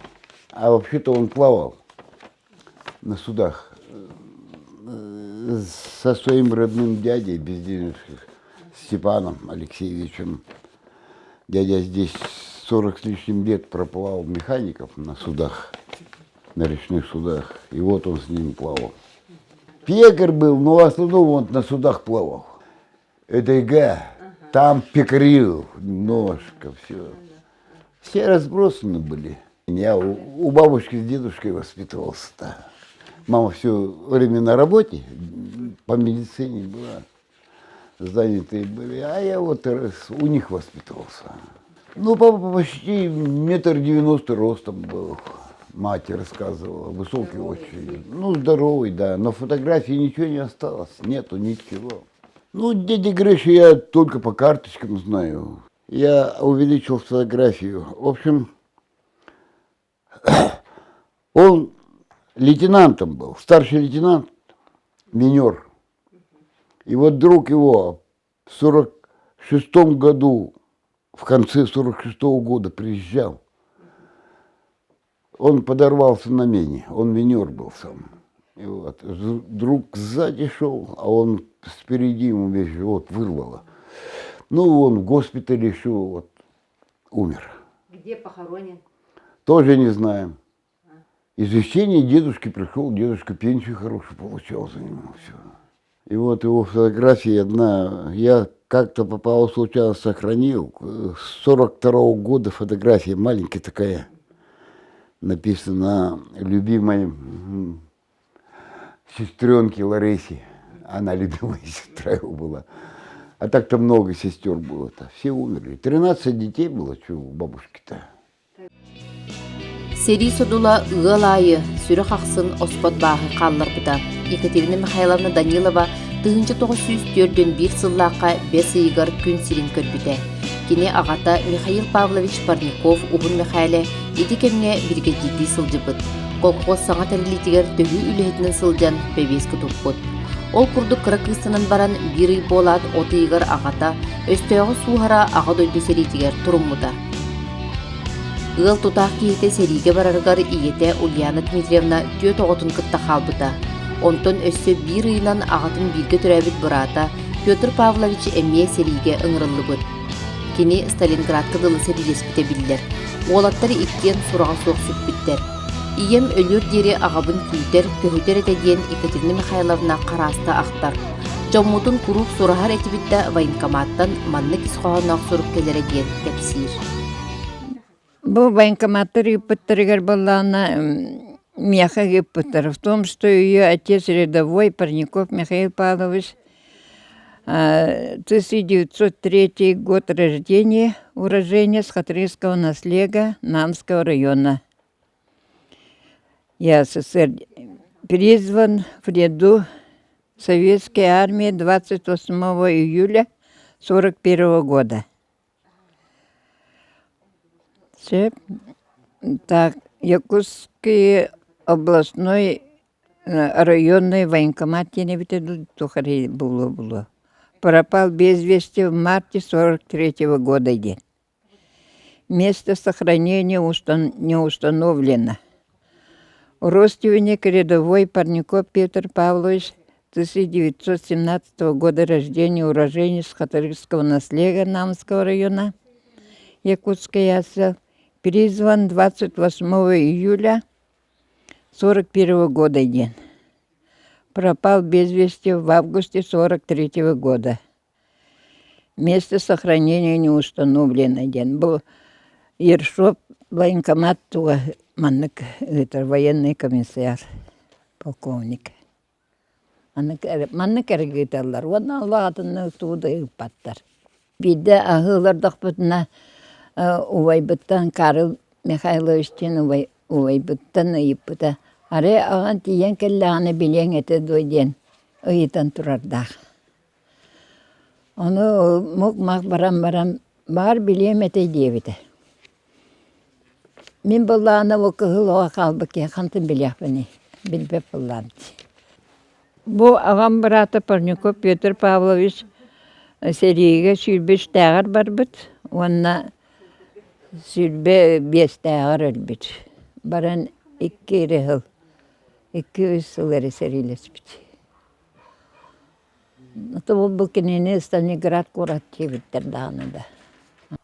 А вообще-то он плавал на судах со своим родным дядей Безденежским Степаном Алексеевичем. Дядя здесь 40 с лишним лет проплавал механиков на судах, на речных судах. И вот он с ним плавал. Пекарь был, но в основном он на судах плавал. Это ИГ, там пекарил немножко, все. Все разбросаны были. Я у бабушки с дедушкой воспитывался-то. Мама все время на работе, по медицине была, занятые были, а я вот у них воспитывался. Ну, папа почти 1,90 м ростом был, мать рассказывала, высокий очень. Ну, здоровый, да, но фотографии ничего не осталось, нету ничего. Ну, дядя Гриша я только по карточкам знаю. Я увеличил фотографию. В общем, он лейтенантом был, старший лейтенант, минер. И вот друг его в 1946 году, в конце 1946 года приезжал. Он подорвался на мине, он минер был сам. И вот друг сзади шел, а он спереди ему весь живот вырвало. Ну, он в госпитале еще вот умер. Где похоронен? Тоже не знаем. Извещение дедушки пришел, дедушка пенсию хорошую получал за него. Все. И вот его фотография одна, я как-то попал случайно, сохранил. С 1942 года фотография маленькая такая, написано любимой сестренке Ларисе. Она любимая сестра его была. А так-то много сестер было-то. Все умерли. 13 детей было, что у бабушки-то. Сери содула ığal ayı sürü қақсын оспот бағы қаллар бұда. Екатерина Михайловна Данилова 1904-1 сыллаққа 5 ыйгар күн сирин көрбіде. Кене ағата Михаил Павлович Парников ұғын Михайле еті кемге бірге жидді сылжы бұд. Қолқоз саңа тәрілетігер төгі үліхетінің сылжан бәбескі тұппыд. Ол күрді қырықыстынан баран бір ый болад оты ыйгар ағата өстөғы суғара аға дойды серетігер тұрыммыда. Ыл тутақ кейте сериге бараргар иете Ульяна Дмитриевна төт оғытын кытта қалбыда. Онтон өссө бір ыйнан ағатын бірге түрәбіт бұрата Петр Павлович әмме сериге ыңырылы бұд. Кені Сталинградқа дылы серилеспіте білдер. Олаттар иттен сұраға соқ сүппіттер. Ием өлір дері ағабын күйтер, көхітер етеден Екатерина Михайловна қарасты ақтар. Жоммутын күруп сұрағар әтібітті военкоматтан манны кісқоғанақ сұрып келері ден тәпсир. Бұл военкоматтар еппіттірігер болғана меха еппіттір. В том, что ее отец рядовой Парников Михаил Павлович, 1903 год рождения, уроженец Хатрийского наслега Намского района. Я СССР призван в ряду Советской армии 28 июля 1941 года. Так, Якутский областной районный военкомат было. Пропал без вести в марте 1943 года. Место сохранения не установлено. Родственник рядовой Парников Петр Павлович, 1917 года рождения, уроженец Хатрийского наслега Намского района. Якутская СС. Призван 28 июля 41 года день. Пропал без вести в августе 43 года. Место сохранения не установлено день. Был Ершов, военкомат, это военный комиссар, полковник. Манны кәргейталар. Оны Аллахатыны туды ыпаттар. Биде ахылардық бұтына увайбыттан Карл Михайловичтен увайбыттан ыйыппыта. Аре аған тиен келлағаны білен әті дойден ыйытан тұрардақ. Оны мұқ барам бар білем әті дебіді. Мен бұллағына оқығылыға қалбыке қантын білек бұны. Білбеп бұллағын. Бұл ағам браты Парников Петр Павлович Сереге сүйбе штағыр бар бұд. Онна сүйбе бес тағыр өлбід. Баран 2 жыл, 2 жылары сәрелес бід. Бұл кенені Сталинград құрат тебіттер дағынында.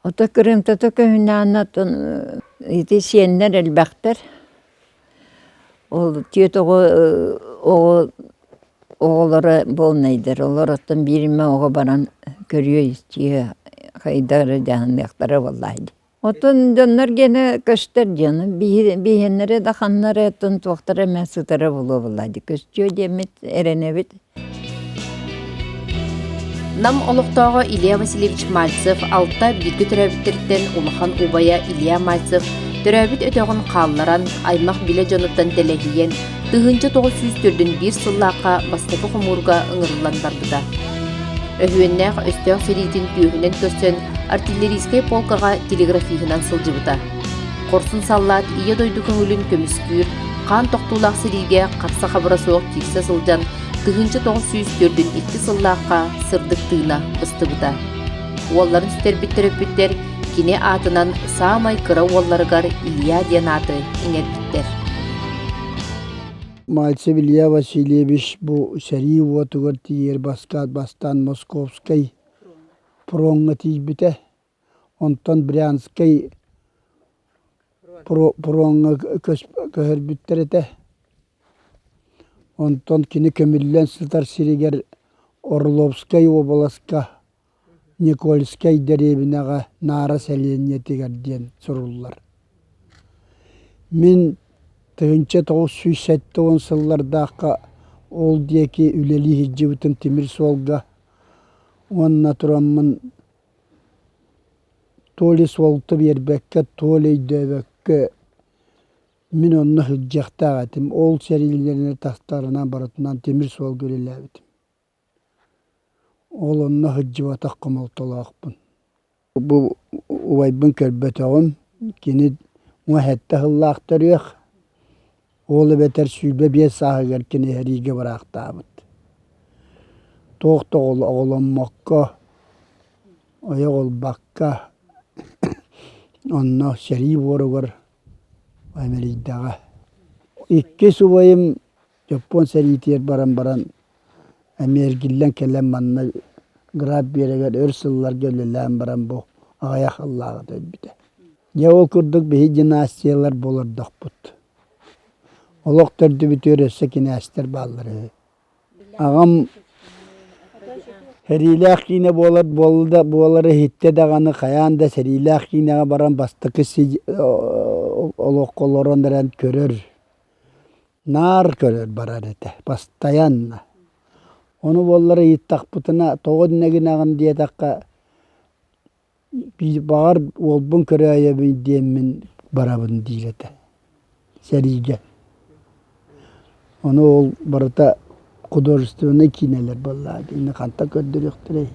Ота Крымта көйіне анатын еті сенлер әлбәқтер. Ол түйет оғылары болнайдыр. Олар оттан біріме оғы баран көріе істейі қайдары жағындақтары болайды. Отын жонлар гені көштер жаны, бейенлері дақанлары оттан туақтары мәсітары болайды. Көстіе демет әренебет. Нам олықтағы Илья Васильевич Мальцев алта біргі түрәбіттерден улахан убая Илья Мальцев түрәбіт өтеғін қалларан аймақ біле жоныттан тәләхиен тығынчы 904-ден бір сыллаққа бастапы құмырға ұңырылан барбыда. Өйіннәқ өстеғ серейтін түйінен көрсен артиллерийскай полкаға телеграфиғынан сылжыбыда. Қорсын саллат ие дойды көңілін көміскүйір, қан тоқтулақ серейге қарса қабыра соғып тексі сылжан тығынчы 904-ден 2 сыллаққа сырдық тыына ұстыбыда. Оларын сүтербіттер кене атынан саамай кыра оларығар Илья ден аты еңербіттер. Мальцев Илья Васильевич bu seri otugur tiyer bastan Moskovskay pronga tibite ondan Bryanskay pronga köherbitterete ondan kini kömüllen Star Siriger Orlovskay oblaska Nikolskay derebinaga nara seleniyetiger diyen sorullar. Min Tığınca 970 sıllardaki ol diye ki üleli hiccibitin timir solga onna turamın toli soltu bir bekke toli dövekke min onna hıccakta atim ol serilerine tastarına baratından timir sol görülebitim. Ol onna hıccibata kımal tolakbın. Bu uvaybın körbetağım kini muhette hıllaqtarıyıq. Oğlu beter sülbe bir sahıgar kini herige bıraktı abit. Toğda oğlan makka, oya ol bakka, onna seri vorugar, Amerika'da. İki subayım Japon seritiyer baran Amerika'dan kellen manna grab bireger örsıllar gölleyen baran bu ayak Allah'a dönbide. Ya ol kurduk bir jinastiyalar bolardak but. Oloktor dübütörese kinester balları. Ağam Herilak yine boğaları hitte dağını kayanda Herilak yine baran bastıkı olok kolorandaran körür. Nar körür bararete. Bastayanna. Onu boğaları hittak putuna toğun negin ağın diye takka bir bağır olbun körüye bir diyemin barabın dilete. Serige. Onu ol barata hudurstuvuna kineler vallahi. İni kanta kördürüktür.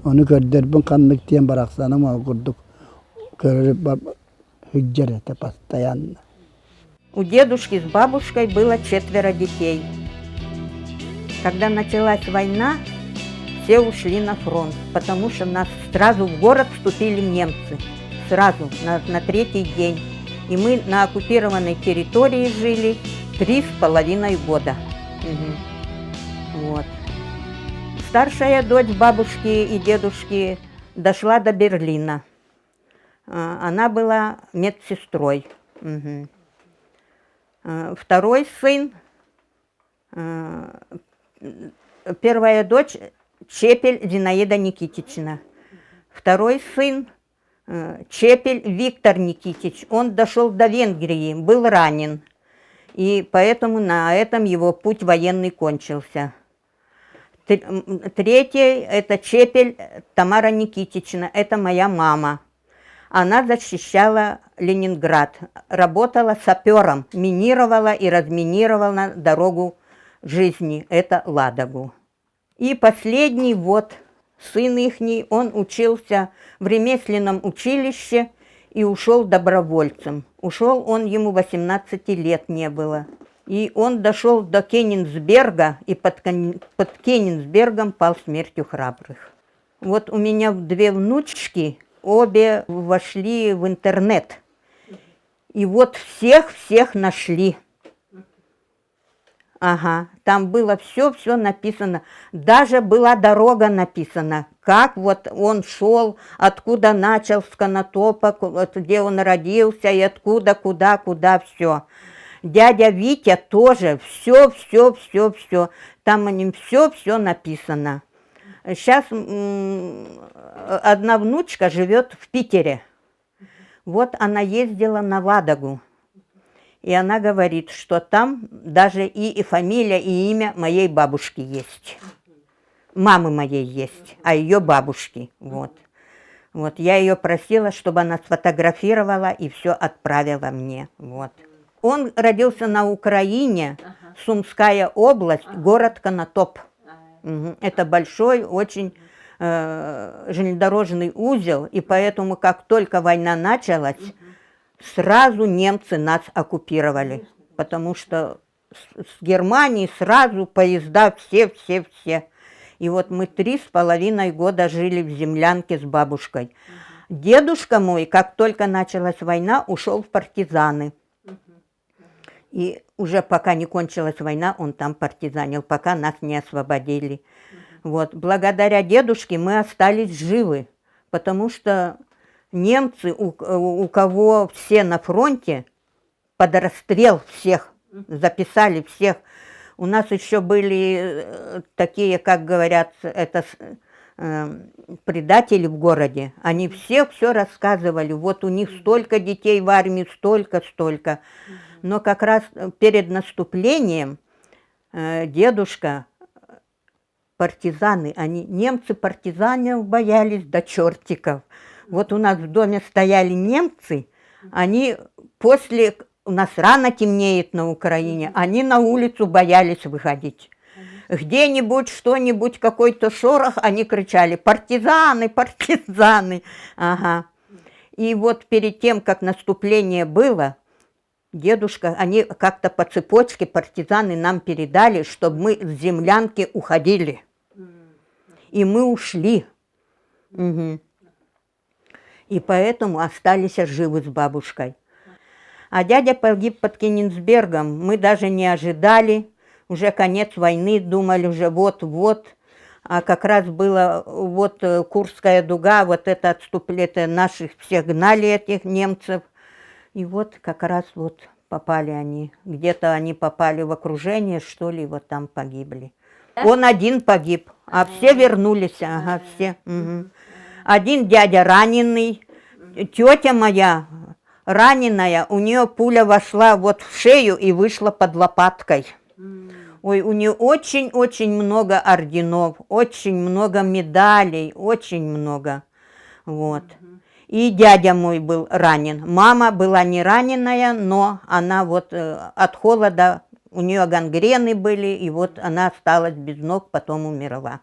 Onu kördürbün kanlık diyen baraksana mı kurduk. Körürüp hüccerete постоянно. У дедушки с бабушкой было 4 детей. Когда началась война, все ушли на фронт, потому что нас сразу в город вступили немцы. Сразу, на 3-й день. И мы на оккупированной территории жили 3,5 года. Вот. Старшая дочь бабушки и дедушки дошла до Берлина. Она была медсестрой. Второй сын, первая дочь Чепель Зинаида Никитична. Второй сын Чепель Виктор Никитич. Он дошел до Венгрии, был ранен. И поэтому на этом его путь военный кончился. Третий – это Чепель Тамара Никитична. Это моя мама. Она защищала Ленинград, работала сапером, минировала и разминировала дорогу жизни, это Ладогу. И последний, вот, сын ихний, он учился в ремесленном училище и ушел добровольцем. Ушел он, ему 18 лет не было. И он дошел до Кенигсберга, и под Кенигсбергом пал смертью храбрых. Вот у меня 2 внучки, обе вошли в интернет. И вот всех нашли. Ага, там было все написано. Даже была дорога написана, как вот он шел, откуда начал, с Конотопа, где он родился, и откуда, куда, все. Дядя Витя тоже, все. Там о нем все написано. Сейчас одна внучка живет в Питере. Вот она ездила на Ладогу. И она говорит, что там даже и фамилия, и имя моей бабушки есть. Мамы моей есть, а ее бабушки. Вот я ее просила, чтобы она сфотографировала и все отправила мне. Вот. Он родился на Украине, Сумская область, город Конотоп. Это большой, очень железнодорожный узел, и поэтому, как только война началась, сразу немцы нас оккупировали, потому что с Германии сразу поезда все. И вот мы 3,5 года жили в землянке с бабушкой. Дедушка мой, как только началась война, ушел в партизаны. И уже пока не кончилась война, он там партизанил, пока нас не освободили. Вот. Благодаря дедушке мы остались живы, потому что немцы, у кого все на фронте, под расстрел всех, записали всех. У нас еще были такие, как говорят, это предатели в городе. Они все рассказывали. Вот у них столько детей в армии, столько. Но как раз перед наступлением дедушка, партизаны, немцы партизанов боялись до чертиков. Вот у нас в доме стояли немцы, у нас рано темнеет на Украине, они на улицу боялись выходить. Где-нибудь, что-нибудь, какой-то шорох, они кричали: партизаны. Ага. И вот перед тем, как наступление было, дедушка, они как-то по цепочке, партизаны нам передали, чтобы мы с землянки уходили. И мы ушли. И поэтому остались живы с бабушкой. А дядя погиб под Кенигсбергом. Мы даже не ожидали. Уже конец войны, думали уже вот. А как раз было Курская дуга, вот это отступление, наших всех гнали, этих немцев. И вот как раз попали они. Где-то они попали в окружение, что ли, вот там погибли. Он один погиб, а все вернулись. Ага, все. Один дядя раненый, тетя моя раненая, у нее пуля вошла в шею и вышла под лопаткой. Ой, у нее очень много орденов, очень много медалей, очень много. Вот. И дядя мой был ранен. Мама была не раненая, но она от холода, у нее гангрены были, и она осталась без ног, потом умерла.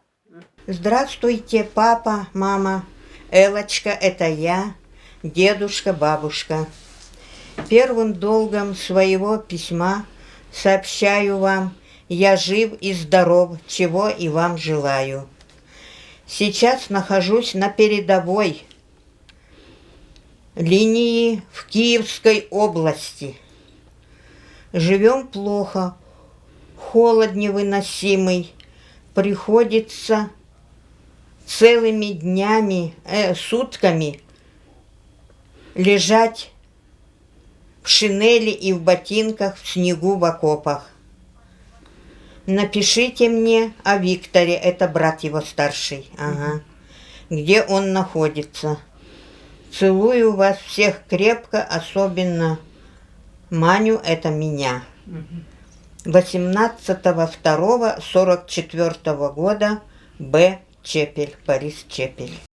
Здравствуйте, папа, мама, Элочка, это я, дедушка, бабушка. Первым долгом своего письма сообщаю вам: я жив и здоров, чего и вам желаю. Сейчас нахожусь на передовой линии в Киевской области. Живем плохо, холод невыносимый, приходится целыми днями, сутками лежать в шинели и в ботинках в снегу в окопах. Напишите мне о Викторе, это брат его старший, ага, где он находится. Целую вас всех крепко, особенно Маню, это меня. 18.02.44 года, Б. Чепель, Борис Чепель.